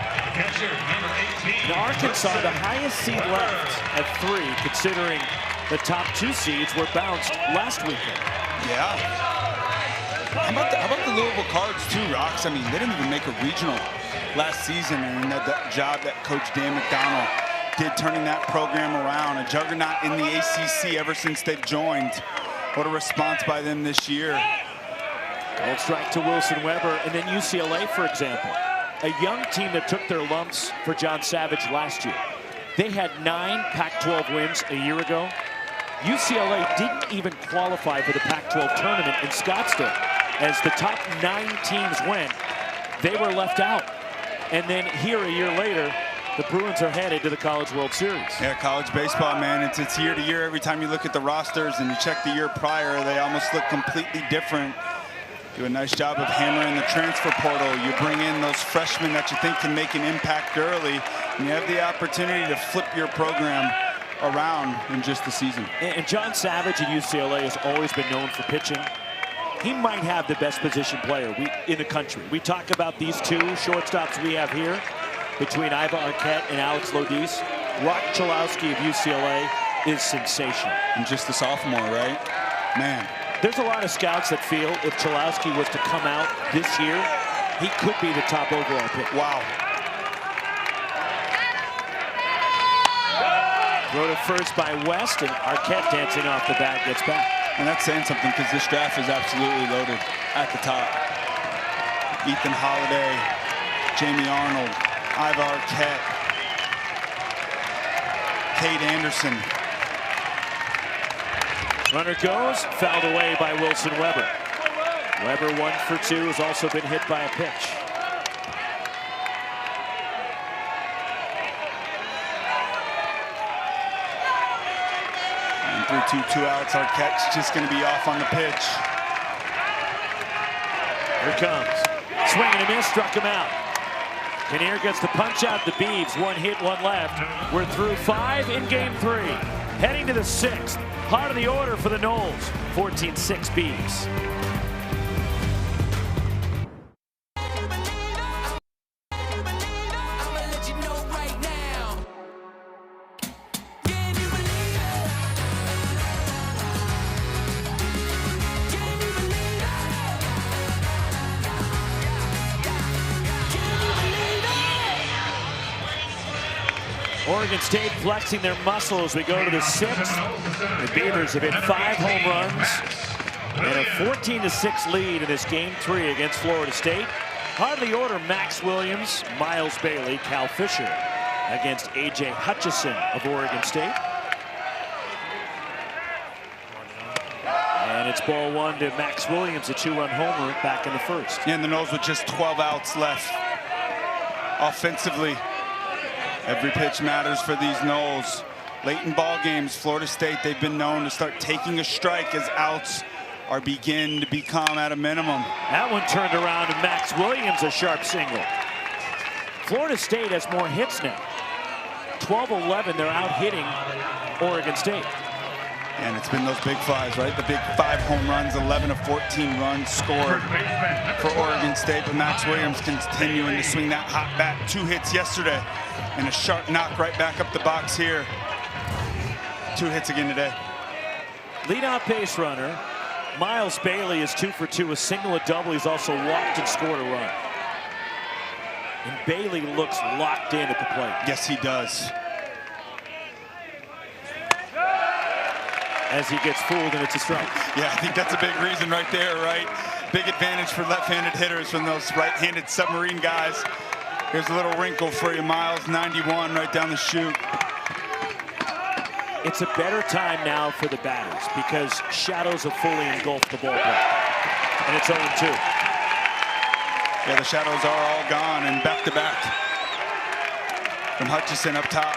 In Arkansas, the highest seed left at 3, considering the top 2 seeds were bounced last weekend. Yeah. How about the Louisville Cards too, Rox? I mean, they didn't even make a regional last season, and that job that Coach Dan McDonnell did turning that program around. A juggernaut in the ACC ever since they've joined. What a response by them this year. Old strike to Wilson Weber, and then UCLA, for example. A young team that took their lumps for John Savage last year. They had 9 Pac-12 wins a year ago. UCLA didn't even qualify for the Pac-12 tournament in Scottsdale. As the top 9 teams went, they were left out. And then here a year later, the Bruins are headed to the College World Series. Yeah, college baseball, man, it's year to year. Every time you look at the rosters and you check the year prior, they almost look completely different. Do a nice job of hammering the transfer portal. You bring in those freshmen that you think can make an impact early, and you have the opportunity to flip your program around in just the season. And John Savage at UCLA has always been known for pitching. He might have the best position player in the country. We talk about these 2 shortstops we have here between Iva Arquette and Alex Lodis. Rock Chalowski of UCLA is sensational. And just a sophomore, right? Man. There's a lot of scouts that feel if Chalowski was to come out this year, he could be the top overall pick. Wow. Throw to first by West, and Arquette dancing off the bat gets back. And that's saying something, because this draft is absolutely loaded at the top. Ethan Holiday, Jamie Arnold, Iva Arquette, Cade Anderson. Runner goes, fouled away by Wilson Weber. Weber 1 for 2, has also been hit by a pitch. And 3-2, 2 outs. Arquette's just going to be off on the pitch. Here it comes. Swing and a miss, struck him out. Kinnear gets the punch out the Beavs. 1 hit, 1 left. We're through 5 in game 3. Heading to the 6th. Heart of the order for the Noles. 14-6 Beavs. Oregon State flexing their muscle as we go to the 6th. The Beavers have hit 5 home runs and a 14-6 lead in this game 3 against Florida State. Heart of the order, Max Williams, Miles Bailey, Cal Fisher against A.J. Hutchison of Oregon State. And it's ball 1 to Max Williams, a 2-run homer back in the 1st. Yeah, and the Noles with just 12 outs left. Offensively, every pitch matters for these Noles. Late in ball games, Florida State, they've been known to start taking a strike as outs are begin to become at a minimum. That one turned around and Max Williams a sharp single. Florida State has more hits now. 12-11, they're out hitting Oregon State. And it's been those big flies, right? The big 5 home runs, 11 of 14 runs scored for Oregon State. But Max Williams continuing to swing that hot bat. 2 hits yesterday and a sharp knock right back up the box here. 2 hits again today. Leadoff base runner, Miles Bailey is 2 for 2, a single, a double. He's also walked and scored a run. And Bailey looks locked in at the plate. Yes, he does. As he gets fooled and it's a strike. Yeah, I think that's a big reason right there, right? Big advantage for left-handed hitters from those right-handed submarine guys. Here's a little wrinkle for you, Miles, 91 right down the chute. It's a better time now for the batters because shadows have fully engulfed the ballpark. And it's 0-2. Yeah, the shadows are all gone and back-to-back from Hutchison up top.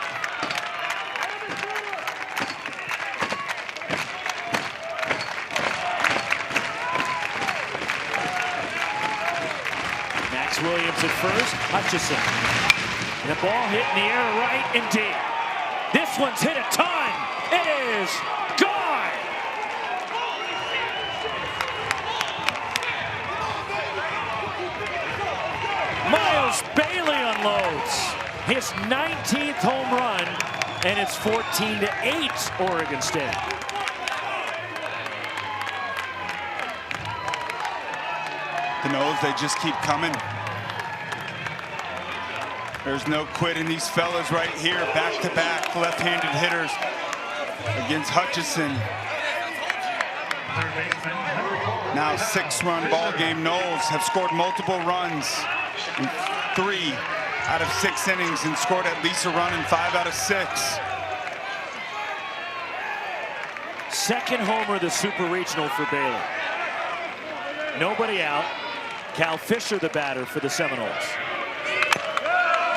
Max Williams at first, Hutchison. And a ball hit in the air right and deep. This one's hit a ton. It is gone. Miles Bailey unloads his 19th home run, and it's 14-8 Oregon State. The Noles, they just keep coming. There's no quit in these fellas right here, back-to-back left-handed hitters against Hutchison. Now 6-run ball game. Noles have scored multiple runs in 3 out of 6 innings and scored at least a run in 5 out of 6. Second homer of the Super Regional for Bailey. Nobody out. Cal Fisher, the batter for the Seminoles.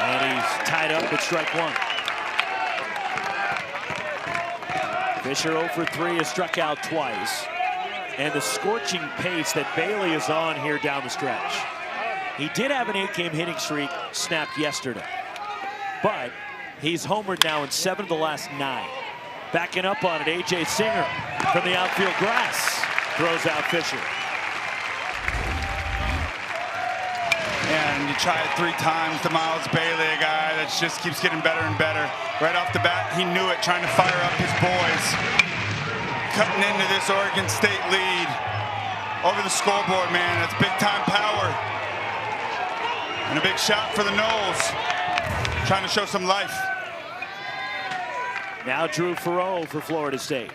And he's tied up at strike 1. Fisher 0 for 3 has struck out twice. And the scorching pace that Bailey is on here down the stretch. He did have an 8-game hitting streak snapped yesterday. But he's homered now in 7 of the last 9. Backing up on it, A.J. Singer from the outfield grass throws out Fisher. And you try it 3 times to Miles Bailey, a guy that just keeps getting better and better. Right off the bat, he knew it, trying to fire up his boys. Cutting into this Oregon State lead. Over the scoreboard, man, that's big-time power. And a big shot for the Noles. Trying to show some life. Now Drew Farrow for Florida State.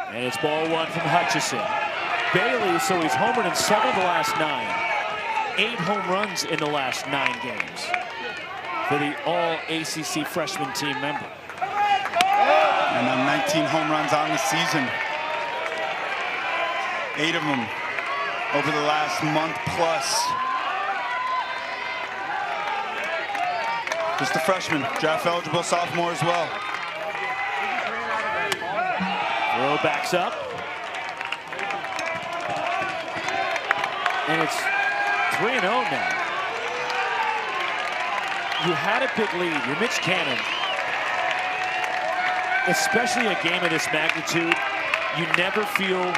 And it's ball 1 from Hutchison. Bailey, so he's homered in 7 of the last 9. 8 home runs in the last 9 games for the all-ACC freshman team member. And 19 home runs on the season. 8 of them over the last month plus. Just a freshman, draft-eligible sophomore as well. Farrow backs up. And it's 3-0 now. You had a big lead. You're Mitch Canham. Especially a game of this magnitude, you never feel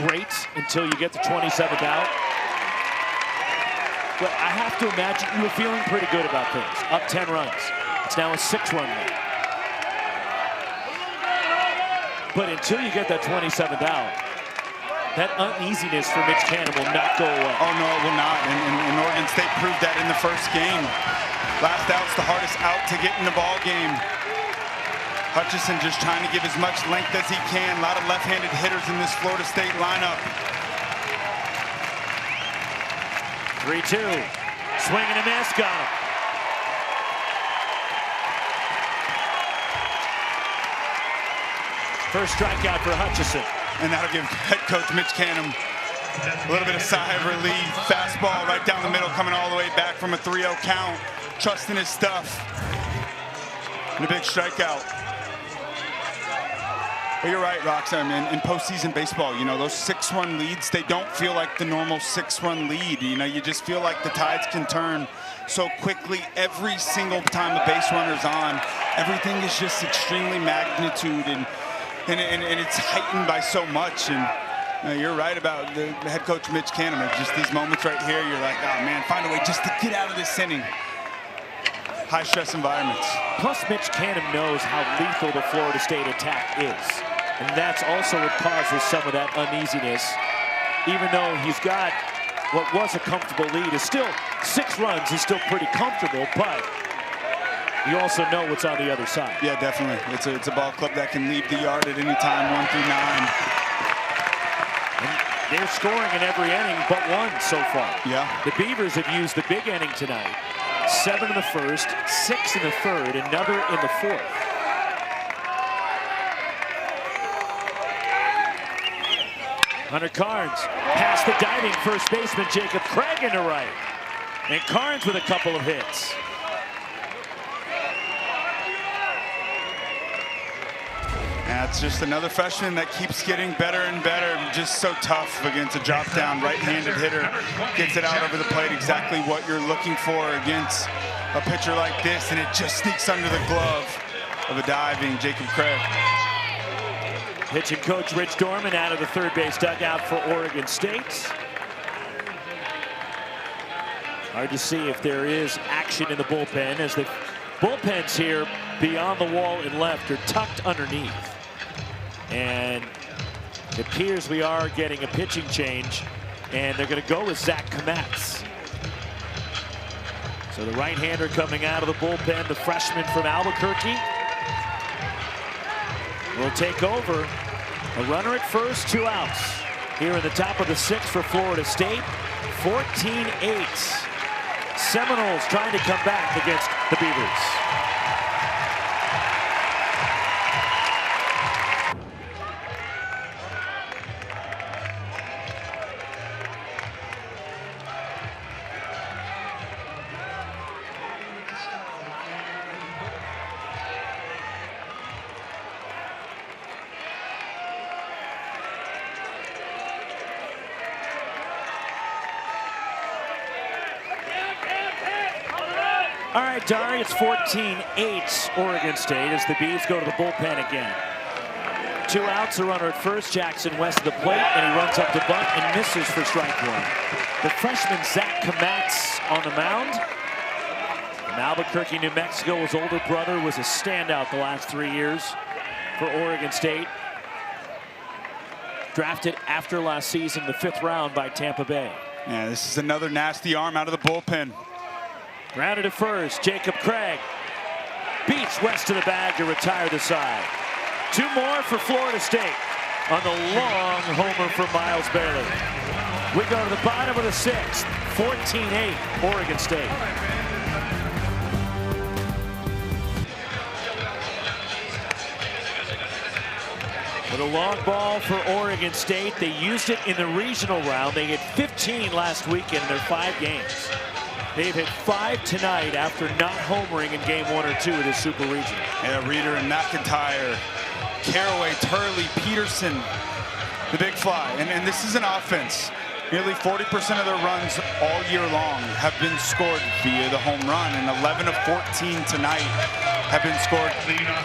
great until you get the 27th out. But I have to imagine you were feeling pretty good about things. Up 10 runs. It's now a 6-run lead. But until you get that 27th out, that uneasiness for Mitch Canham will not go away. Oh, no, it will not. And Oregon State proved that in the first game. Last out's the hardest out to get in the ball game. Hutchison just trying to give as much length as he can. A lot of left-handed hitters in this Florida State lineup. 3-2. Swing and a miss. Got him. First strikeout for Hutchison. And that'll give head coach Mitch Canham a little bit of sigh of relief. Fastball right down the middle, coming all the way back from a 3-0 count. Trusting his stuff. And a big strikeout. But you're right, Roxanne, in postseason baseball, you know, those 6-run leads, they don't feel like the normal 6-run lead. You know, you just feel like the tides can turn so quickly every single time the base runner's on. Everything is just extremely magnitude and and it's heightened by so much. And you're right about the head coach Mitch Canham. Just these moments right here, you're like, oh man, find a way just to get out of this inning. High stress environments. Plus, Mitch Canham knows how lethal the Florida State attack is. And that's also what causes some of that uneasiness. Even though he's got what was a comfortable lead, is still 6 runs is still pretty comfortable, but you also know what's on the other side. Yeah, definitely. It's a ball club that can leave the yard at any time, 1 through 9. They're scoring in every inning but 1 so far. Yeah. The Beavers have used the big inning tonight. 7 in the first, 6 in the third, another in the fourth. Hunter Carnes past the diving first baseman Jacob Craig into right. And Carnes with a couple of hits. That's just another freshman that keeps getting better and better. Just so tough against a drop-down right-handed hitter. Gets it out over the plate, exactly what you're looking for against a pitcher like this, and it just sneaks under the glove of a diving Jacob Craig. Pitching coach Rich Dorman out of the third base dugout for Oregon State. Hard to see if there is action in the bullpen, as the bullpens here beyond the wall and left are tucked underneath. And it appears we are getting a pitching change, and they're going to go with Zach Kamatz. So the right-hander coming out of the bullpen, the freshman from Albuquerque, will take over. A runner at first, 2 outs. Here in the top of the 6th for Florida State, 14-8. Seminoles trying to come back against the Beavers. All right, Dari, it's 14-8 Oregon State as the Beavs go to the bullpen again. 2 outs, a runner at first, Jackson west of the plate, and he runs up to bunt and misses for strike 1. The freshman Zach Kamatz on the mound. From Albuquerque, New Mexico, his older brother was a standout the last 3 years for Oregon State. Drafted after last season, the 5th round by Tampa Bay. Yeah, this is another nasty arm out of the bullpen. Grounded at first, Jacob Craig beats west of the bag to retire the side. 2 more for Florida State on the long homer from Miles Bailey. We go to the bottom of the 6th, 14-8 Oregon State. With a long ball for Oregon State, they used it in the regional round. They hit 15 last weekend in their 5 games. They've hit 5 tonight after not homering in game 1 or 2 of this Super Regional. Yeah, Reeder and McIntyre, Caraway, Turley, Peterson, the big fly. And this is an offense. Nearly 40% of their runs all year long have been scored via the home run, and 11 of 14 tonight have been scored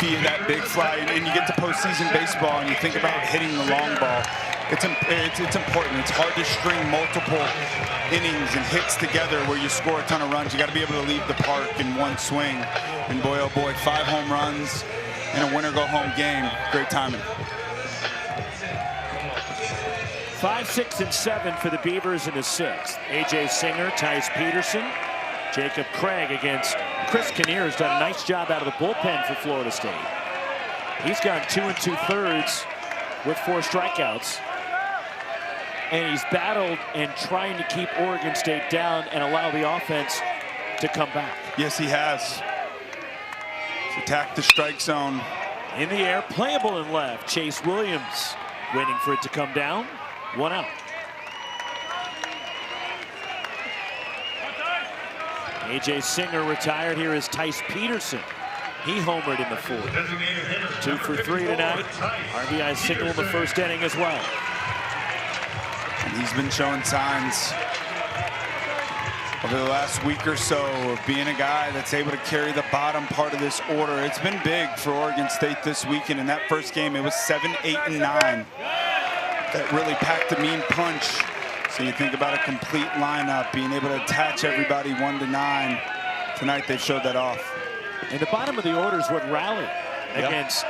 via that big fly. And you get to postseason baseball and you think about hitting the long ball. It's important. It's hard to string multiple innings and hits together where you score a ton of runs. You got to be able to leave the park in 1 swing. And boy, oh boy, 5 home runs in a winner-go-home game. Great timing. 5, 6, and 7 for the Beavers in the 6th. A.J. Singer, Tice Peterson, Jacob Craig against Chris Kinnear, has done a nice job out of the bullpen for Florida State. He's gone 2 2/3 with 4 strikeouts. And he's battled and trying to keep Oregon State down and allow the offense to come back. Yes, he has. He's attacked the strike zone. In the air, playable in left. Chase Williams waiting for it to come down. 1 out. A.J. Singer retired. Here is Tice Peterson. He homered in the 4th. 2 for 3 tonight. RBI single in the first inning as well. And he's been showing signs over the last week or so of being a guy that's able to carry the bottom part of this order. It's been big for Oregon State this weekend. In that first game, it was 7, 8, and 9. That really packed a mean punch. So you think about a complete lineup, being able to attach everybody 1 to 9. Tonight, they've showed that off. And the bottom of the order is what rallied against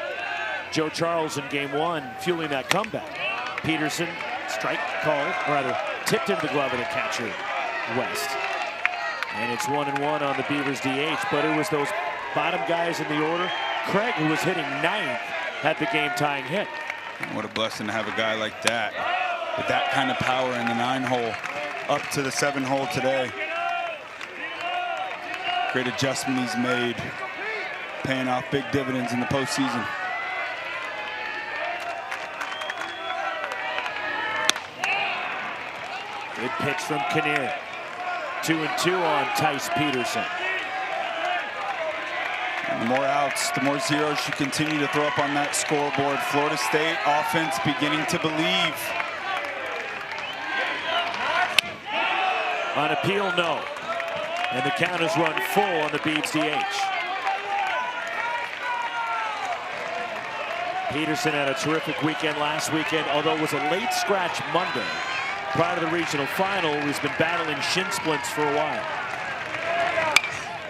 Joe Charles in game 1, fueling that comeback. Peterson, strike called, or rather tipped into the glove of the catcher, West. And it's 1-1 on the Beavers DH, but it was those bottom guys in the order. Craig, who was hitting 9th, had the game-tying hit. What a blessing to have a guy like that, with that kind of power in the 9-hole, up to the 7-hole today. Great adjustment he's made, paying off big dividends in the postseason. Good pitch from Kinnear. 2-2 on Tice Peterson. And the more outs, the more zeros you continue to throw up on that scoreboard. Florida State offense beginning to believe. On appeal, no. And the count is run full on the Beavs DH. Peterson had a terrific weekend last weekend, although it was a late scratch Monday. Prior to the regional final, he's been battling shin splints for a while.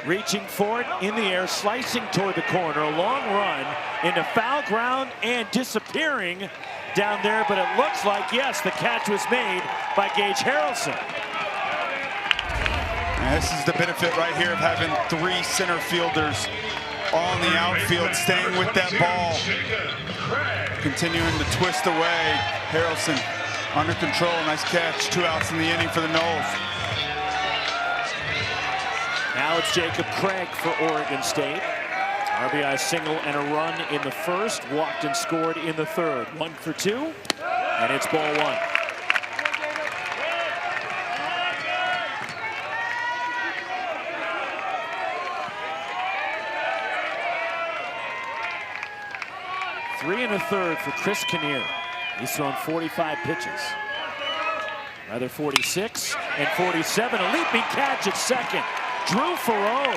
Reaching for it in the air, slicing toward the corner, a long run into foul ground and disappearing down there, but it looks like, yes, the catch was made by Gage Harrelson. And this is the benefit right here of having 3 center fielders all in the outfield, staying with that ball, continuing to twist away. Harrelson under control, nice catch. 2 outs in the inning for the Noles. Now it's Jacob Craig for Oregon State. RBI single and a run in the first, walked and scored in the third. 1 for 2, and it's ball 1. Three and a third for Chris Kinnear. He's thrown 45 pitches. Rather 46 and 47. A leaping catch at second. Drew Farrow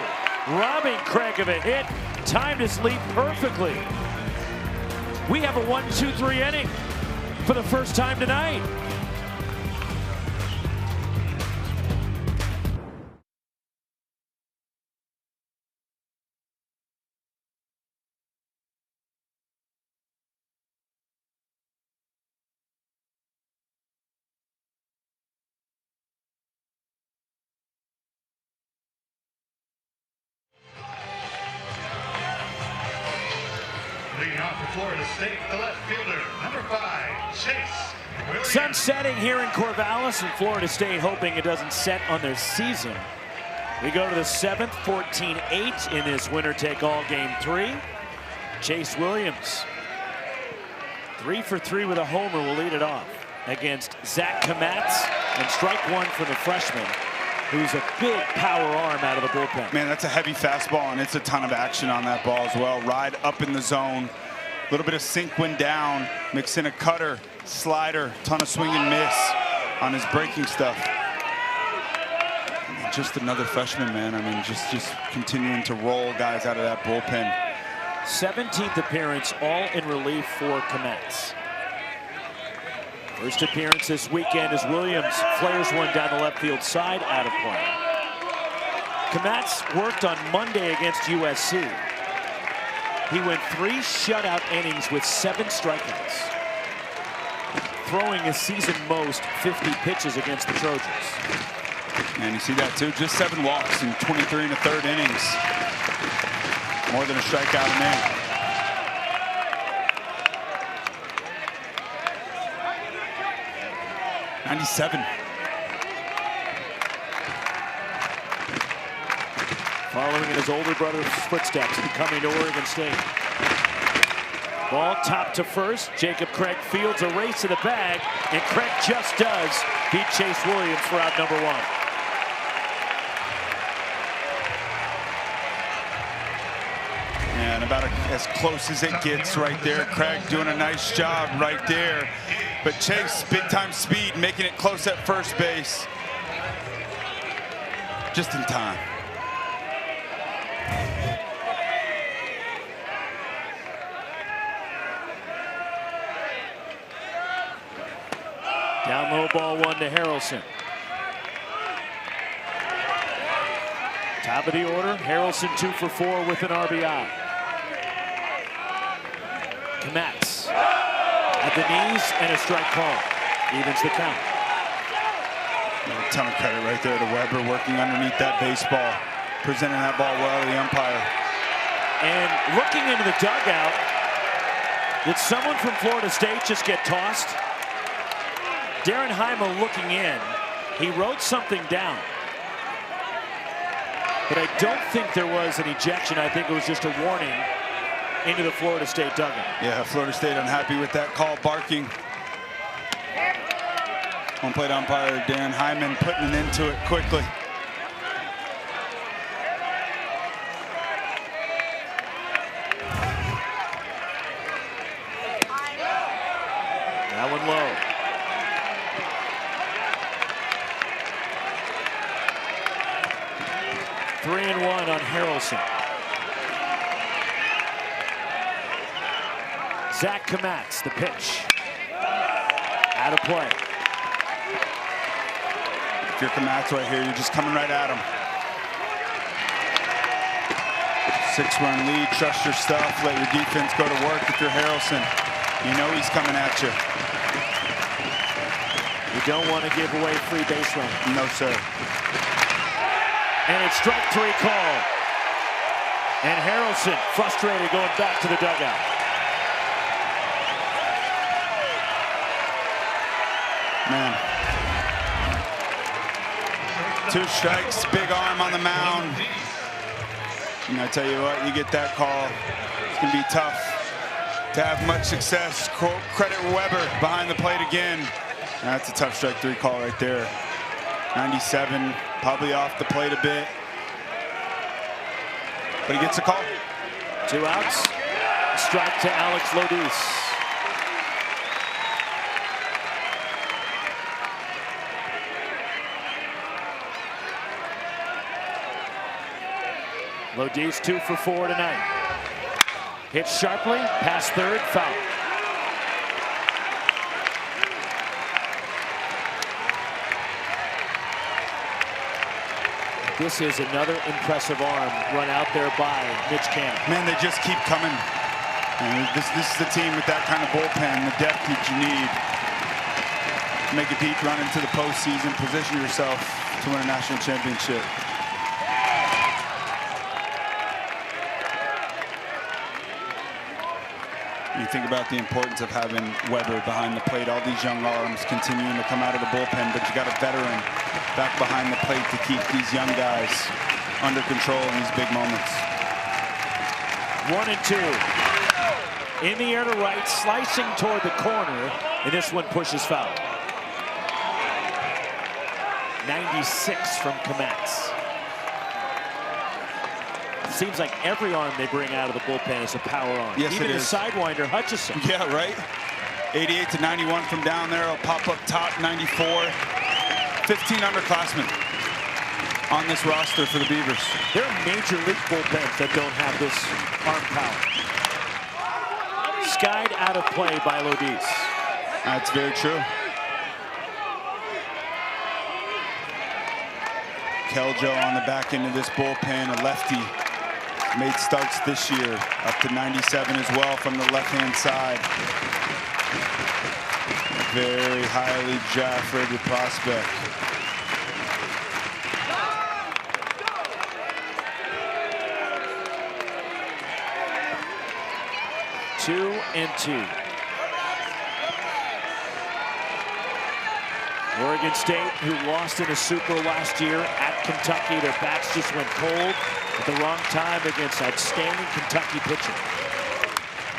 robbing Craig of a hit. Timed his leap perfectly. We have a 1-2-3 inning for the first time tonight. Leading off for Florida State, the left fielder, number 5, Chase Williams. Sun setting here in Corvallis, and Florida State hoping it doesn't set on their season. We go to the 7th, 14-8 in this winner-take-all game 3. Chase Williams, 3 for 3 with a homer, will lead it off against Zach Kamatz, and strike 1 for the freshman, who's a big power arm out of the bullpen. Man, that's a heavy fastball, and it's a ton of action on that ball as well. Ride up in the zone, a little bit of sink when down, mix in a cutter, slider, ton of swing and miss on his breaking stuff. And just another freshman, man. I mean, just continuing to roll guys out of that bullpen. 17th appearance, all in relief for Kamatz. First appearance this weekend as Williams flares one down the left field side, out of play. Kamatz worked on Monday against USC. He went 3 shutout innings with 7 strikeouts, throwing a season most 50 pitches against the Trojans. And you see that too, just 7 walks in 23 1/3 innings. More than a strikeout a man. '97. Following in his older brother's footsteps, coming to Oregon State. Ball top to first. Jacob Craig fields a race to the bag, and Craig just does beat Chase Williams for out number 1. And about as close as it gets right there. Craig doing a nice job right there. But Chase, big time speed, making it close at first base. just in time. Down low, ball one to Harrelson. Top of the order, Harrelson 2 for 4 with an RBI. Kmetz at the knees and a strike call. Evens the count. A ton of credit right there to Weber working underneath that baseball, presenting that ball well to the umpire. And looking into the dugout, did someone from Florida State just get tossed? Darren Heimel looking in. He wrote something down. But I don't think there was an ejection. I think it was just a warning into the Florida State dugout. Yeah, Florida State unhappy with that call, barking. Home plate umpire Darren Hyman putting it into it quickly. That one low. Three and one on Harrelson. Zach Kmetz, the pitch. Out of play. If you're Kmetz right here, you're just coming right at him. 6-run lead, trust your stuff, let your defense go to work. If you're Harrelson, you know he's coming at you. You don't want to give away free base running. No, sir. And it's strike 3 call. And Harrelson frustrated going back to the dugout. Man. 2 strikes, big arm on the mound. And I tell you what, you get that call, it's gonna be tough to have much success. Credit Weber behind the plate again. That's a tough strike 3 call right there. 97, probably off the plate a bit. But he gets a call. 2 outs. Strike to Alex Lodis. Lodis 2 for 4 tonight. Hit sharply, past third, foul. This is another impressive arm run out there by Mitch Cannon. Man, they just keep coming. And this is the team with that kind of bullpen, the depth that you need to make a deep run into the postseason, position yourself to win a national championship. You think about the importance of having Weber behind the plate, all these young arms continuing to come out of the bullpen, but you got a veteran back behind the plate to keep these young guys under control in these big moments. 1 and 2. In the air to right, slicing toward the corner, and this one pushes foul. 96 from Kmetz. Seems like every arm they bring out of the bullpen is a power arm. Yes, even it the is. Sidewinder Hutchison. Yeah, right. 88 to 91 from down there. I'll pop up top, 94. 15 underclassmen on this roster for the Beavers. There are major league bullpens that don't have this arm power. Skied out of play by Lodis. That's very true. Keljo on the back end of this bullpen, a lefty. Made starts this year, up to 97 as well from the left-hand side. A very highly draft-rated prospect. Two and 2. Oregon State, who lost in a super last year at Kentucky. Their bats just went cold at the wrong time against outstanding Kentucky pitching.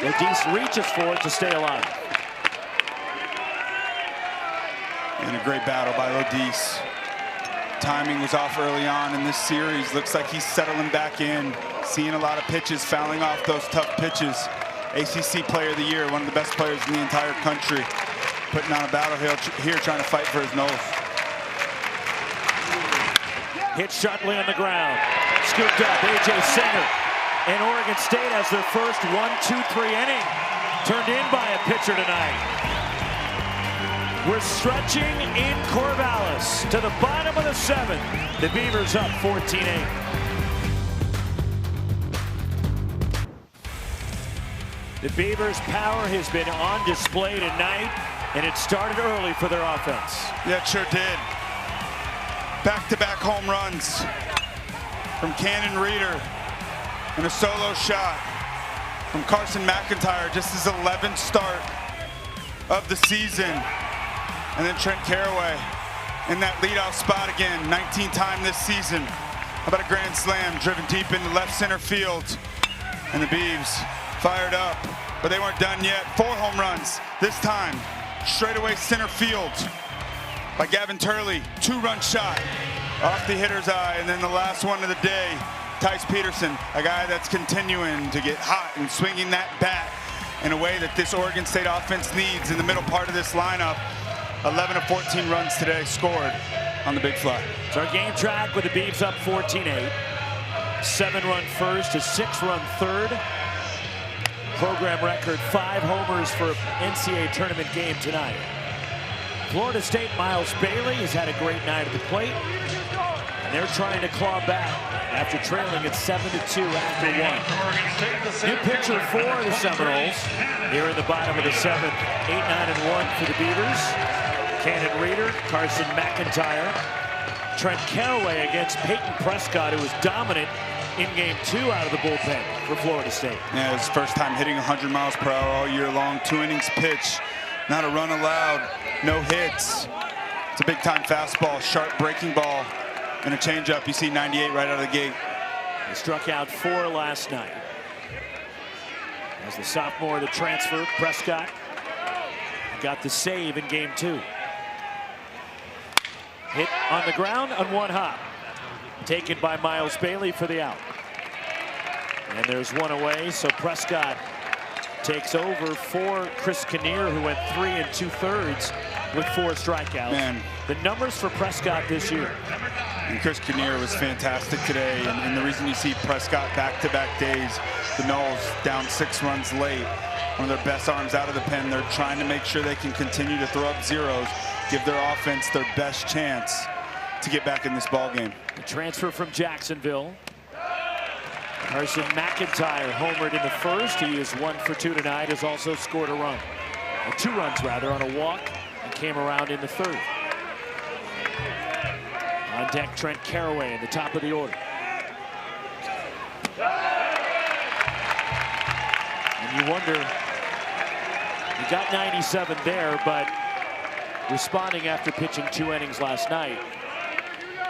Lodis reaches for it to stay alive. And a great battle by Lodis. Timing was off early on in this series. Looks like he's settling back in. Seeing a lot of pitches, fouling off those tough pitches. ACC Player of the Year, one of the best players in the entire country. Putting on a battle here trying to fight for his nose. Hit sharply on the ground. Scooped up, A.J. Singer. And Oregon State has their first 1-2-3 inning. Turned in by a pitcher tonight. We're stretching in Corvallis to the bottom of the 7th. The Beavers up 14-8. The Beavers' power has been on display tonight, and it started early for their offense. Yeah, it sure did. Back-to-back home runs from Cannon Reeder and a solo shot from Carson McIntyre, just his 11th start of the season. And then Trent Carraway in that leadoff spot again, 19th time this season. How about a grand slam driven deep into left center field? And the Beavs fired up, but they weren't done yet. 4 home runs, this time straightaway center field by Gavin Turley. 2-run shot off the hitter's eye, and then the last one of the day, Tice Peterson, a guy that's continuing to get hot and swinging that bat in a way that this Oregon State offense needs in the middle part of this lineup. 11 of 14 runs today scored on the big fly. So our game track with the Beavs up 14-8. 7-run first, a 6-run third. Program record 5 homers for NCAA tournament game tonight. Florida State, Miles Bailey has had a great night at the plate. And they're trying to claw back after trailing at 7-2 after 1. New pitcher for the Seminoles here in the bottom of the 7th. 8-9-1 for the Beavers. Cannon Reeder, Carson McIntyre. Trent Carraway against Peyton Prescott, who was dominant in game 2 out of the bullpen for Florida State. Yeah, his first time hitting 100 miles per hour all year long. 2 innings pitch, not a run allowed, no hits. It's a big-time fastball, sharp breaking ball, and a changeup. You see 98 right out of the gate. He struck out 4 last night. As the sophomore, the transfer, Prescott got the save in game 2. Hit on the ground on 1 hop. Taken by Miles Bailey for the out. And there's 1 away, so Prescott takes over for Chris Kinnear, who went 3 2/3 with 4 strikeouts. Man. The numbers for Prescott this year. And Chris Kinnear was fantastic today, and the reason you see Prescott back-to-back days, the Noles down 6 runs late, one of their best arms out of the pen. They're trying to make sure they can continue to throw up zeros, give their offense their best chance to get back in this ball game. The transfer from Jacksonville. Carson McIntyre homered in the first. He is 1 for 2 tonight. Has also scored a run, or 2 runs rather, on a walk, and came around in the 3rd. On deck, Trent Carraway in the top of the order. And you wonder, he got 97 there, but responding after pitching 2 innings last night.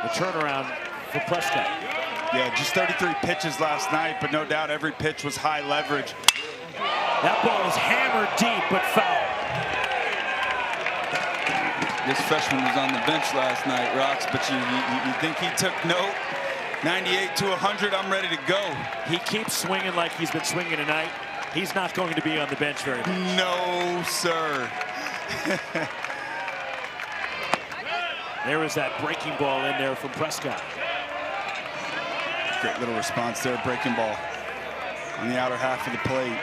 The turnaround for Prescott. Yeah, just 33 pitches last night, but no doubt every pitch was high leverage. That ball is hammered deep, but foul. This freshman was on the bench last night, Rox, but you think he took note? 98 to 100, I'm ready to go. He keeps swinging like he's been swinging tonight. He's not going to be on the bench very much. No, sir. There was that breaking ball in there from Prescott. Great little response there, breaking ball on the outer half of the plate.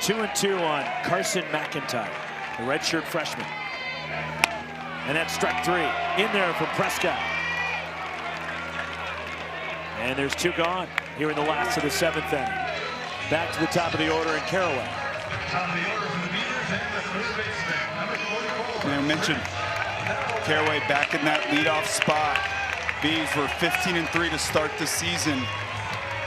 2-2 on Carson McIntyre, the redshirt freshman. And that's strike 3 in there for Prescott. And there's 2 gone here in the last of the 7th inning. Back to the top of the order in Carraway. Top of the order for the Beavers and the third baseman, number 44. I mentioned Carraway back in that leadoff spot. Beavs were 15-3 to start the season.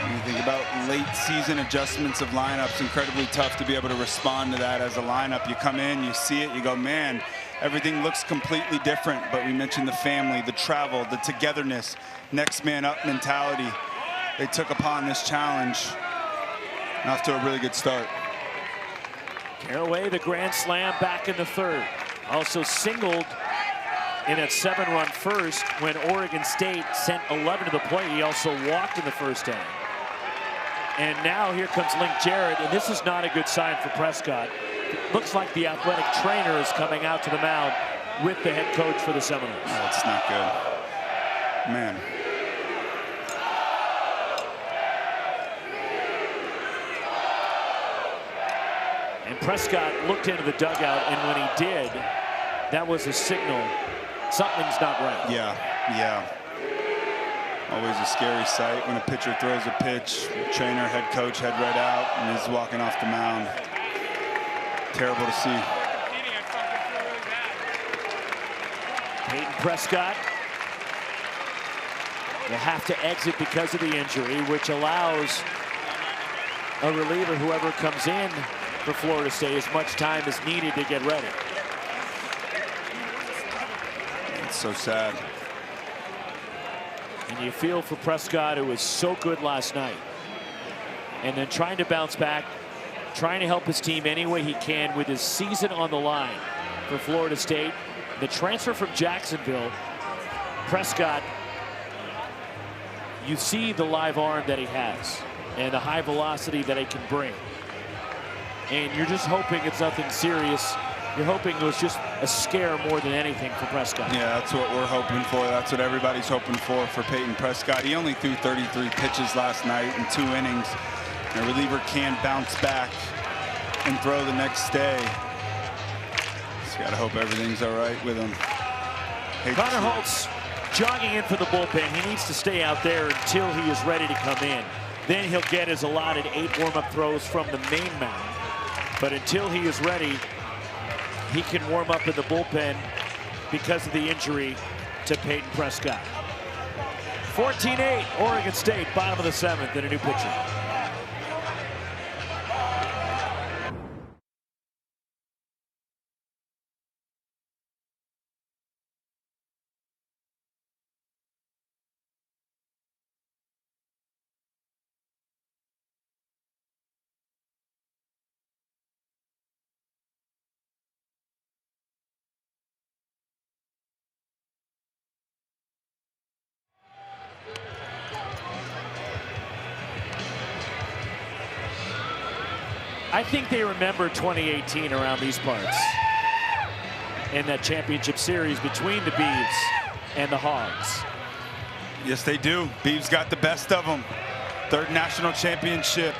When you think about late season adjustments of lineups, incredibly tough to be able to respond to that as a lineup. You come in, you see it, you go, man, everything looks completely different. But we mentioned the family, the travel, the togetherness, next man up mentality. They took upon this challenge. And off to a really good start. Carraway, the grand slam back in the 3rd. Also singled in that 7-run first when Oregon State sent 11 to the plate. He also walked in the 1st inning. And now here comes Link Jarrett, and this is not a good sign for Prescott. It looks like the athletic trainer is coming out to the mound with the head coach for the Seminoles. Oh, that's not good. Man. And Prescott looked into the dugout, and when he did, that was a signal something's not right. Yeah. Always a scary sight when a pitcher throws a pitch. Trainer, head coach head right out and is walking off the mound. Terrible to see. Peyton Prescott will have to exit because of the injury, which allows a reliever, whoever comes in for Florida State, as much time as needed to get ready. It's so sad. And you feel for Prescott, who was so good last night. And then trying to bounce back, trying to help his team any way he can with his season on the line for Florida State. The transfer from Jacksonville, Prescott, you see the live arm that he has and the high velocity that he can bring. And you're just hoping it's nothing serious. You're hoping it was just a scare more than anything for Prescott. Yeah, that's what we're hoping for. That's what everybody's hoping for Peyton Prescott. He only threw 33 pitches last night in 2 innings. A reliever can bounce back and throw the next day. Just got to hope everything's all right with him. Connor Holtz jogging in for the bullpen. He needs to stay out there until he is ready to come in. Then he'll get his allotted 8 warm-up throws from the main mound. But until he is ready, he can warm up in the bullpen because of the injury to Peyton Prescott. 14-8, Oregon State, bottom of the 7th, and a new pitcher. I think they remember 2018 around these parts in that championship series between the Beavs and the Hogs. Yes, they do. Beavs got the best of them. 3rd national championship.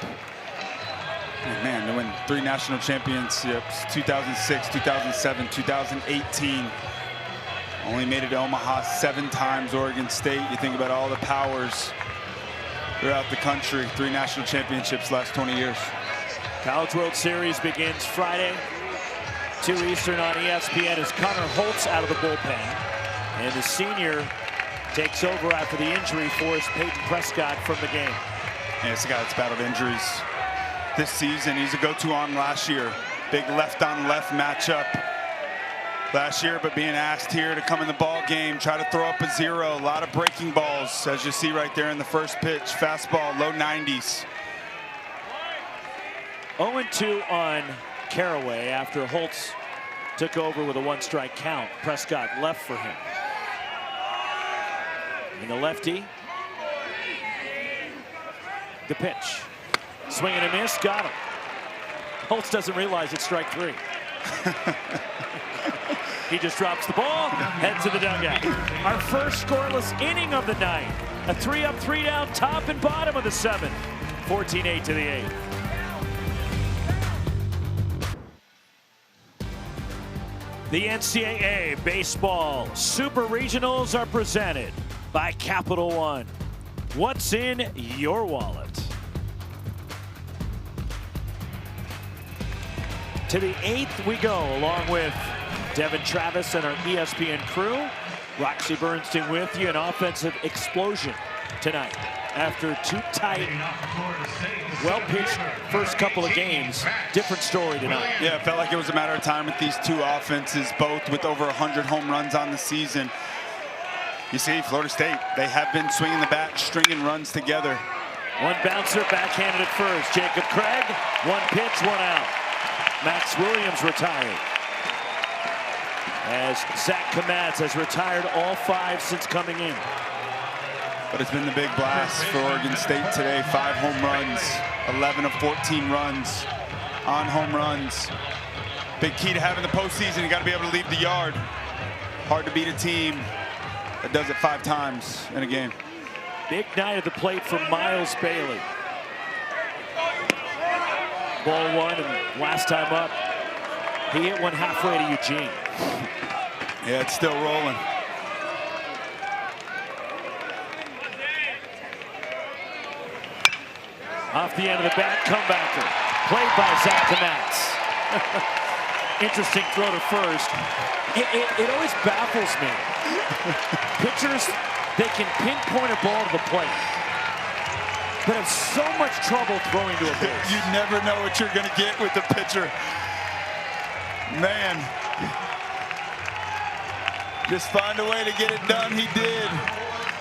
And man, they win 3 national championships, 2006, 2007, 2018. Only made it to Omaha 7 times, Oregon State. You think about all the powers throughout the country. 3 national championships last 20 years. College World Series begins Friday, 2 Eastern on ESPN, as Connor Holtz out of the bullpen. And the senior takes over after the injury, forced Peyton Prescott from the game. Yeah, it's a guy that's battled injuries this season. He's a go-to arm last year. Big left-on-left matchup last year, but being asked here to come in the ball game, try to throw up a 0. A lot of breaking balls, as you see right there in the first pitch. Fastball, low 90s. 0-2 on Caraway after Holtz took over with a 1-strike count. Prescott left for him. And the lefty, the pitch. Swing and a miss, got him. Holtz doesn't realize it's strike 3. He just drops the ball, heads to the dugout. Our first scoreless inning of the night. A 3-up, 3-down, top and bottom of the 7th. 14-8 to the 8th. The NCAA Baseball Super Regionals are presented by Capital One. What's in your wallet? To the 8th we go, along with Devin Travis and our ESPN crew. Roxy Bernstein with you, an offensive explosion tonight. After 2 tight, well-pitched first couple of games, different story tonight. Yeah, it felt like it was a matter of time with these 2 offenses, both with over 100 home runs on the season. You see, Florida State, they have been swinging the bat, stringing runs together. One bouncer backhanded at first. Jacob Craig, 1 pitch, 1 out. Max Williams retired. As Zach Kamatz has retired all 5 since coming in. But it's been the big blast for Oregon State today. 5 home runs, 11 of 14 runs on home runs. Big key to having the postseason. You got to be able to leave the yard. Hard to beat a team that does it 5 times in a game. Big night at the plate for Miles Bailey. Ball 1, and last time up, he hit one halfway to Eugene. Yeah, it's still rolling. Off the end of the bat, comebacker. Played by Zach Kamatz. Interesting throw to first. It always baffles me. Pitchers, they can pinpoint a ball to the plate, but have so much trouble throwing to a base. You never know what you're going to get with the pitcher. Man. Just find a way to get it done. He did.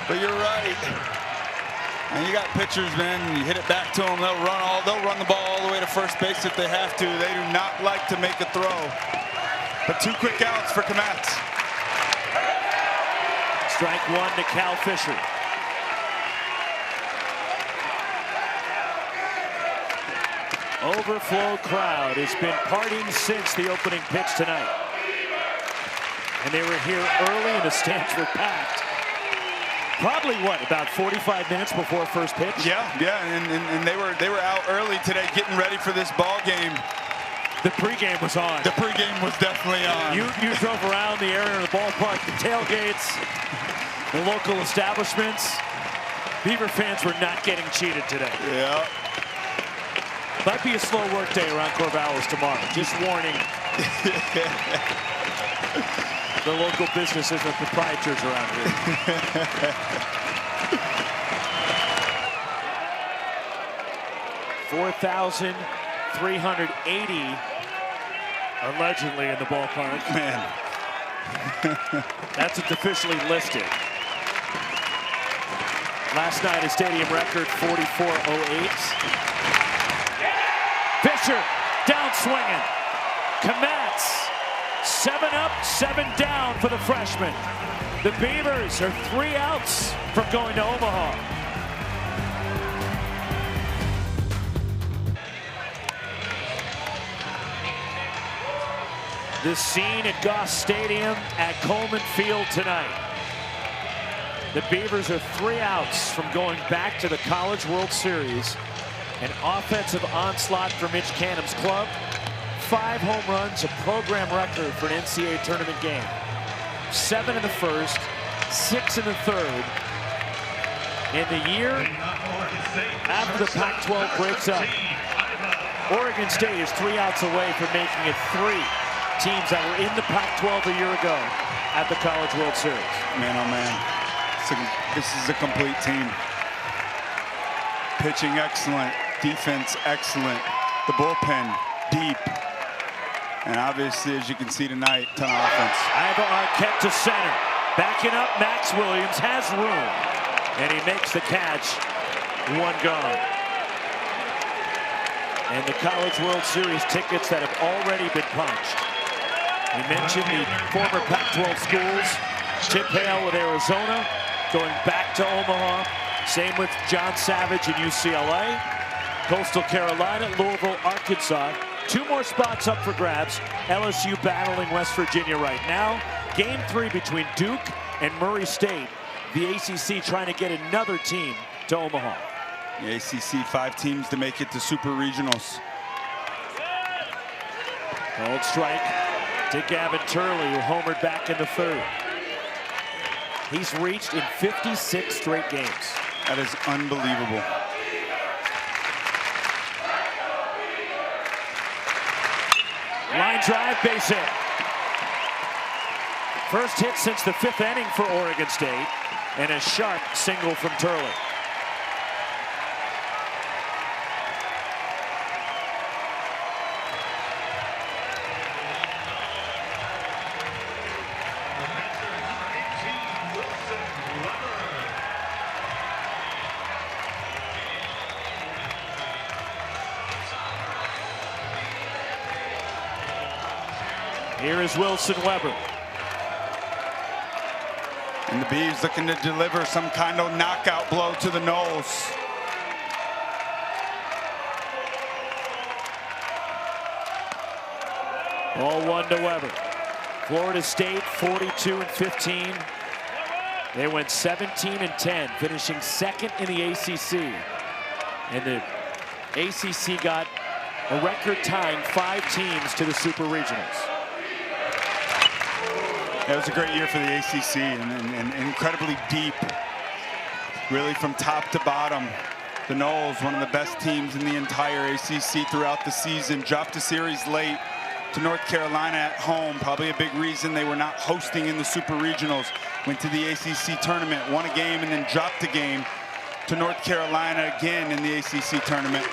But you're right. And you got pitchers, man, you hit it back to them, they'll run the ball all the way to first base if they have to. They do not like to make a throw. But 2 quick outs for Kamatz. Strike 1 to Cal Fisher. Overflow crowd has been partying since the opening pitch tonight. And they were here early and the stands were packed. Probably what, about 45 minutes before first pitch? Yeah, and they were out early today getting ready for this ball game. The pregame was on. The pregame was definitely on. You drove around the area of the ballpark, the tailgates, the local establishments. Beaver fans were not getting cheated today. Yeah. Might be a slow work day around Corvallis tomorrow. Just warning. The local businesses and proprietors around here. 4,380 allegedly in the ballpark. Man. That's what's officially listed. Last night a stadium record 4408. Fisher down swinging. Kamatz. 7 up, 7 down for the freshman. The Beavers are 3 outs from going to Omaha. This scene at Goss Stadium at Coleman Field tonight. The Beavers are 3 outs from going back to the College World Series. An offensive onslaught for Mitch Canham's club. 5 home runs, a program record for an NCAA tournament game. 7 in the first, 6 in the third. In the year after the Pac-12 breaks up, Oregon State is 3 outs away from making it 3 teams that were in the Pac-12 a year ago at the College World Series. Man, oh man, this is a complete team. Pitching excellent, defense excellent, the bullpen deep. And obviously, as you can see tonight, ton of offense. Iva Arquette to center. Backing up, Max Williams has room. And he makes the catch. 1 gone. And the College World Series tickets that have already been punched. We mentioned the former Pac-12 schools. Chip Hale with Arizona, going back to Omaha. Same with John Savage in UCLA. Coastal Carolina, Louisville, Arkansas. 2 more spots up for grabs. LSU battling West Virginia right now. Game 3 between Duke and Murray State. The ACC trying to get another team to Omaha. The ACC 5 teams to make it to Super Regionals. Called strike to Gavin Turley, who homered back in the 3rd. He's reached in 56 straight games. That is unbelievable. Line drive, base hit. First hit since the 5th inning for Oregon State, and a sharp single from Turley. Here is Wilson Weber. And the Beavs looking to deliver some kind of knockout blow to the nose. Ball 1 to Weber. Florida State 42-15. They went 17-10, finishing second in the ACC. And the ACC got a record tying 5 teams to the Super Regionals. It was a great year for the ACC and incredibly deep, really from top to bottom. The Noles, one of the best teams in the entire ACC throughout the season, dropped a series late to North Carolina at home. Probably a big reason they were not hosting in the Super Regionals. Went to the ACC tournament, won a game, and then dropped a game to North Carolina again in the ACC tournament.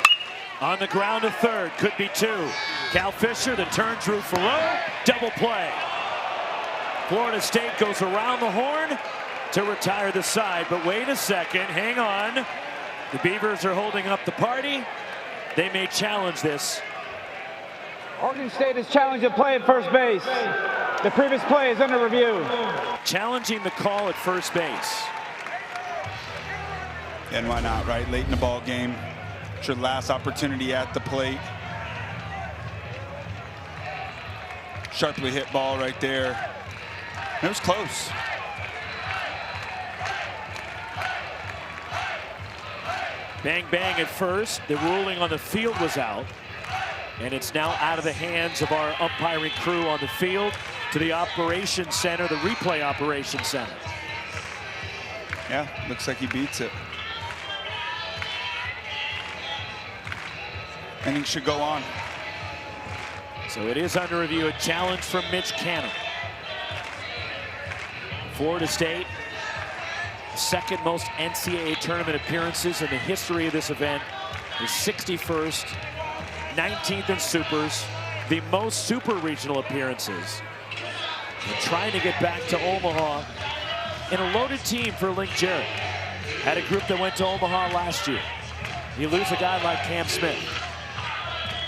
On the ground to third, could be 2. Cal Fisher, the turn, Drew Farrow, double play. Florida State goes around the horn to retire the side, but wait a second, hang on. The Beavers are holding up the party. They may challenge this. Oregon State is challenged to play at first base. The previous play is under review. Challenging the call at first base. And why not, right? Late in the ball game. It's your last opportunity at the plate. Sharply hit ball right there. It was close. Bang, bang at first. The ruling on the field was out. And it's now out of the hands of our umpiring crew on the field to the operations center, the replay operations center. Yeah, looks like he beats it. Inning should go on. So it is under review. A challenge from Mitch Cannon. Florida State, second most NCAA tournament appearances in the history of this event, is 61st, 19th in supers, the most super regional appearances. And trying to get back to Omaha in a loaded team for Link Jarrett. Had a group that went to Omaha last year. You lose a guy like Cam Smith.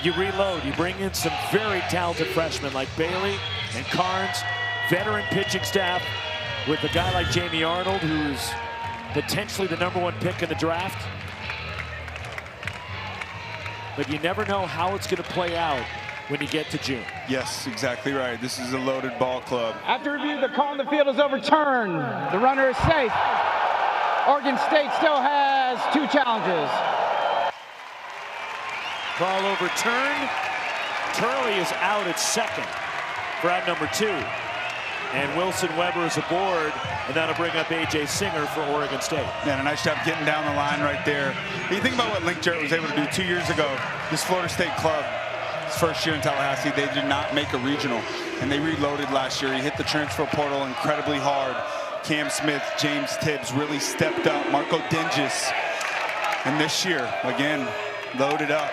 You reload, you bring in some very talented freshmen like Bailey and Carnes, veteran pitching staff with a guy like Jamie Arnold, who's potentially the #1 pick in the draft. But you never know how it's going to play out when you get to June. Yes, exactly right. This is a loaded ball club. After review, the call on the field is overturned. The runner is safe. Oregon State still has 2 challenges. Call overturned. Turley is out at second for out number 2. And Wilson Weber is aboard, and that'll bring up A.J. Singer for Oregon State. Yeah, a nice job getting down the line right there. You think about what Link Jarrett was able to do 2 years ago. This Florida State club, his first year in Tallahassee, they did not make a regional, and they reloaded last year. He hit the transfer portal incredibly hard. Cam Smith, James Tibbs really stepped up. Marco Dinges. And this year, again, loaded up.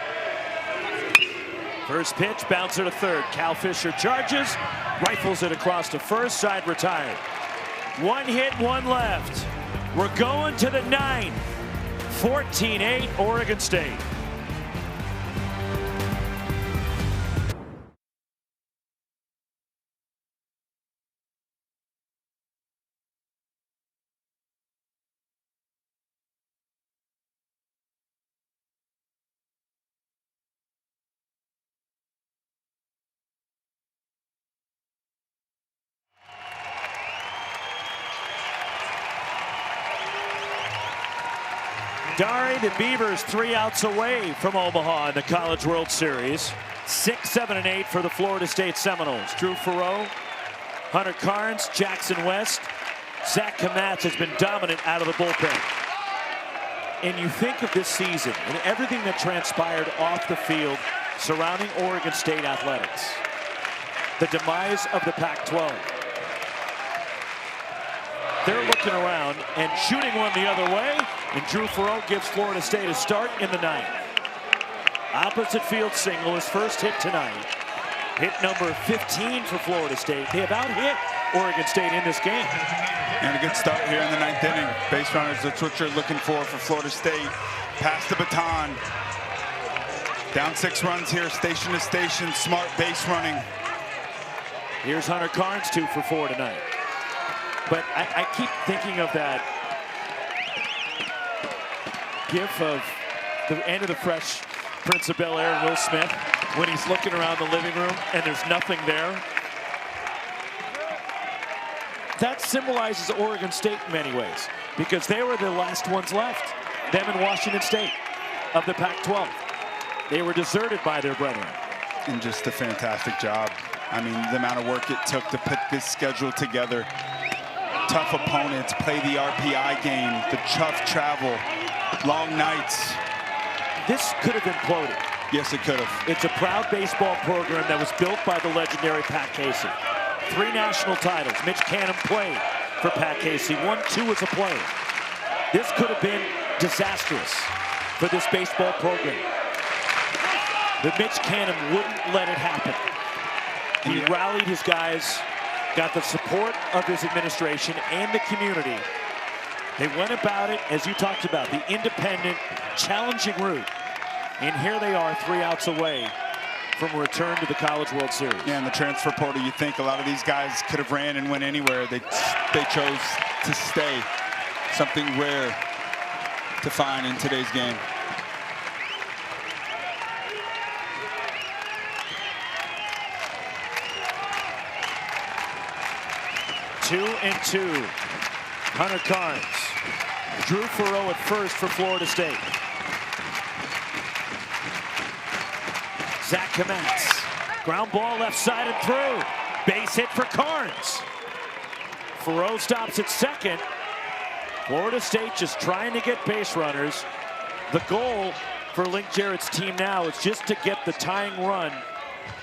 First pitch, bouncer to third. Cal Fisher charges, rifles it across to first, side retired. 1 hit, 1 left. We're going to the 9th. 14-8 Oregon State. Dari, the Beavers 3 outs away from Omaha in the College World Series. 6, 7, and 8 for the Florida State Seminoles. Drew Farrow, Hunter Carnes, Jackson West. Zach Kamatz has been dominant out of the bullpen. And you think of this season and everything that transpired off the field surrounding Oregon State athletics. The demise of the Pac-12. They're looking around and shooting one the other way, and Drew Farrow gives Florida State a start in the 9th. Opposite field single, his first hit tonight. Hit number 15 for Florida State. They have out-hit Oregon State in this game. And a good start here in the 9th inning. Base runners, that's what you're looking for Florida State. Pass the baton. Down 6 runs here, station to station, smart base running. Here's Hunter Carnes, 2 for 4 tonight. But I keep thinking of that gif of the end of the Fresh Prince of Bel-Air and Will Smith when he's looking around the living room and there's nothing there. that symbolizes Oregon State in many ways, because they were the last ones left, them and Washington State of the Pac-12. They were deserted by their brethren. And just a fantastic job. I mean, the amount of work it took to put this schedule together. Tough opponents, play the RPI game, the tough travel, long nights. This could have imploded. Yes, it could have. It's a proud baseball program that was built by the legendary Pat Casey. 3 national titles. Mitch Canham played for Pat Casey, won 2 as a player. This could have been disastrous for this baseball program. But Mitch Canham wouldn't let it happen. He rallied his guys, got the support of his administration and the community. They went about it, as you talked about, the independent, challenging route. And here they are, 3 outs away from a return to the College World Series. Yeah, in the transfer portal, you think a lot of these guys could have ran and went anywhere. They chose to stay. Something rare to find in today's game. Two and 2. Hunter Carnes. Drew Faroux at first for Florida State. Zach Kmetz. Ground ball left side and through. Base hit for Carnes. Faroux stops at second. Florida State just trying to get base runners. The goal for Link Jarrett's team now is just to get the tying run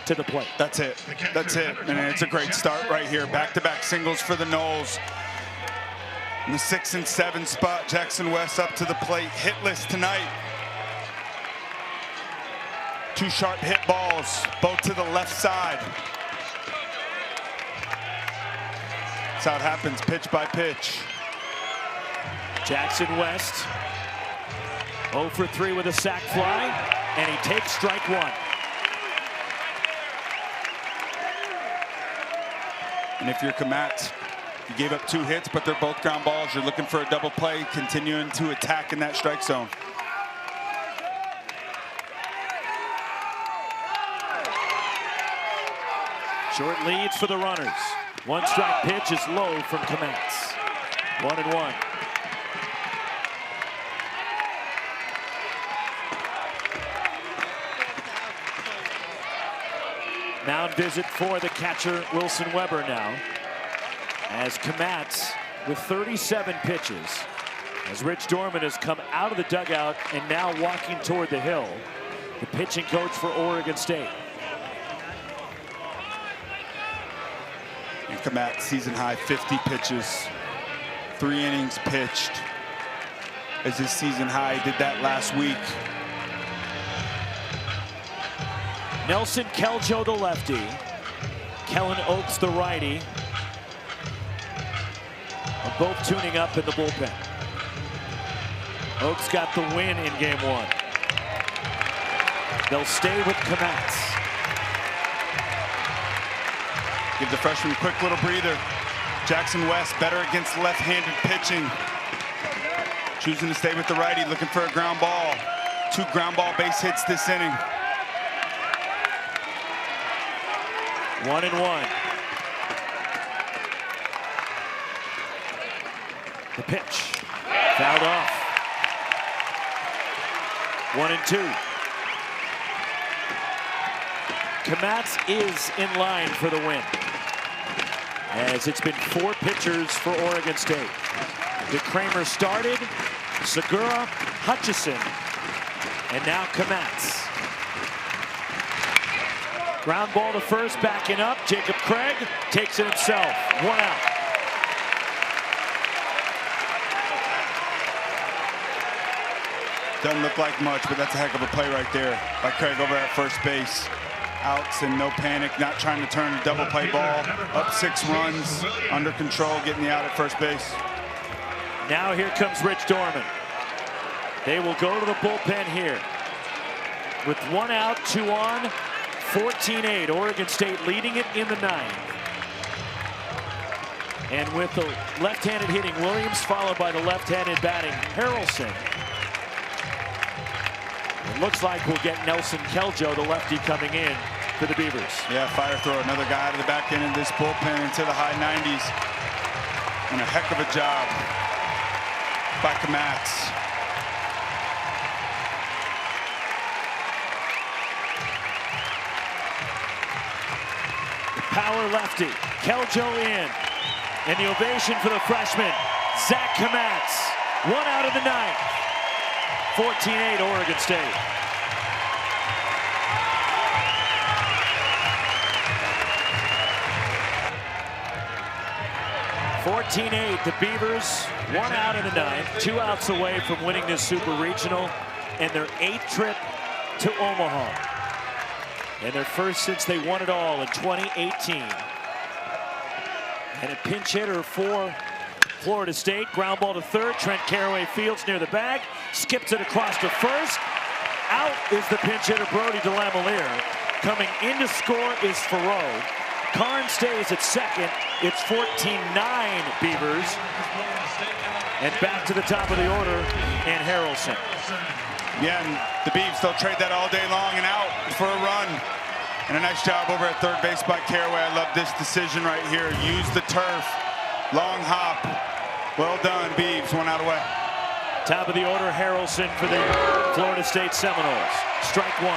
to the plate. That's it. That's it. And it's a great start right here. Back-to-back singles for the Noles. In the 6 and 7 spot, Jackson West up to the plate. Hitless tonight. 2 sharp hit balls, both to the left side. That's how it happens, pitch by pitch. Jackson West 0 for 3 with a sac fly, and he takes strike 1. And if you're Kmetz, you gave up 2 hits, but they're both ground balls. You're looking for a double play, continuing to attack in that strike zone. Short leads for the runners. 1 strike pitch is low from Kmetz. 1-1. Mound visit for the catcher Wilson Weber now, as Kmetz with 37 pitches, as Rich Dorman has come out of the dugout and now walking toward the hill, the pitching coach for Oregon State. And Kmetz, season high 50 pitches, 3 innings pitched as his season high. Did that last week. Nelson Keljo, the lefty. Kellen Oakes, the righty. Are both tuning up in the bullpen. Oakes got the win in game 1. They'll stay with Kmetz. Give the freshman a quick little breather. Jackson West better against left-handed pitching. Choosing to stay with the righty, looking for a ground ball. 2 ground ball base hits this inning. 1-1. The pitch. Fouled off. 1-2. Kmetz is in line for the win, as it's been 4 pitchers for Oregon State. DeCramer started, Segura, Hutchison, and now Kmetz. Ground ball to first, backing up. Jacob Craig takes it himself. 1 out. Doesn't look like much, but that's a heck of a play right there by Craig over at first base. Outs and no panic, not trying to turn a double play ball. Up 6 runs, under control, getting the out at first base. Now here comes Rich Dorman. They will go to the bullpen here. With 1 out, 2 on, 14-8. Oregon State leading it in the 9th. And with the left-handed hitting Williams, followed by the left-handed batting Harrelson. It looks like we'll get Nelson Keljo, the lefty, coming in for the Beavers. Yeah, fire throw, another guy out of the back end of this bullpen into the high 90s. And a heck of a job by Kmatz. Power lefty, Keljo in. And the ovation for the freshman, Zach Kmatz. 1 out of the 9th. 14-8 Oregon State. The Beavers, 1 out of the 9th, 2 outs away from winning this Super Regional, and their 8th trip to Omaha. And their first since they won it all in 2018. And a pinch hitter for Florida State. Ground ball to third. Trent Caraway fields near the bag. Skips it across to first. Out is the pinch hitter, Brody DeLameliere. Coming in to score is Faroe. Karn stays at second. It's 14-9 Beavers. And back to the top of the order, and Harrelson. Yeah, and the Beavs, they'll trade that all day long and out for a run. And a nice job over at third base by Caraway. I love this decision right here. Use the turf. Long hop. Well done, Beavs. 1 out away. Top of the order, Harrelson for the Florida State Seminoles. Strike 1.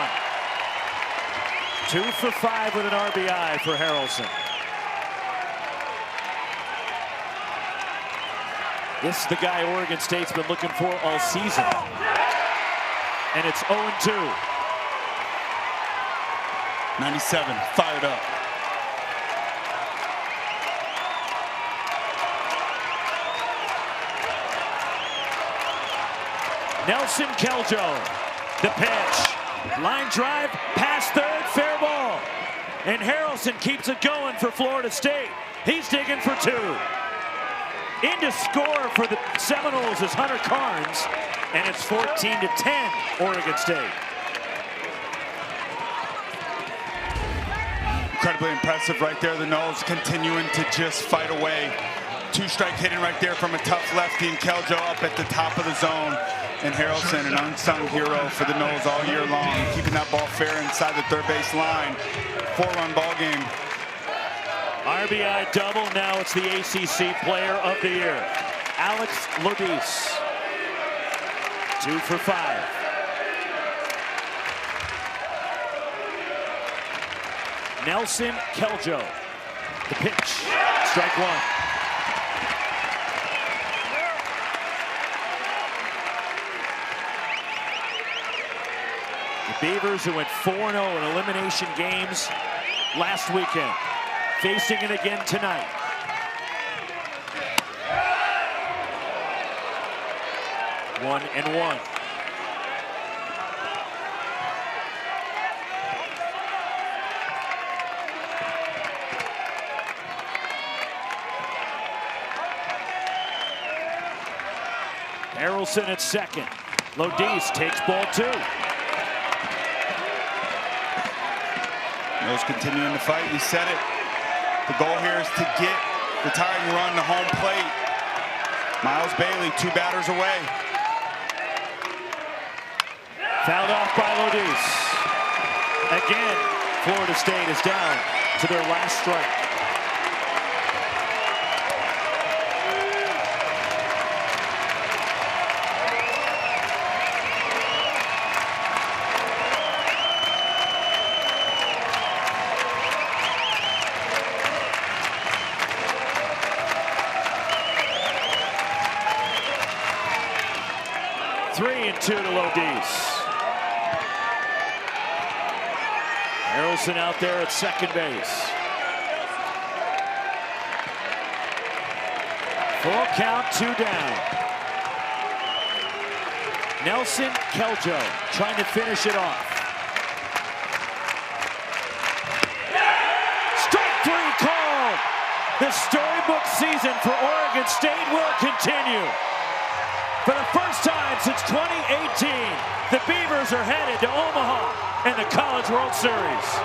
2 for 5 with an RBI for Harrelson. This is the guy Oregon State's been looking for all season. And it's 0-2. 97, fired up. Nelson Keljo, the pitch. Line drive, past third, fair ball. And Harrelson keeps it going for Florida State. He's digging for 2. In to score for the Seminoles is Hunter Carnes. And it's 14-10, Oregon State. Incredibly impressive right there. The Noles continuing to just fight away. 2-strike hitting right there from a tough lefty, and Keljo up at the top of the zone. And Harrelson, an unsung hero for the Noles all year long, keeping that ball fair inside the third base line. 4-run ball game. RBI double. Now it's the ACC Player of the Year, Alex Lodis. 2 for 5. Nelson Keljo, the pitch. Strike 1. The Beavers, who went 4-0 in elimination games last weekend, facing it again tonight. One and one. Harrelson at second. Lodis takes ball 2. Noles continuing to fight. He said it. The goal here is to get the tying run to home plate. Miles Bailey, 2 batters away. Fouled off by Lodis. Again, Florida State is down to their last strike. Three and 2 to Lodis. Harrelson out there at second base. Full count, 2 down. Nelson Keljo trying to finish it off. Strike 3 called. The storybook season for Oregon State will continue. For the first time since 2018, the Beavers are headed to Omaha in the College World Series.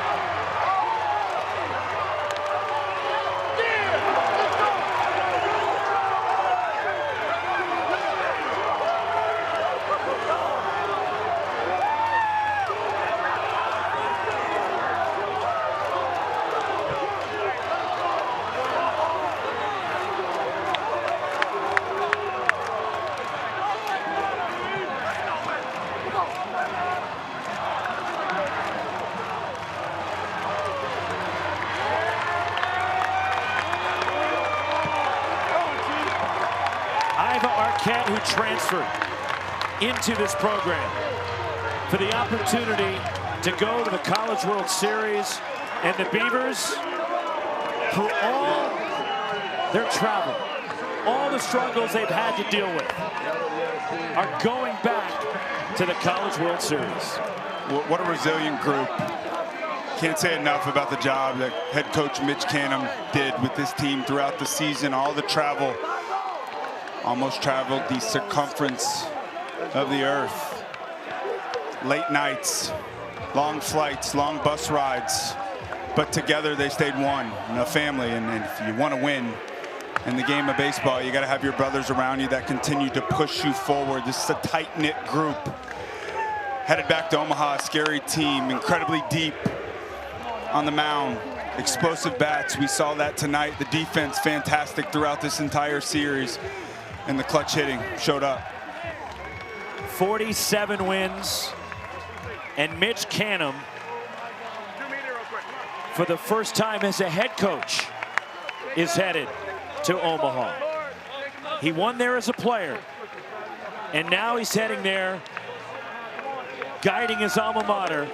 Steve Arquette, who transferred into this program for the opportunity to go to the College World Series. And the Beavers, through all their travel, all the struggles they've had to deal with, are going back to the College World Series. What a resilient group. Can't say enough about the job that head coach Mitch Canham did with this team throughout the season. All the travel, almost traveled the circumference of the earth. Late nights, long flights, long bus rides, but together they stayed one, a family. And if you want to win in the game of baseball, you got to have your brothers around you that continue to push you forward. This is a tight-knit group. Headed back to Omaha, a scary team, incredibly deep on the mound, explosive bats. We saw that tonight. The defense fantastic throughout this entire series, and the clutch hitting showed up. 47 wins, and Mitch Canham, for the first time as a head coach, is headed to Omaha. He won there as a player, and now he's heading there, guiding his alma mater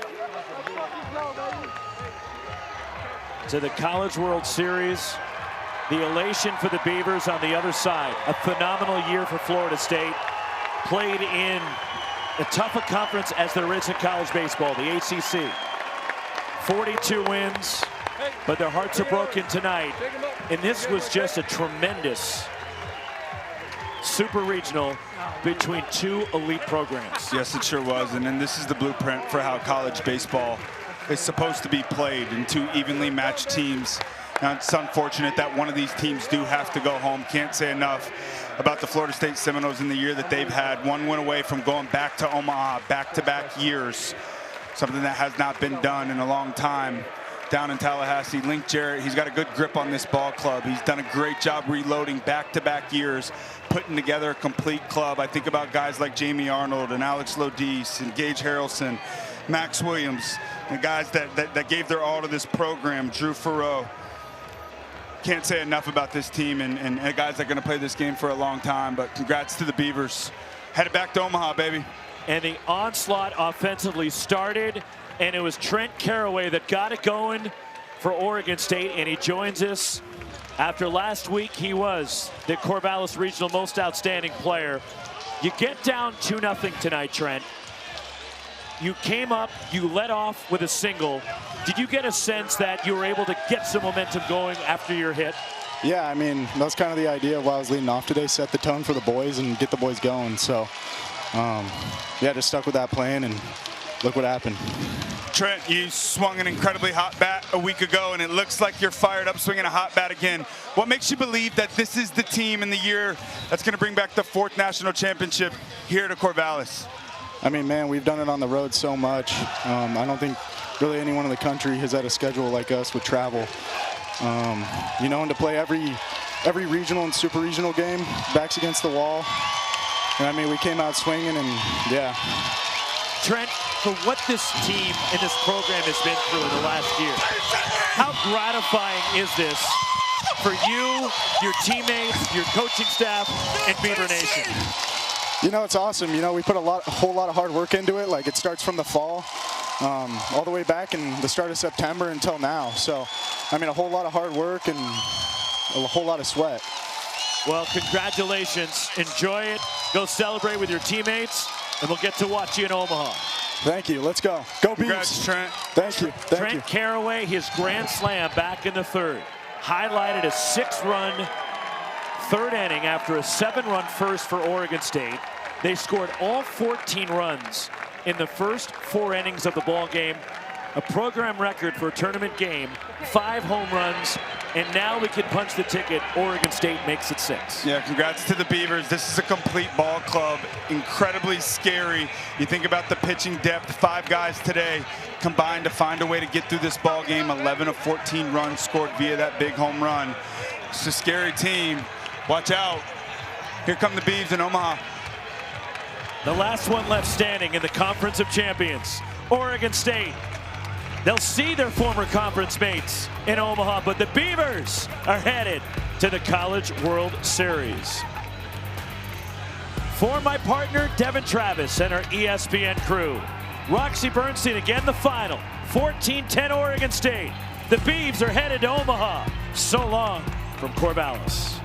to the College World Series. The elation for the Beavers on the other side. A phenomenal year for Florida State. Played in a tough a conference as there is in college baseball, the ACC. 42 wins, but their hearts are broken tonight. And this was just a tremendous super regional between two elite programs. Yes, it sure was. And then this is the blueprint for how college baseball is supposed to be played, in two evenly matched teams. Now, it's unfortunate that one of these teams do have to go home. Can't say enough about the Florida State Seminoles in the year that they've had. One win away from going back to Omaha, back-to-back years. Something that has not been done in a long time down in Tallahassee. Link Jarrett, he's got a good grip on this ball club. He's done a great job reloading back-to-back years, putting together a complete club. I think about guys like Jamie Arnold and Alex Lodice and Gage Harrelson, Max Williams, the guys that gave their all to this program, Drew Farreau. Can't say enough about this team and guys that are going to play this game for a long time, but congrats to the Beavers. Headed back to Omaha, baby. And the onslaught offensively started, and it was Trent Caraway that got it going for Oregon State, and he joins us. After last week, he was the Corvallis Regional Most Outstanding Player. You get down 2-0 tonight, Trent. You came up, you led off with a single. Did you get a sense that you were able to get some momentum going after your hit? Yeah, I mean, that was kind of the idea of why I was leading off today, set the tone for the boys and get the boys going. So, yeah, just stuck with that plan, and look what happened. Trent, you swung an incredibly hot bat a week ago, and it looks like you're fired up swinging a hot bat again. What makes you believe that this is the team in the year that's going to bring back the 4th national championship here to Corvallis? I mean, man, we've done it on the road so much. I don't think really anyone in the country has had a schedule like us with travel. You know, and to play every regional and super regional game, backs against the wall. And I mean, we came out swinging, and yeah. Trent, for what this team and this program has been through in the last year, how gratifying is this for you, your teammates, your coaching staff, and Beaver Nation? You know, it's awesome. You know, we put a whole lot of hard work into it. Like, it starts from the fall all the way back in the start of September until now. So, I mean, a whole lot of hard work and a whole lot of sweat. Well, congratulations. Enjoy it. Go celebrate with your teammates, and we'll get to watch you in Omaha. Thank you. Let's go. Go Beavs. Congrats, Trent. Thank you. Trent Caraway, his grand slam back in the 3rd. Highlighted a 6-run 3rd inning after a 7-run first for Oregon State. They scored all 14 runs in the first 4 innings of the ball game. A program record for a tournament game, 5 home runs, and now we can punch the ticket. Oregon State makes it 6. Yeah, congrats to the Beavers. This is a complete ball club, incredibly scary. You think about the pitching depth, 5 guys today combined to find a way to get through this ball game. 11 of 14 runs scored via that big home run. It's a scary team. Watch out. Here come the Beavs in Omaha. The last one left standing in the Conference of Champions, Oregon State. They'll see their former conference mates in Omaha, but the Beavers are headed to the College World Series. For my partner, Devin Travis, and our ESPN crew, Roxy Bernstein, again the final, 14-10 Oregon State. The Beavs are headed to Omaha. So long from Corvallis.